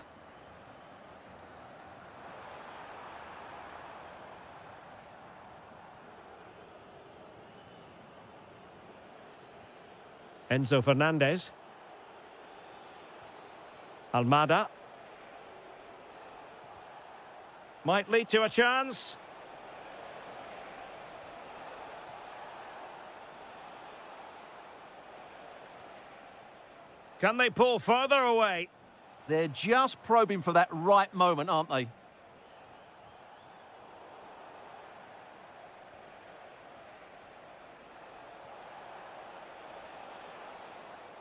Enzo Fernandez. Almada. Might lead to a chance. Can they pull further away? They're just probing for that right moment, aren't they?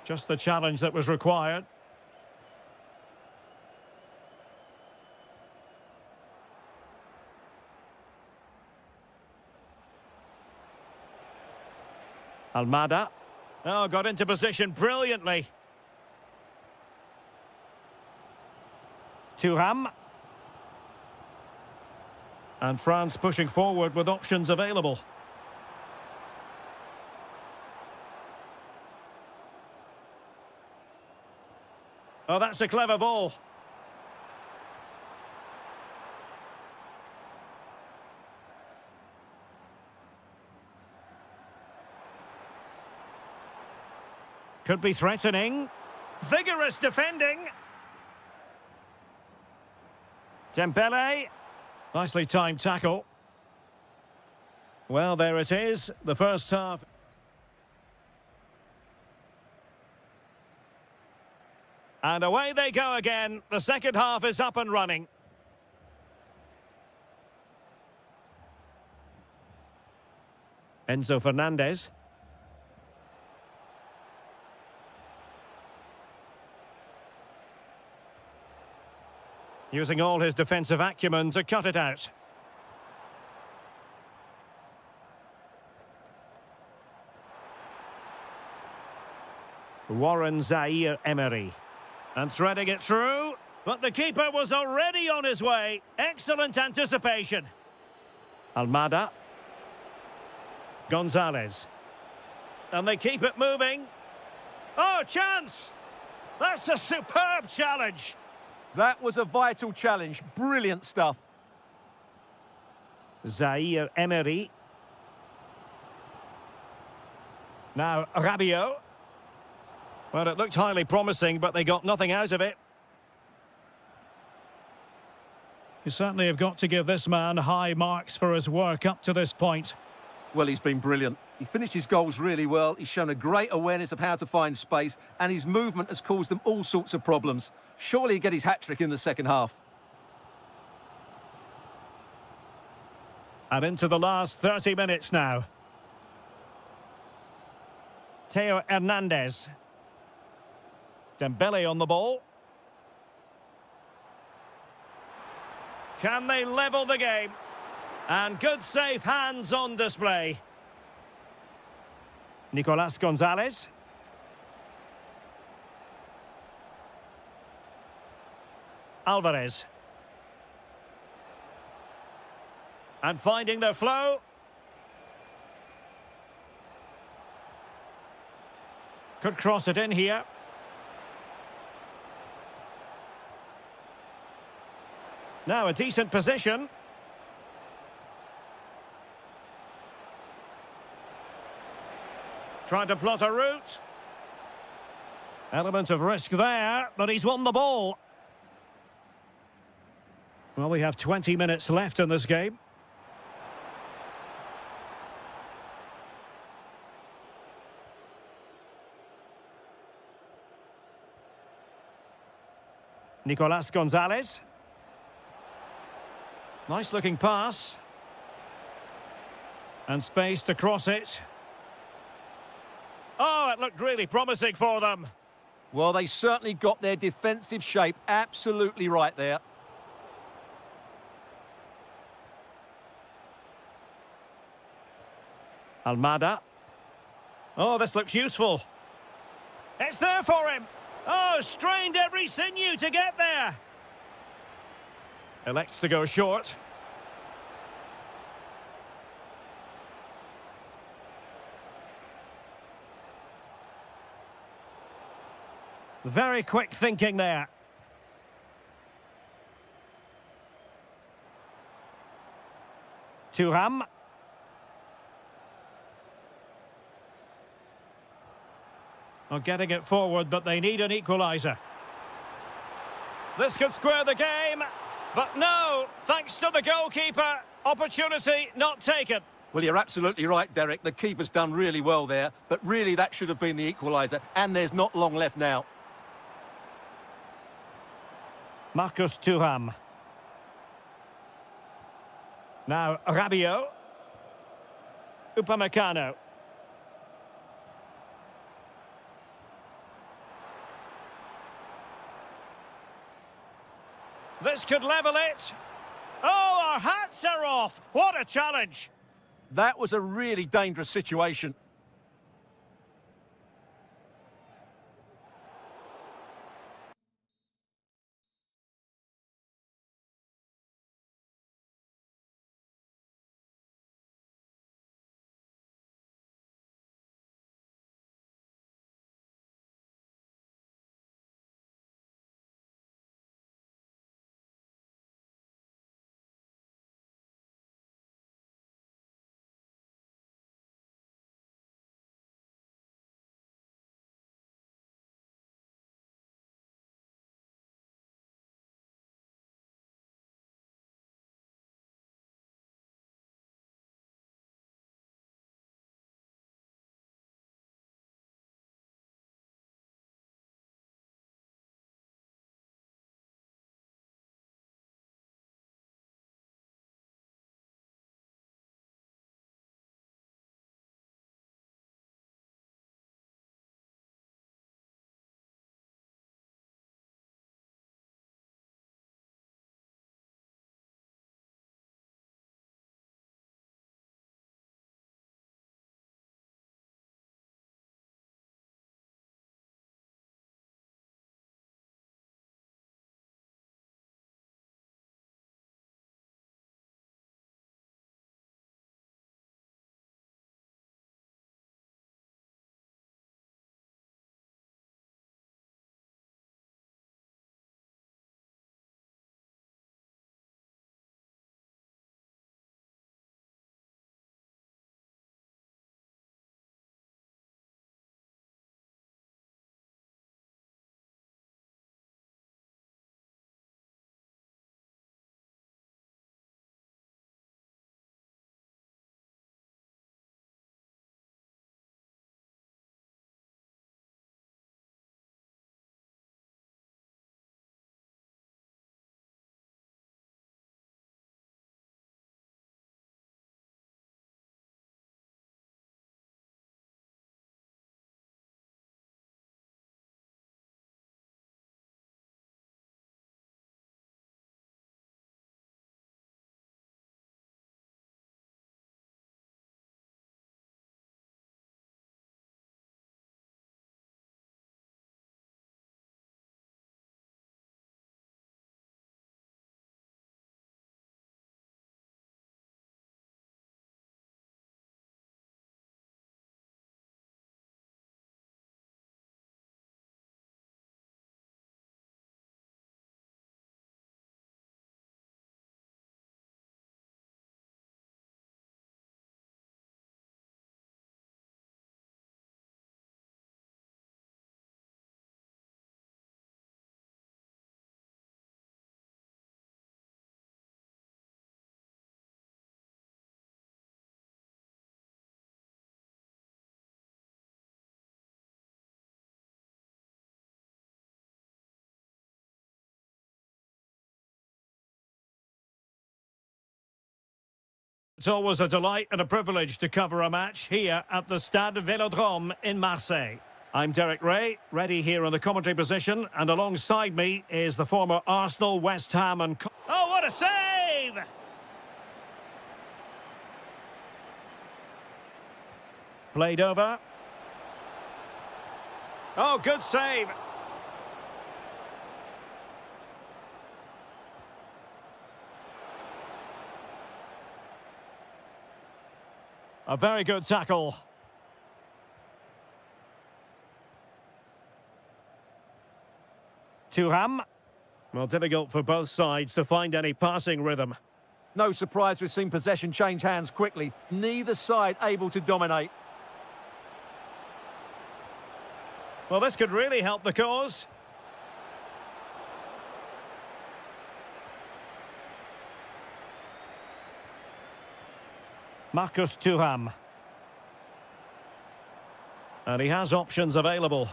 Just the challenge that was required. Almada. Oh, got into position brilliantly. Thuram. And France pushing forward with options available. Oh, that's a clever ball. Could be threatening. Vigorous defending. Dembele. Nicely timed tackle. Well, there it is. The first half. And away they go again. The second half is up and running. Enzo Fernandez. Using all his defensive acumen to cut it out. Warren Zaire-Emery. And threading it through. But the keeper was already on his way. Excellent anticipation. Almada. Gonzalez. And they keep it moving. Oh, chance! That's a superb challenge. That was a vital challenge. Brilliant stuff. Zaire Emery. Now, Rabiot. Well, it looked highly promising, but they got nothing out of it. You certainly have got to give this man high marks for his work up to this point. Well, he's been brilliant. He finished his goals really well. He's shown a great awareness of how to find space, and his movement has caused them all sorts of problems. Surely he'll get his hat-trick in the second half. And into the last 30 minutes now. Theo Hernandez. Dembele on the ball. Can they level the game? And good safe hands on display. Nicolas Gonzalez. Alvarez. And finding their flow. Could cross it in here. Now a decent position. Trying to plot a route. Element of risk there, but he's won the ball. Well, we have 20 minutes left in this game. Nicolas Gonzalez. Nice looking pass. And space to cross it. Oh, it looked really promising for them. Well, they certainly got their defensive shape absolutely right there. Almada. Oh, this looks useful. It's there for him. Oh, strained every sinew to get there. Elects to go short. Very quick thinking there. Thuram. Not getting it forward, but they need an equaliser. This could square the game, but no, thanks to the goalkeeper. Opportunity not taken. Well, you're absolutely right, Derek. The keeper's done really well there, but really that should have been the equaliser, and there's not long left now. Marcus Thuram. Now Rabiot. Upamecano. This could level it. Oh, our hats are off. What a challenge. That was a really dangerous situation. It's always a delight and a privilege to cover a match here at the Stade Vélodrome in Marseille. I'm Derek Ray, ready here in the commentary position, and alongside me is the former Arsenal, West Ham and... Oh, what a save! Played over. Oh, good save. A very good tackle. Thuram. Well, difficult for both sides to find any passing rhythm. No surprise we've seen possession change hands quickly. Neither side able to dominate. Well, this could really help the cause. Marcus Thuram. And he has options available.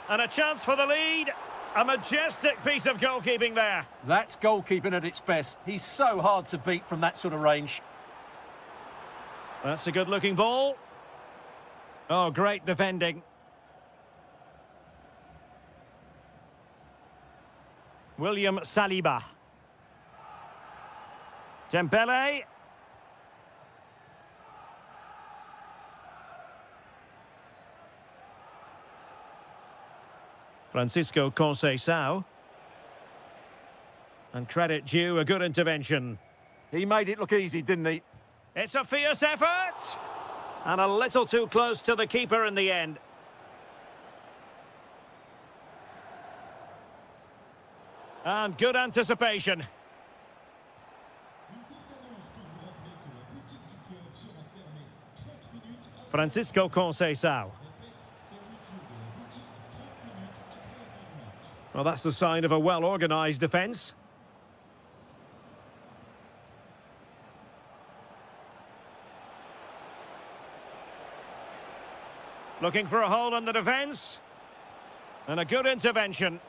And a chance for the lead. A majestic piece of goalkeeping there. That's goalkeeping at its best. He's so hard to beat from that sort of range. That's a good-looking ball. Oh, great defending. William Saliba. Dembele. Francisco Conceição. And credit due, a good intervention. He made it look easy, didn't he? It's a fierce effort. And a little too close to the keeper in the end. And good anticipation. Francisco Conceição. Well, that's the sign of a well-organised defence. Looking for a hole in the defence. And a good intervention.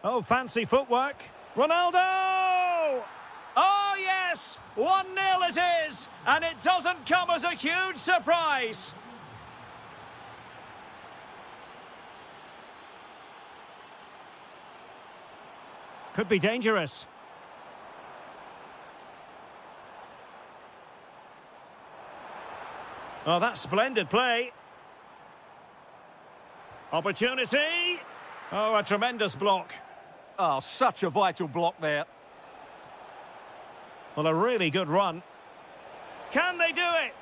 Oh, fancy footwork. Ronaldo! Oh, yes! 1-0 it is! And it doesn't come as a huge surprise. Could be dangerous. Oh, that's splendid play. Opportunity. Oh, a tremendous block. Oh, such a vital block there. Well, a really good run. Can they do it?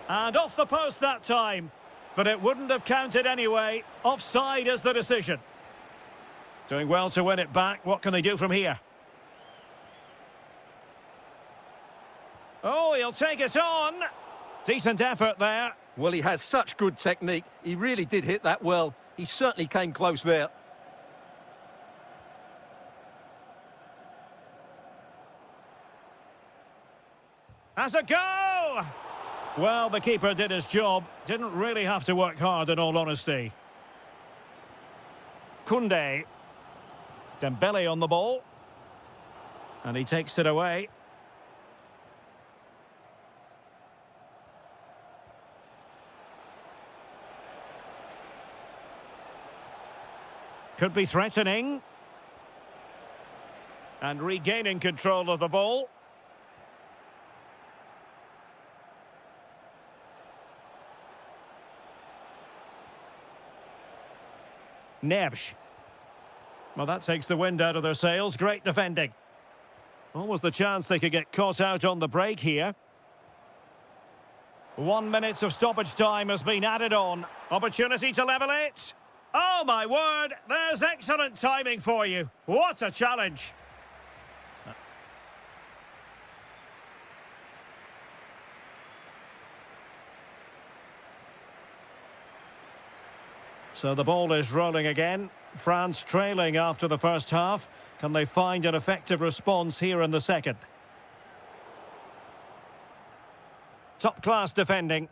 And off the post that time. But it wouldn't have counted anyway. Offside is the decision. Doing well to win it back. What can they do from here? Oh, he'll take it on. Decent effort there. Well, he has such good technique. He really did hit that well. He certainly came close there. Has a go! Well, the keeper did his job. Didn't really have to work hard, in all honesty. Koundé. Dembele on the ball. And he takes it away. Could be threatening. And regaining control of the ball. Neves. Well, that takes the wind out of their sails. Great defending. Almost the chance they could get caught out on the break here. 1 minute of stoppage time has been added on. Opportunity to level it. Oh, my word. There's excellent timing for you. What a challenge. So the ball is rolling again. France trailing after the first half. Can they find an effective response here in the second? Top-class defending.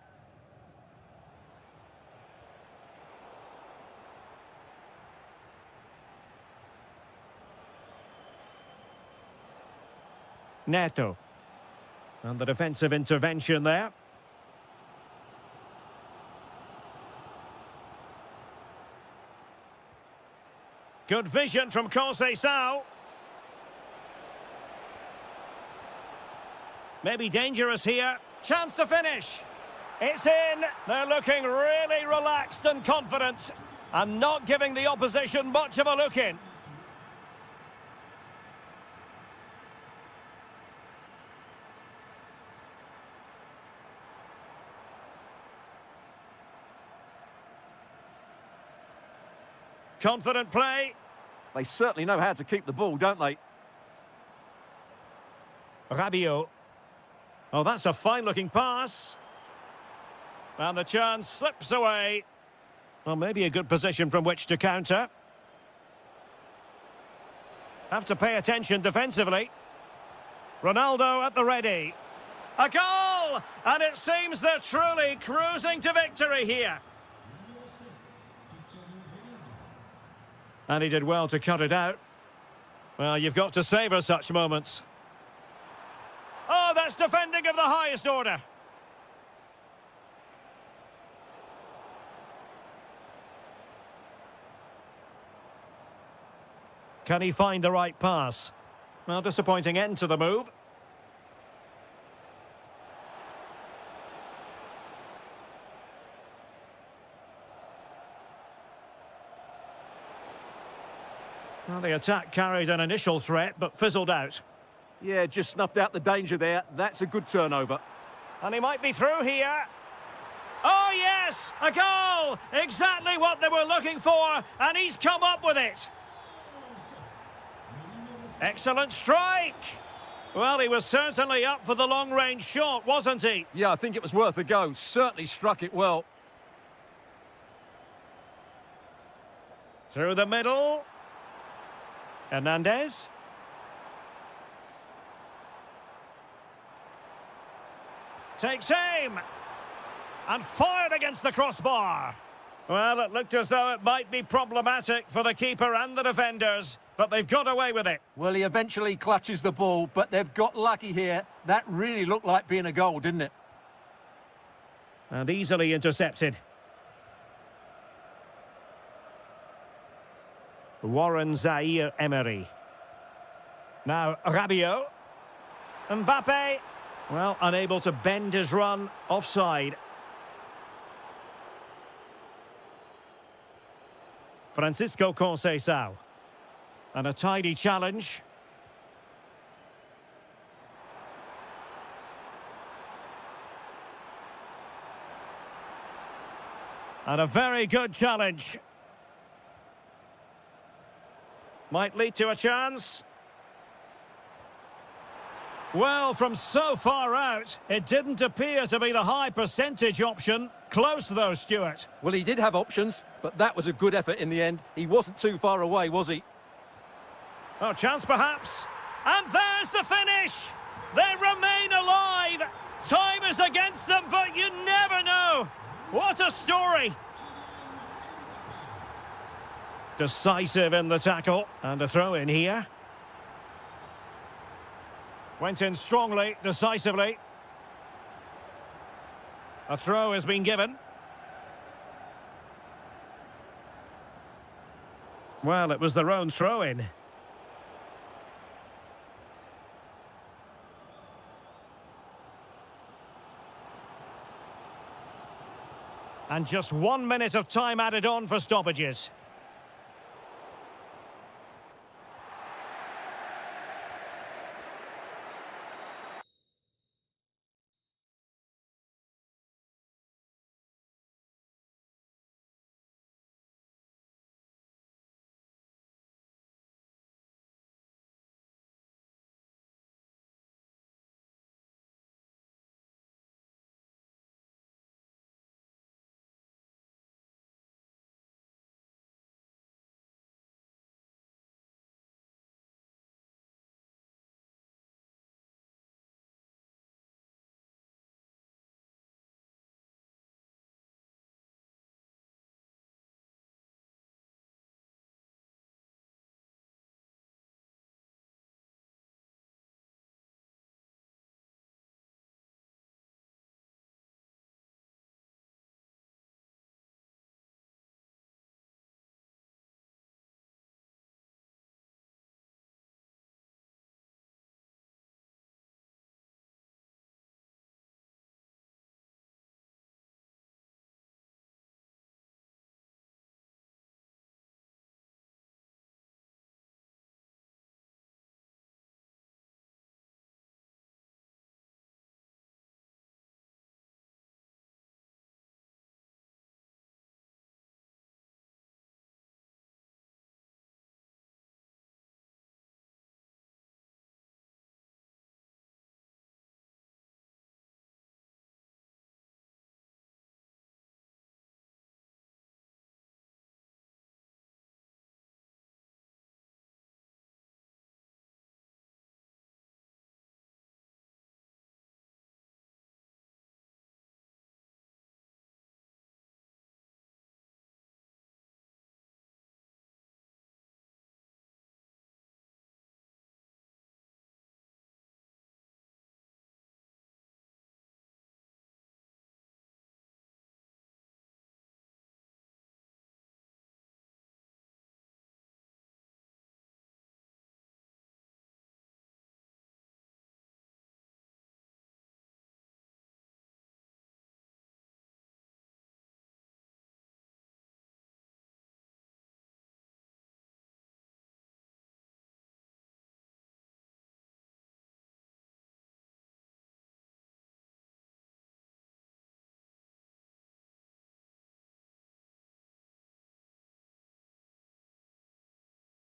Neto. And the defensive intervention there. Good vision from Conceição. Maybe dangerous here. Chance to finish. It's in. They're looking really relaxed and confident and not giving the opposition much of a look in. Confident play. They certainly know how to keep the ball, don't they? Rabiot. Oh, that's a fine-looking pass. And the chance slips away. Well, maybe a good position from which to counter. Have to pay attention defensively. Ronaldo at the ready. A goal! And it seems they're truly cruising to victory here. And he did well to cut it out. Well, you've got to savour such moments. Oh, that's defending of the highest order. Can he find the right pass? Well, disappointing end to the move. Well, the attack carried an initial threat, but fizzled out. Yeah, just snuffed out the danger there. That's a good turnover. And he might be through here. Oh, yes! A goal! Exactly what they were looking for, and he's come up with it. Excellent strike! Well, he was certainly up for the long-range shot, wasn't he? Yeah, I think it was worth a go. Certainly struck it well. Through the middle. Hernandez. Takes aim. And fired against the crossbar. Well, it looked as though it might be problematic for the keeper and the defenders, but they've got away with it. Well, he eventually clutches the ball, but they've got lucky here. That really looked like being a goal, didn't it? And easily intercepted. Warren Zaire-Emery. Now Rabiot. Mbappe. Well, unable to bend his run. Offside. Francisco Conceição. And a tidy challenge. And a very good challenge. Might lead to a chance. Well, from so far out, it didn't appear to be the high percentage option. Close though, Stuart. Well, he did have options, but that was a good effort in the end. He wasn't too far away, was he? Oh, chance perhaps. And there's the finish. They remain alive. Time is against them, but you never know. What a story. Decisive in the tackle. And a throw in here. Went in strongly, decisively. A throw has been given. Well, it was their own throw-in. And just 1 minute of time added on for stoppages.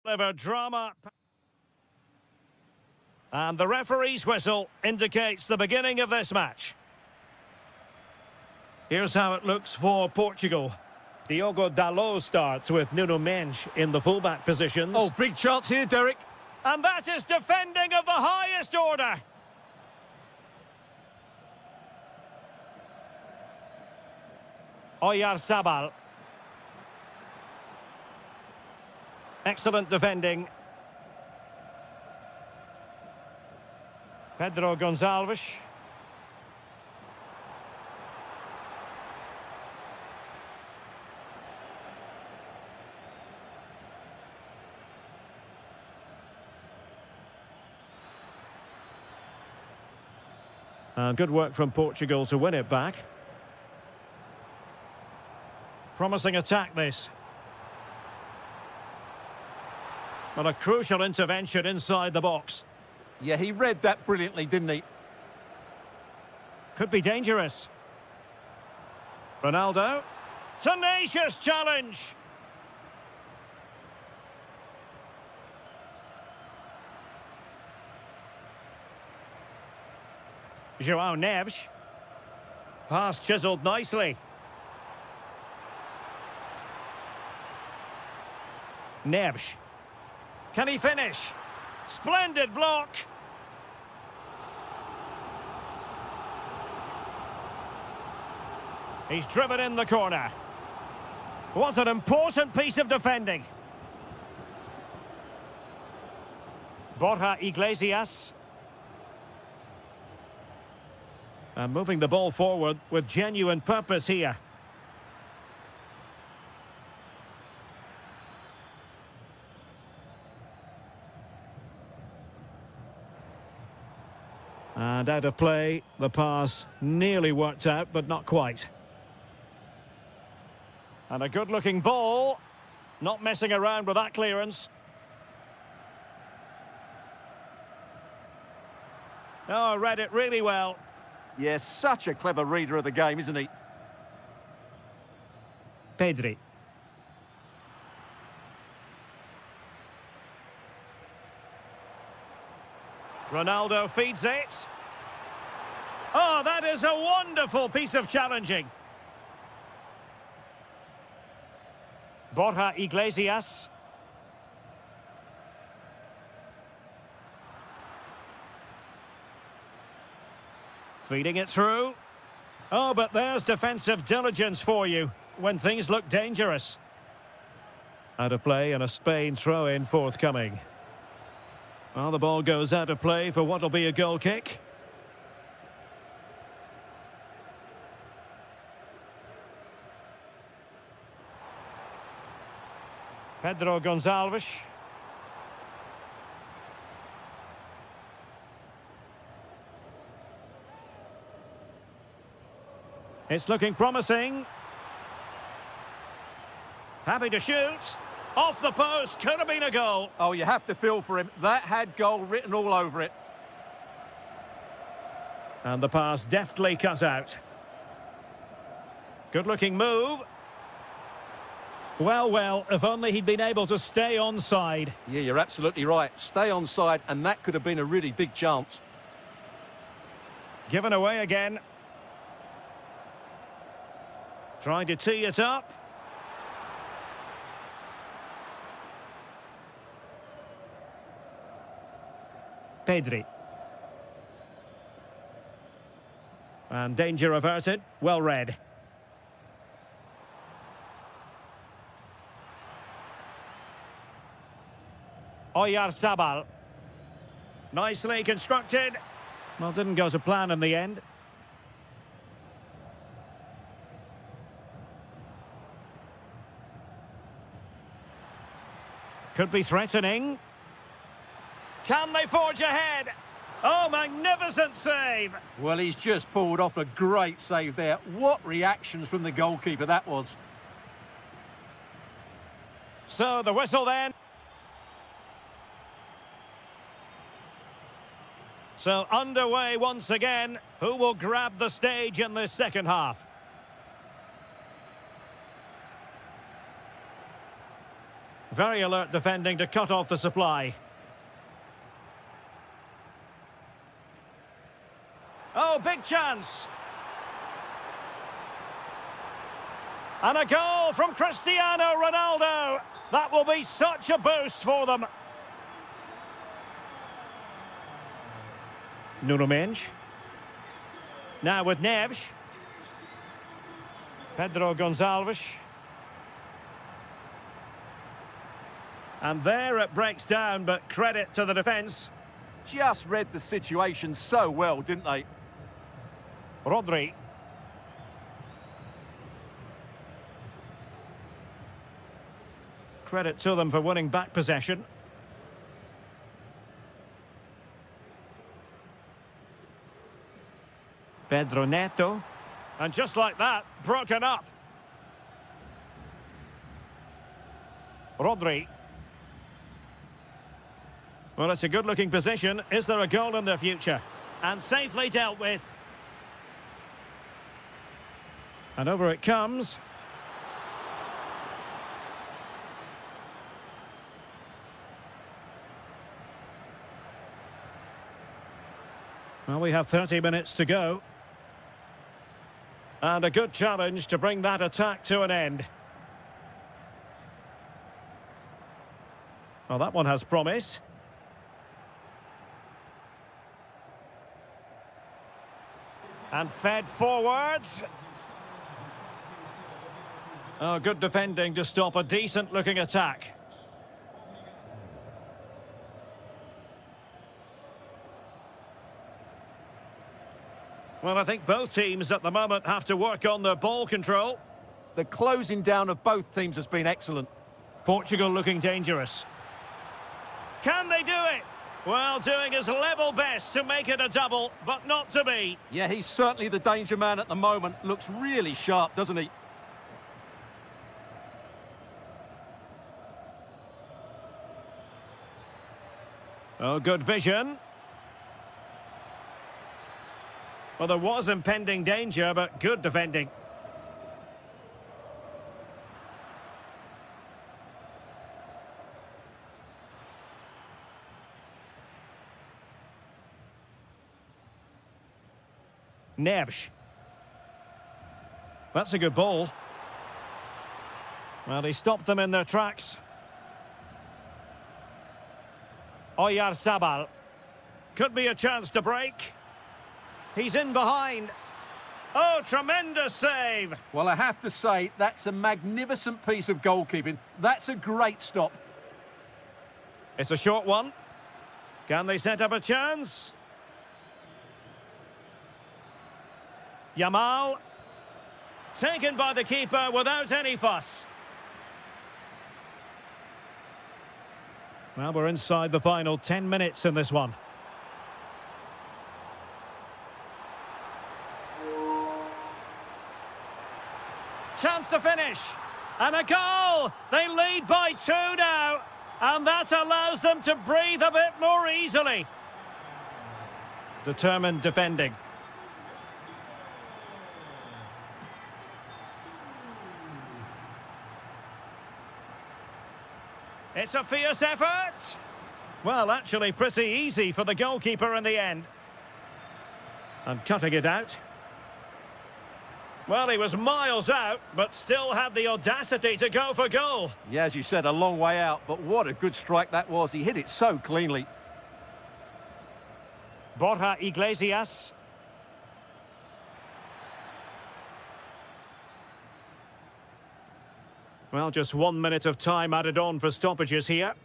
Liver drama. And the referee's whistle indicates the beginning of this match. Here's how it looks for Portugal. Diogo Dalot starts with Nuno Mendes in the fullback positions. Oh, big chance here, Derek. And that is defending of the highest order. Oyarzabal. Excellent defending. Pedro Gonçalves. Good work from Portugal to win it back. Promising attack this. But a crucial intervention inside the box. Yeah, he read that brilliantly, didn't he? Could be dangerous. Ronaldo. Tenacious challenge. João Neves. Pass chiselled nicely. Neves. Can he finish? Splendid block. He's driven in the corner. What an important piece of defending. Borja Iglesias. And moving the ball forward with genuine purpose here. And out of play, the pass nearly worked out, but not quite. And a good-looking ball. Not messing around with that clearance. Oh, read it really well. Yeah, such a clever reader of the game, isn't he? Pedri. Ronaldo feeds it. Oh, that is a wonderful piece of challenging. Borja Iglesias. Feeding it through. Oh, but there's defensive diligence for you when things look dangerous. Out of play and a Spain throw-in forthcoming. Well, the ball goes out of play for what will be a goal kick. Pedro Gonçalves. It's looking promising. Happy to shoot. Off the post, could have been a goal. Oh, you have to feel for him. That had goal written all over it. And the pass deftly cut out. Good-looking move. Well, well, if only he'd been able to stay onside. Yeah, you're absolutely right. Stay onside, and that could have been a really big chance. Given away again. Trying to tee it up. Pedri. And danger averted. Well read. Oyarzabal. Nicely constructed. Well, didn't go to plan in the end. Could be threatening. Can they forge ahead? Oh, magnificent save! Well, he's just pulled off a great save there. What reactions from the goalkeeper that was. So, the whistle then. So, underway once again. Who will grab the stage in this second half? Very alert defending to cut off the supply. Oh, big chance. And a goal from Cristiano Ronaldo. That will be such a boost for them. Nuno Mendes. Now with Neves. Pedro Gonçalves. And there it breaks down, but credit to the defence. Just read the situation so well, didn't they? Rodri. Credit to them for winning back possession. Pedro Neto. And just like that, broken up. Rodri. Well, it's a good-looking position. Is there a goal in the future? And safely dealt with. And over it comes. Well, we have 30 minutes to go. And a good challenge to bring that attack to an end. Well, that one has promise. And fed forwards. Oh, good defending to stop a decent-looking attack. Well, I think both teams at the moment have to work on their ball control. The closing down of both teams has been excellent. Portugal looking dangerous. Can they do it? Well, doing his level best to make it a double, but not to be. Yeah, he's certainly the danger man at the moment. Looks really sharp, doesn't he? Oh, good vision. Well, there was impending danger, but good defending. Neves. That's a good ball. Well, he stopped them in their tracks. Oyarzabal. Could be a chance to break. He's in behind. Oh, tremendous save. Well, I have to say, that's a magnificent piece of goalkeeping. That's a great stop. It's a short one. Can they set up a chance? Yamal. Taken by the keeper without any fuss. Well, we're inside the final 10 minutes in this one. Chance to finish. And a goal! They lead by 2 now. And that allows them to breathe a bit more easily. Determined defending. It's a fierce effort. Well, actually pretty easy for the goalkeeper in the end. And cutting it out. Well, he was miles out, but still had the audacity to go for goal. Yeah, as you said, a long way out, but what a good strike that was. He hit it so cleanly. Borja Iglesias. Well, just 1 minute of time added on for stoppages here.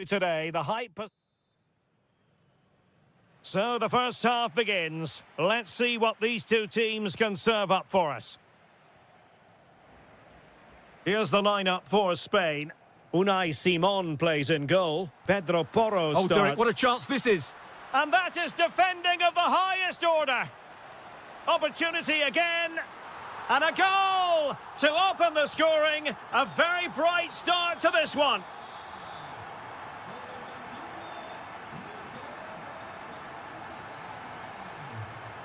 today, the hype... So the first half begins. Let's see what these two teams can serve up for us. Here's the lineup for Spain. Unai Simon plays in goal. Pedro Porro starts. Oh, Derek, what a chance this is. And that is defending of the highest order. Opportunity again. And a goal to open the scoring. A very bright start to this one.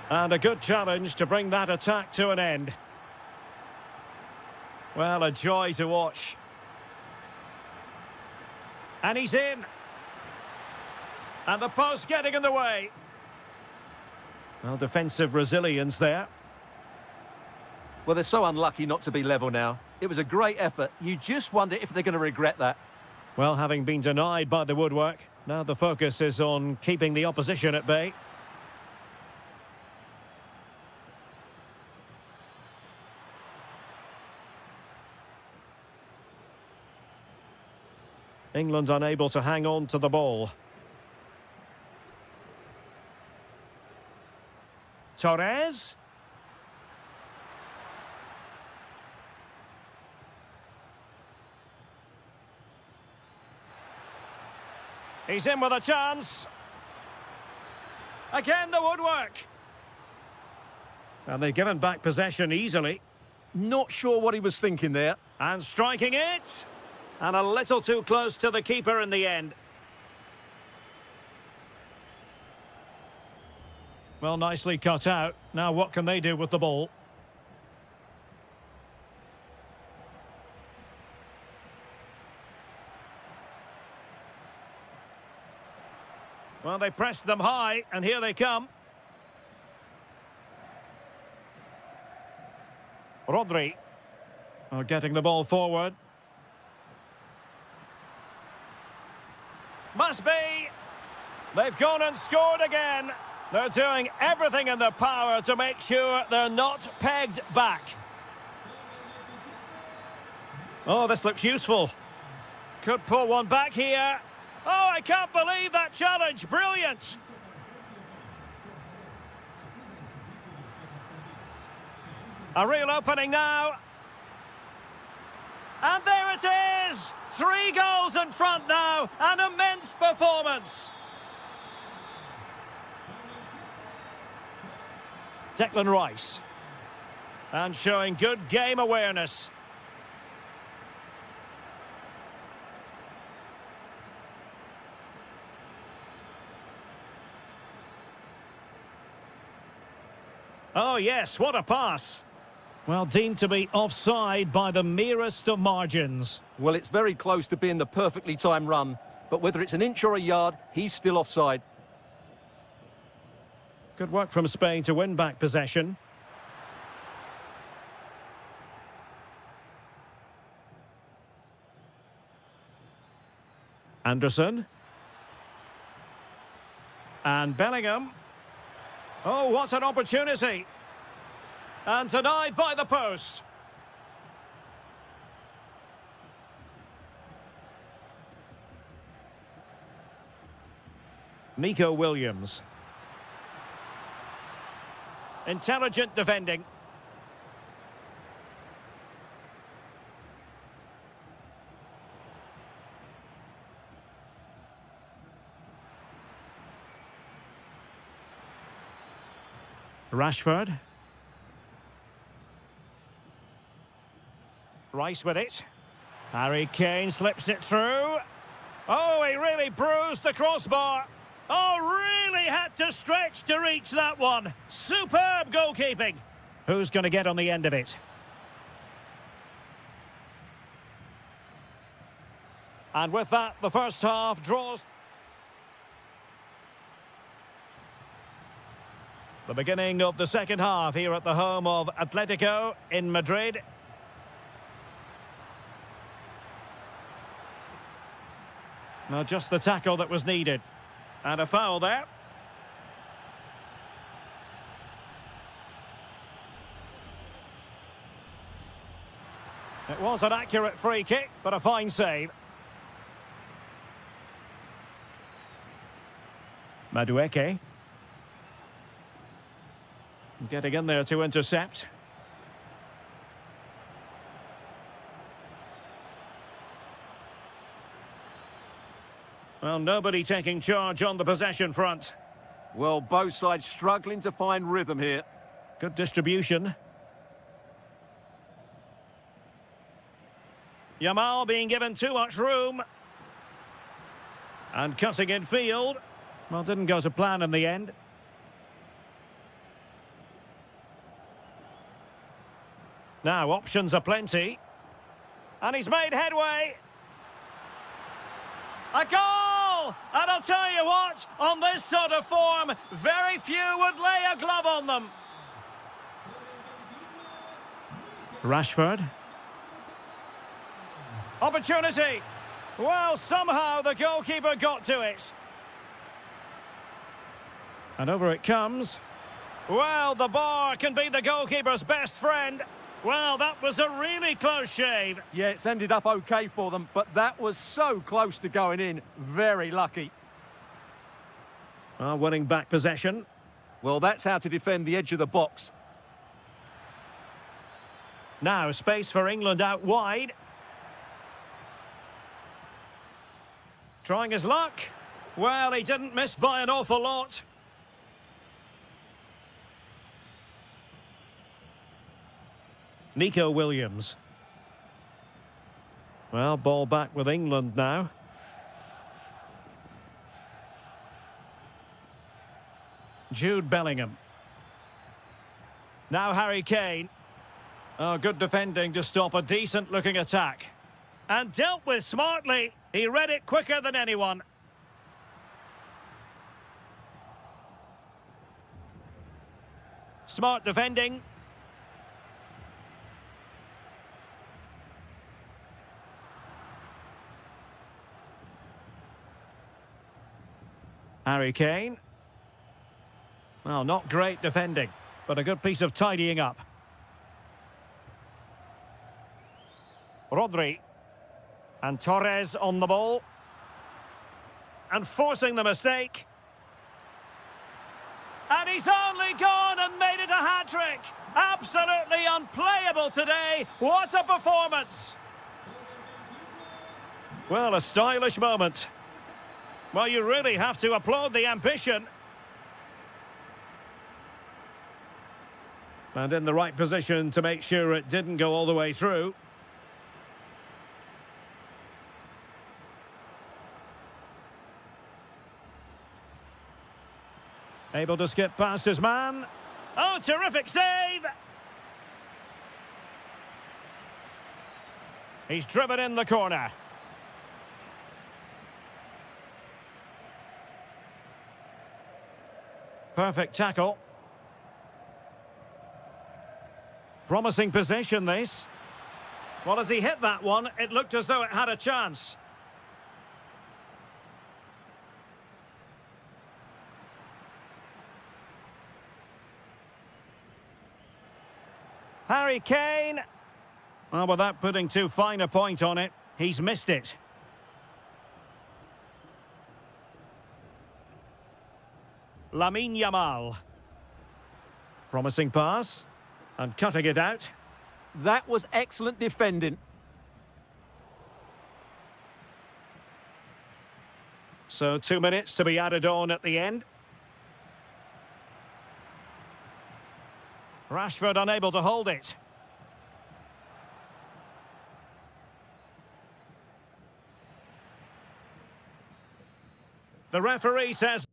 And a good challenge to bring that attack to an end. Well, a joy to watch. And he's in. And the post getting in the way. Well, defensive resilience there. Well, they're so unlucky not to be level now. It was a great effort. You just wonder if they're going to regret that. Well, having been denied by the woodwork, now the focus is on keeping the opposition at bay. England unable to hang on to the ball. Torres. He's in with a chance. Again, the woodwork. And they've given back possession easily. Not sure what he was thinking there. And striking it. And a little too close to the keeper in the end. Well, nicely cut out. Now what can they do with the ball? Well, they pressed them high, and here they come. Rodri. Oh, getting the ball forward. Must be. They've gone and scored again. They're doing everything in their power to make sure they're not pegged back. Oh, this looks useful. Could pull one back here. Oh, I can't believe that challenge. Brilliant. A real opening now. And there it is. 3 goals in front now. An immense performance. Declan Rice. And showing good game awareness. Oh, yes, what a pass. Well, deemed to be offside by the merest of margins. Well, it's very close to being the perfectly timed run, but whether it's an inch or a yard, he's still offside. Good work from Spain to win back possession. Anderson. And Bellingham. Oh, what an opportunity. And denied by the post. Nico Williams. Intelligent defending. Rashford. Rice with it. Harry Kane slips it through. Oh, he really bruised the crossbar. Oh, really had to stretch to reach that one. Superb goalkeeping. Who's going to get on the end of it? And with that, the first half draws. The beginning of the second half here at the home of Atletico in Madrid. Now just the tackle that was needed. And a foul there. It was an accurate free kick, but a fine save. Madueke. Getting in there to intercept. Well, nobody taking charge on the possession front. Well, both sides struggling to find rhythm here. Good distribution. Yamal being given too much room. And cutting in field. Well, didn't go to plan in the end. Now, options are plenty. And he's made headway. A goal! And I'll tell you what, on this sort of form, very few would lay a glove on them. Rashford. Opportunity. Well, somehow the goalkeeper got to it. And over it comes. Well, the bar can be the goalkeeper's best friend. Well, that was a really close shave. Yeah, it's ended up okay for them, but that was so close to going in. Very lucky. Well, winning back possession. Well, that's how to defend the edge of the box. Now, space for England out wide. Trying his luck. Well, he didn't miss by an awful lot. Nico Williams. Well, ball back with England now. Jude Bellingham. Now Harry Kane. Oh, good defending to stop a decent-looking attack. And dealt with smartly. He read it quicker than anyone. Smart defending. Harry Kane. Well, not great defending, but a good piece of tidying up. Rodri. And Torres on the ball. And forcing the mistake. And he's only gone and made it a hat-trick. Absolutely unplayable today. What a performance. Well, a stylish moment. Well, you really have to applaud the ambition. And in the right position to make sure it didn't go all the way through. Able to skip past his man. Oh, terrific save! He's driven in the corner. Perfect tackle. Promising possession, this. Well, as he hit that one, it looked as though it had a chance. Harry Kane. Well, without putting too fine a point on it, he's missed it. Lamine Yamal. Promising pass. And cutting it out. That was excellent defending. So 2 minutes to be added on at the end. Rashford unable to hold it. The referee says...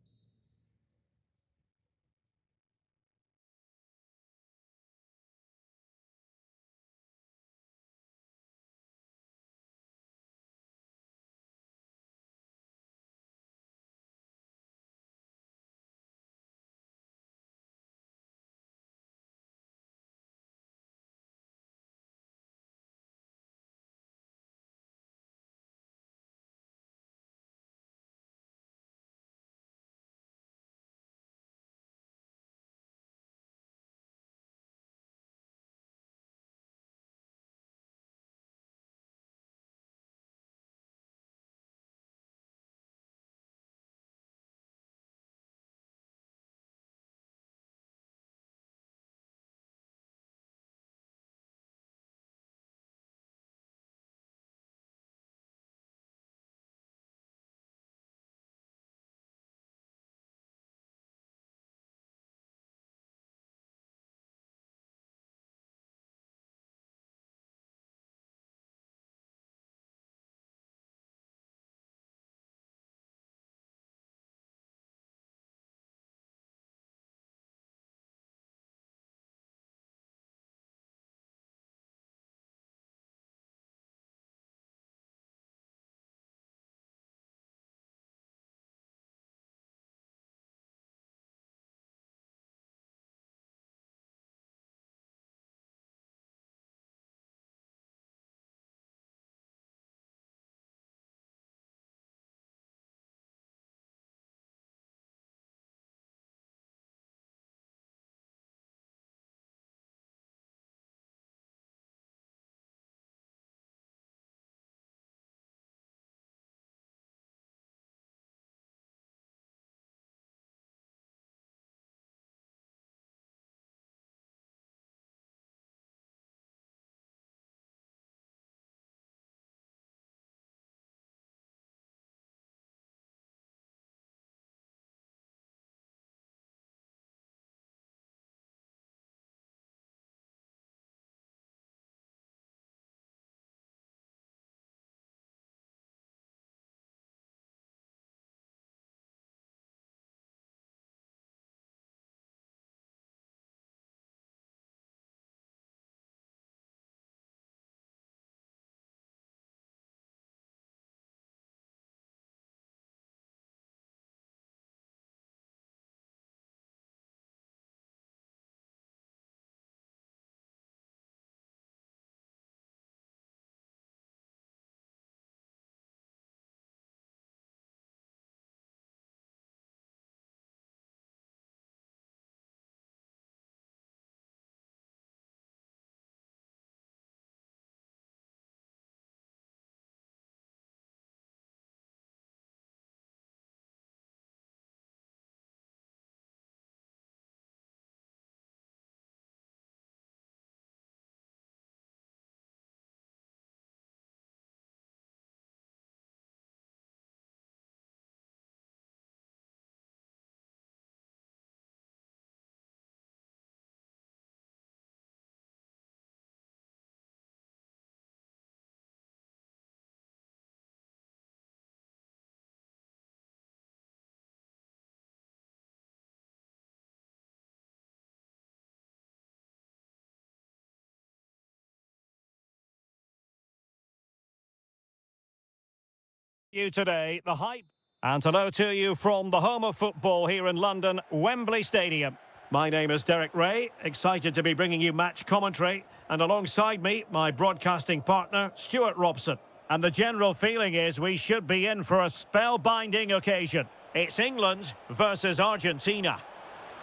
you today, the hype. And hello to you from the home of football here in London, Wembley Stadium. My name is Derek Ray, excited to be bringing you match commentary. And alongside me, my broadcasting partner, Stuart Robson. And the general feeling is we should be in for a spellbinding occasion. It's England versus Argentina.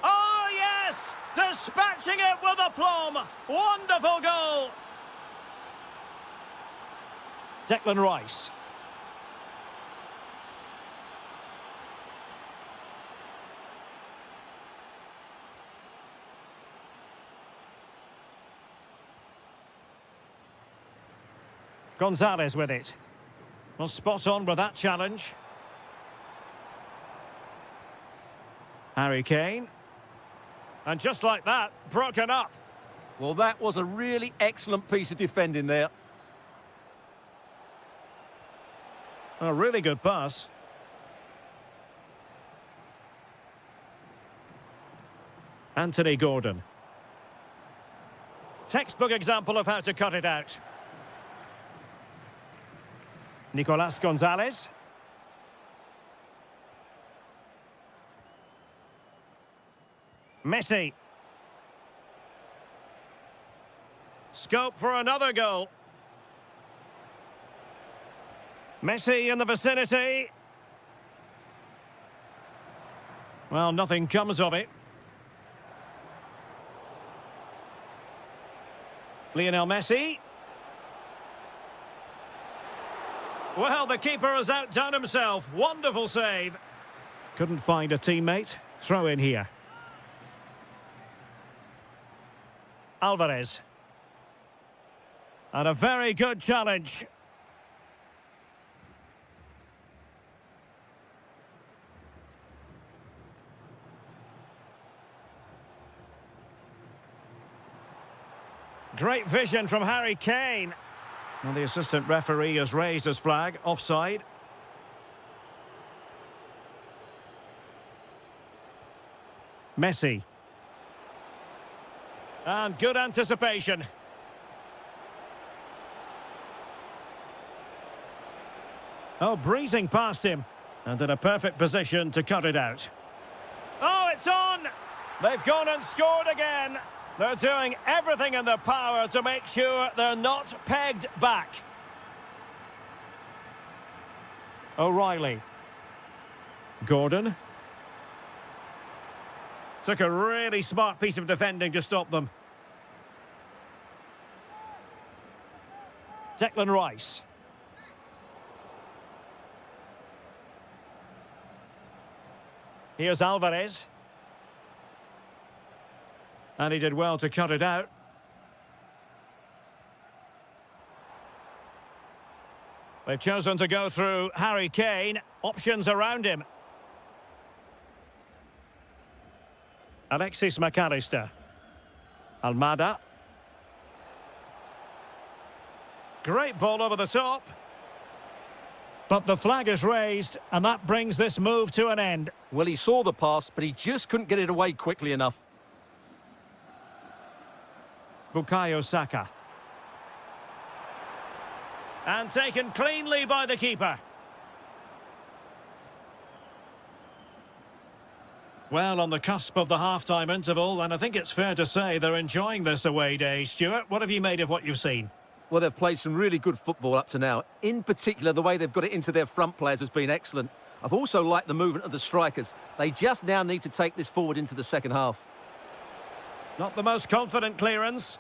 Oh, yes! Dispatching it with aplomb! Wonderful goal! Declan Rice. Gonzalez with it. Well, spot on with that challenge. Harry Kane. And just like that, broken up. Well, that was a really excellent piece of defending there. A really good pass. Anthony Gordon. Textbook example of how to cut it out. Nicolas Gonzalez. Messi. Scope for another goal. Messi in the vicinity. Well, nothing comes of it. Lionel Messi. Well, the keeper has outdone himself. Wonderful save. Couldn't find a teammate. Throw in here. Alvarez. And a very good challenge. Great vision from Harry Kane. And the assistant referee has raised his flag. Offside. Messi. And good anticipation. Oh, breezing past him. And in a perfect position to cut it out. Oh, it's on! They've gone and scored again. They're doing everything in their power to make sure they're not pegged back. O'Reilly. Gordon. Took a really smart piece of defending to stop them. Declan Rice. Here's Alvarez. And he did well to cut it out. They've chosen to go through Harry Kane. Options around him. Alexis McAllister. Almada. Great ball over the top. But the flag is raised, and that brings this move to an end. Well, he saw the pass, but he just couldn't get it away quickly enough. Bukayo Saka. And taken cleanly by the keeper. Well, on the cusp of the half-time interval, and I think it's fair to say they're enjoying this away day. Stuart, what have you made of what you've seen? Well, they've played some really good football up to now. In particular, the way they've got it into their front players has been excellent. I've also liked the movement of the strikers. They just now need to take this forward into the second half. Not the most confident clearance.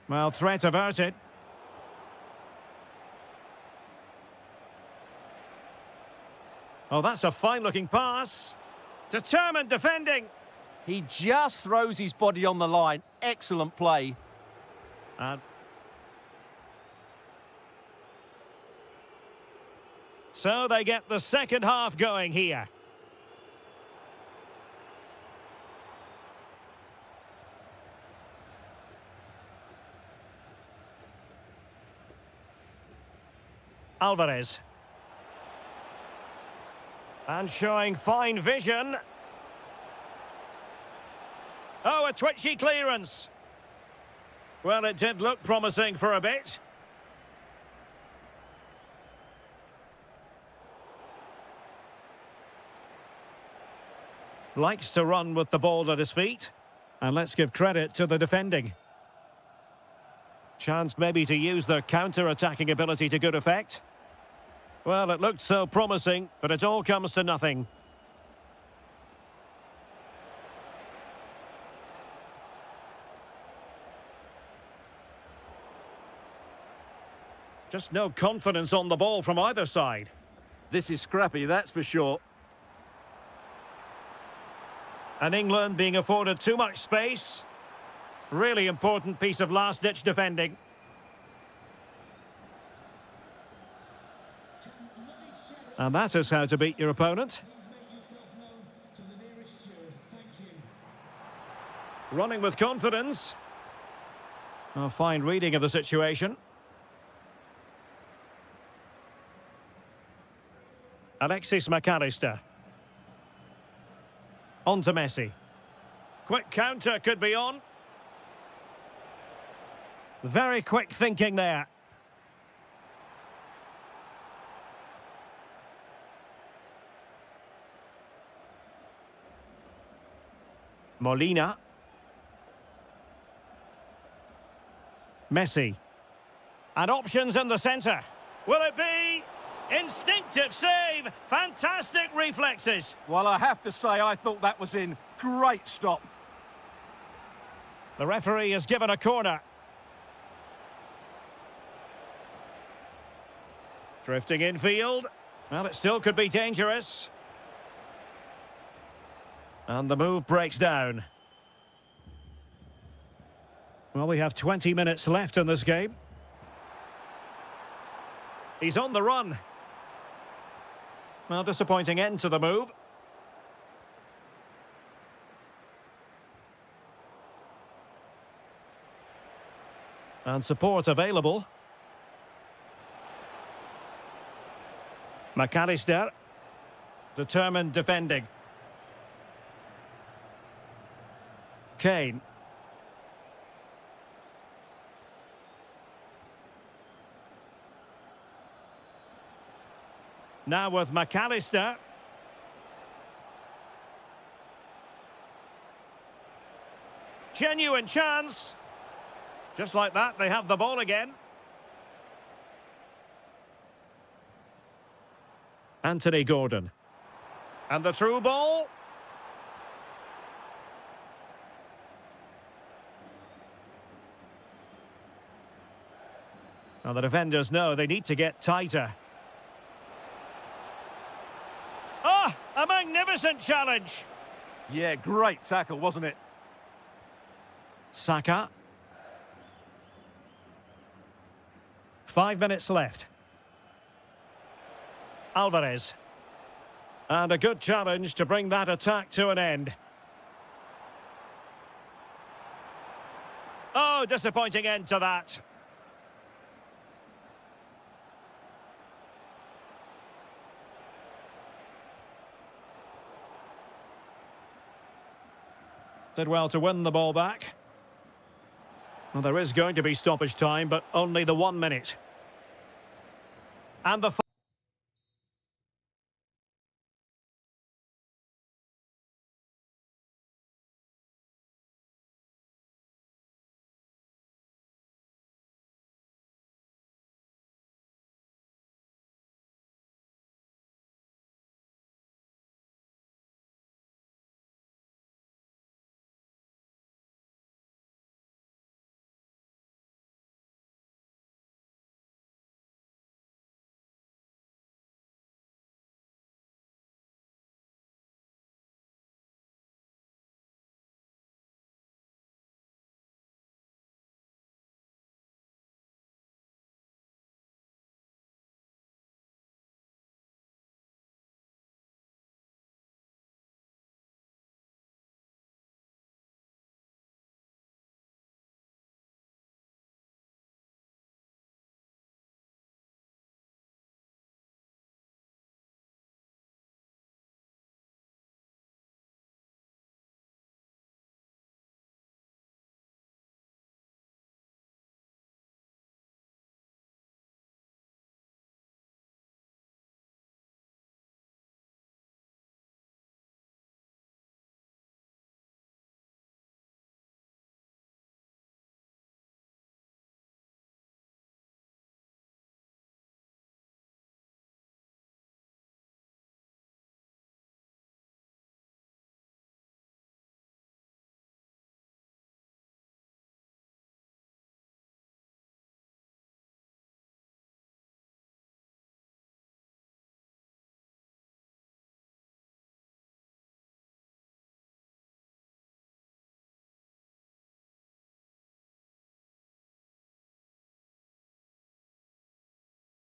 Well, threat averted. Oh, that's a fine-looking pass. Determined defending. He just throws his body on the line. Excellent play. And so they get the second half going here. Alvarez. And showing fine vision. Oh, a twitchy clearance. Well, it did look promising for a bit. Likes to run with the ball at his feet. And let's give credit to the defending. Chance maybe to use their counter-attacking ability to good effect. Well, it looked so promising, but it all comes to nothing. Just no confidence on the ball from either side. This is scrappy, that's for sure. And England being afforded too much space. Really important piece of last-ditch defending. And that is how to beat your opponent. Running with confidence. A fine reading of the situation. Alexis McAllister. On to Messi. Quick counter could be on. Very quick thinking there. Molina. Messi. And options in the centre. Will it be? Instinctive save. Fantastic reflexes. Well, I have to say, I thought that was in. Great stop. The referee has given a corner. Drifting infield. Well, it still could be dangerous. And the move breaks down. Well, we have 20 minutes left in this game. He's on the run. Well, disappointing end to the move. And support available. McAllister. Determined defending. Kane. Now with McAllister. Genuine chance. Just like that, they have the ball again. Anthony Gordon. And the through ball. Now the defenders know they need to get tighter. Ah, a magnificent challenge. Yeah, great tackle, wasn't it? Saka. 5 minutes left. Alvarez. And a good challenge to bring that attack to an end. Oh, disappointing end to that. Did well to win the ball back. Well, there is going to be stoppage time, but only the 1 minute. And the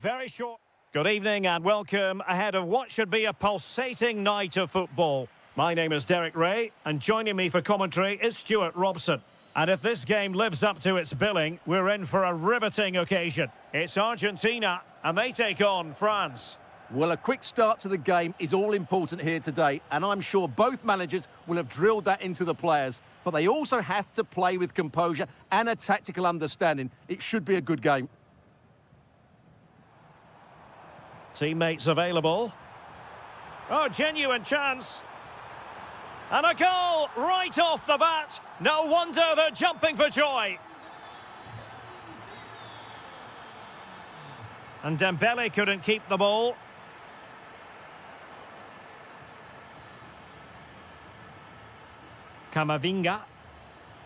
Very short. Good evening and welcome ahead of what should be a pulsating night of football. My name is Derek Ray, and joining me for commentary is Stuart Robson. And if this game lives up to its billing, we're in for a riveting occasion. It's Argentina, and they take on France. Well, a quick start to the game is all important here today, and I'm sure both managers will have drilled that into the players. But they also have to play with composure and a tactical understanding. It should be a good game. Teammates available. Oh, genuine chance. And a goal right off the bat. No wonder they're jumping for joy. And Dembele couldn't keep the ball. Camavinga.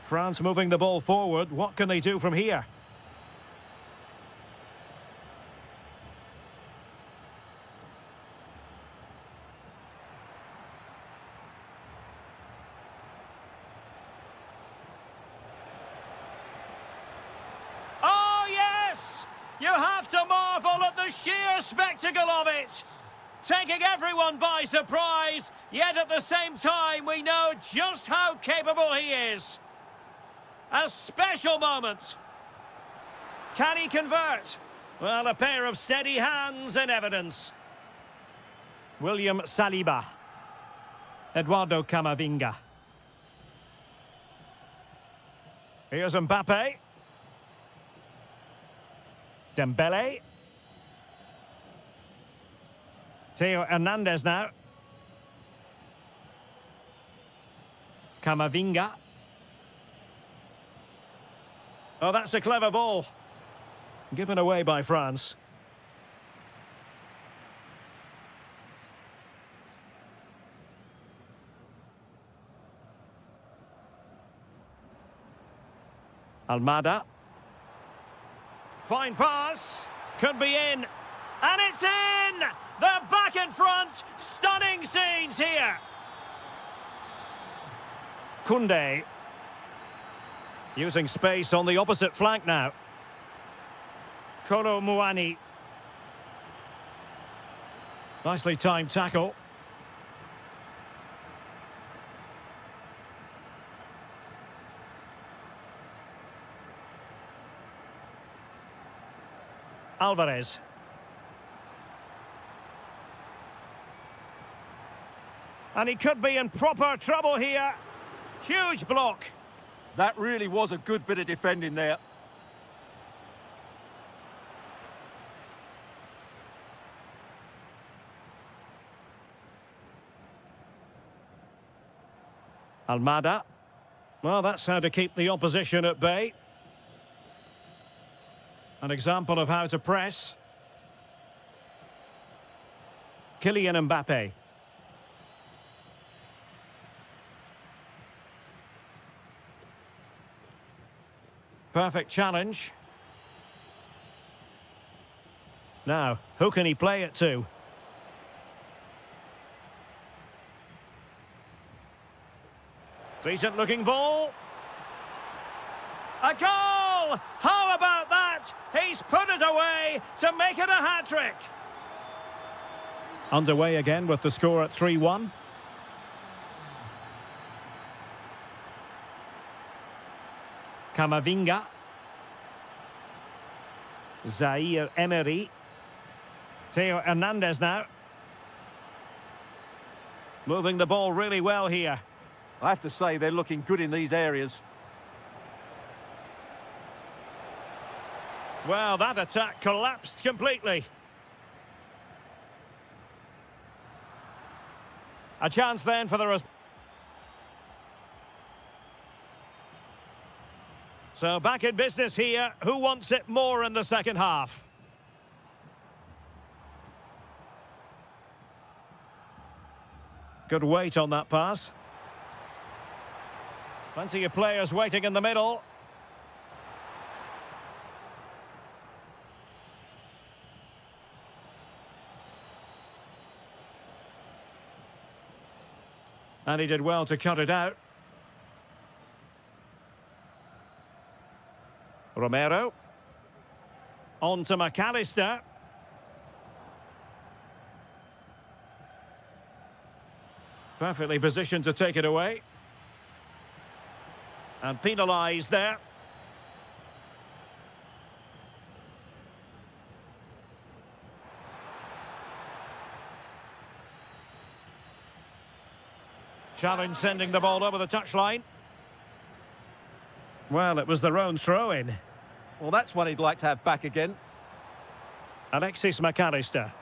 France moving the ball forward. What can they do from here? Oh, yes! You have to marvel at the sheer spectacle of it. Taking everyone by surprise, yet at the same time we know just how capable he is. A special moment. Can he convert? Well, a pair of steady hands in evidence. William Saliba. Eduardo Camavinga. Here's Mbappe. Dembele. Theo Hernandez now. Camavinga. Oh, that's a clever ball. Given away by France. Almada. Fine pass. Could be in. And it's in! They're back in front. Stunning scenes here. Koundé. Using space on the opposite flank now. Kolo Muani. Nicely timed tackle. Alvarez. And he could be in proper trouble here. Huge block. That really was a good bit of defending there. Almada. Well, that's how to keep the opposition at bay. An example of how to press. Kylian Mbappe. Perfect challenge. Now, who can he play it to? Decent looking ball. A goal! How about that? He's put it away to make it a hat-trick. Underway again with the score at 3-1. Camavinga. Zaire Emery. Theo Hernandez now. Moving the ball really well here. I have to say they're looking good in these areas. Well, that attack collapsed completely. A chance then for the... So back in business here. Who wants it more in the second half? Good weight on that pass. Plenty of players waiting in the middle. And he did well to cut it out. Romero. On to McAllister. Perfectly positioned to take it away. And penalised there. Challenge sending the ball over the touchline. Well, it was their own throw-in. Well, that's one he'd like to have back again. Alexis McAllister.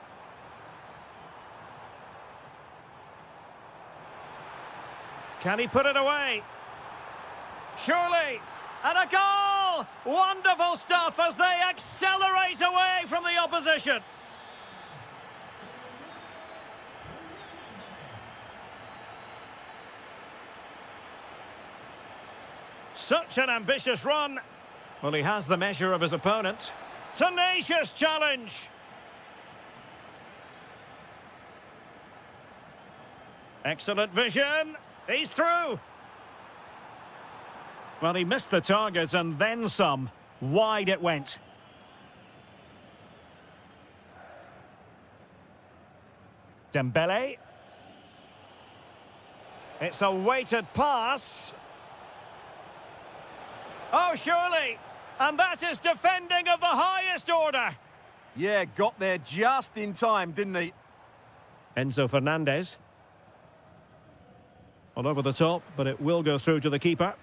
Can he put it away? Surely! And a goal! Wonderful stuff as they accelerate away from the opposition. Such an ambitious run. Well, he has the measure of his opponent. Tenacious challenge. Excellent vision. He's through. Well, he missed the target and then some. Wide it went. Dembele. It's a weighted pass. Oh, surely. And that is defending of the highest order. Yeah, got there just in time, didn't he? Enzo Fernandez. All over the top, but it will go through to the keeper.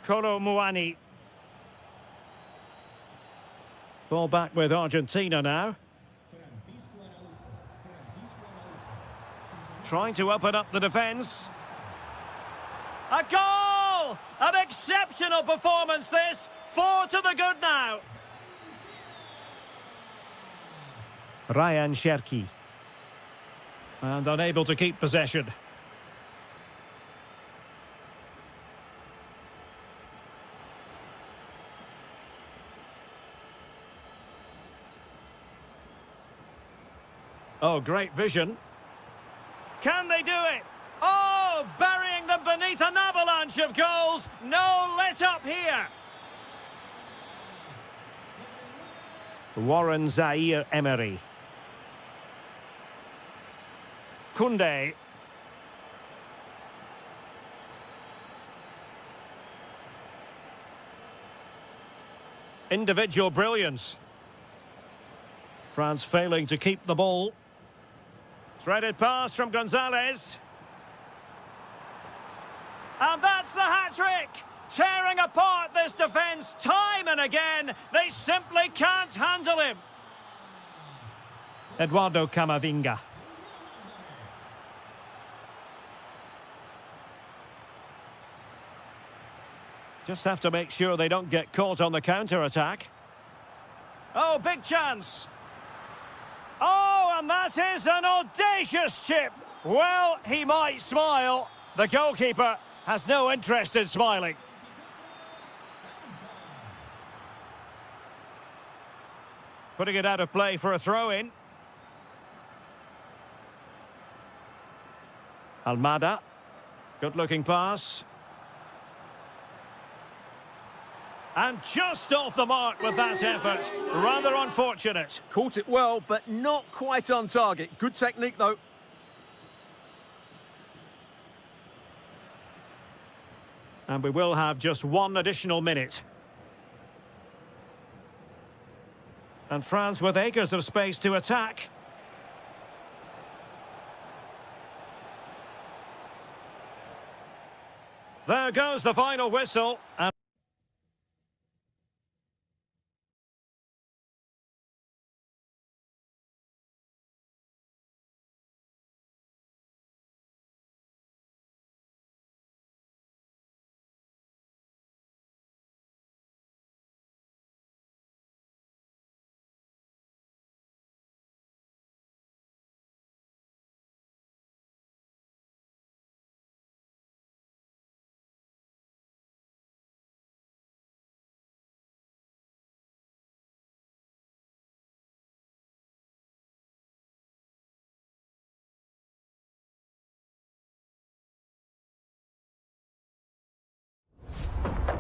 Kolo Muani. Ball back with Argentina now. Trying to open up the defence. A goal! An exceptional performance this. 4 to the good now. Ryan Cherki. And unable to keep possession. Oh, great vision. Can they do it? Oh, burying them beneath an avalanche of goals. No let up here. Warren Zaire-Emery. Koundé. Individual brilliance. France failing to keep the ball. Threaded pass from Gonzalez. And that's the hat-trick! Tearing apart this defence time and again. They simply can't handle him. Eduardo Camavinga. Just have to make sure they don't get caught on the counter-attack. Oh, big chance! Oh, and that is an audacious chip! Well, he might smile. The goalkeeper has no interest in smiling. Putting it out of play for a throw-in. Almada. Good-looking pass. And just off the mark with that effort. Rather unfortunate. Caught it well, but not quite on target. Good technique, though. And we will have just one additional minute. And France with acres of space to attack. There goes the final whistle. And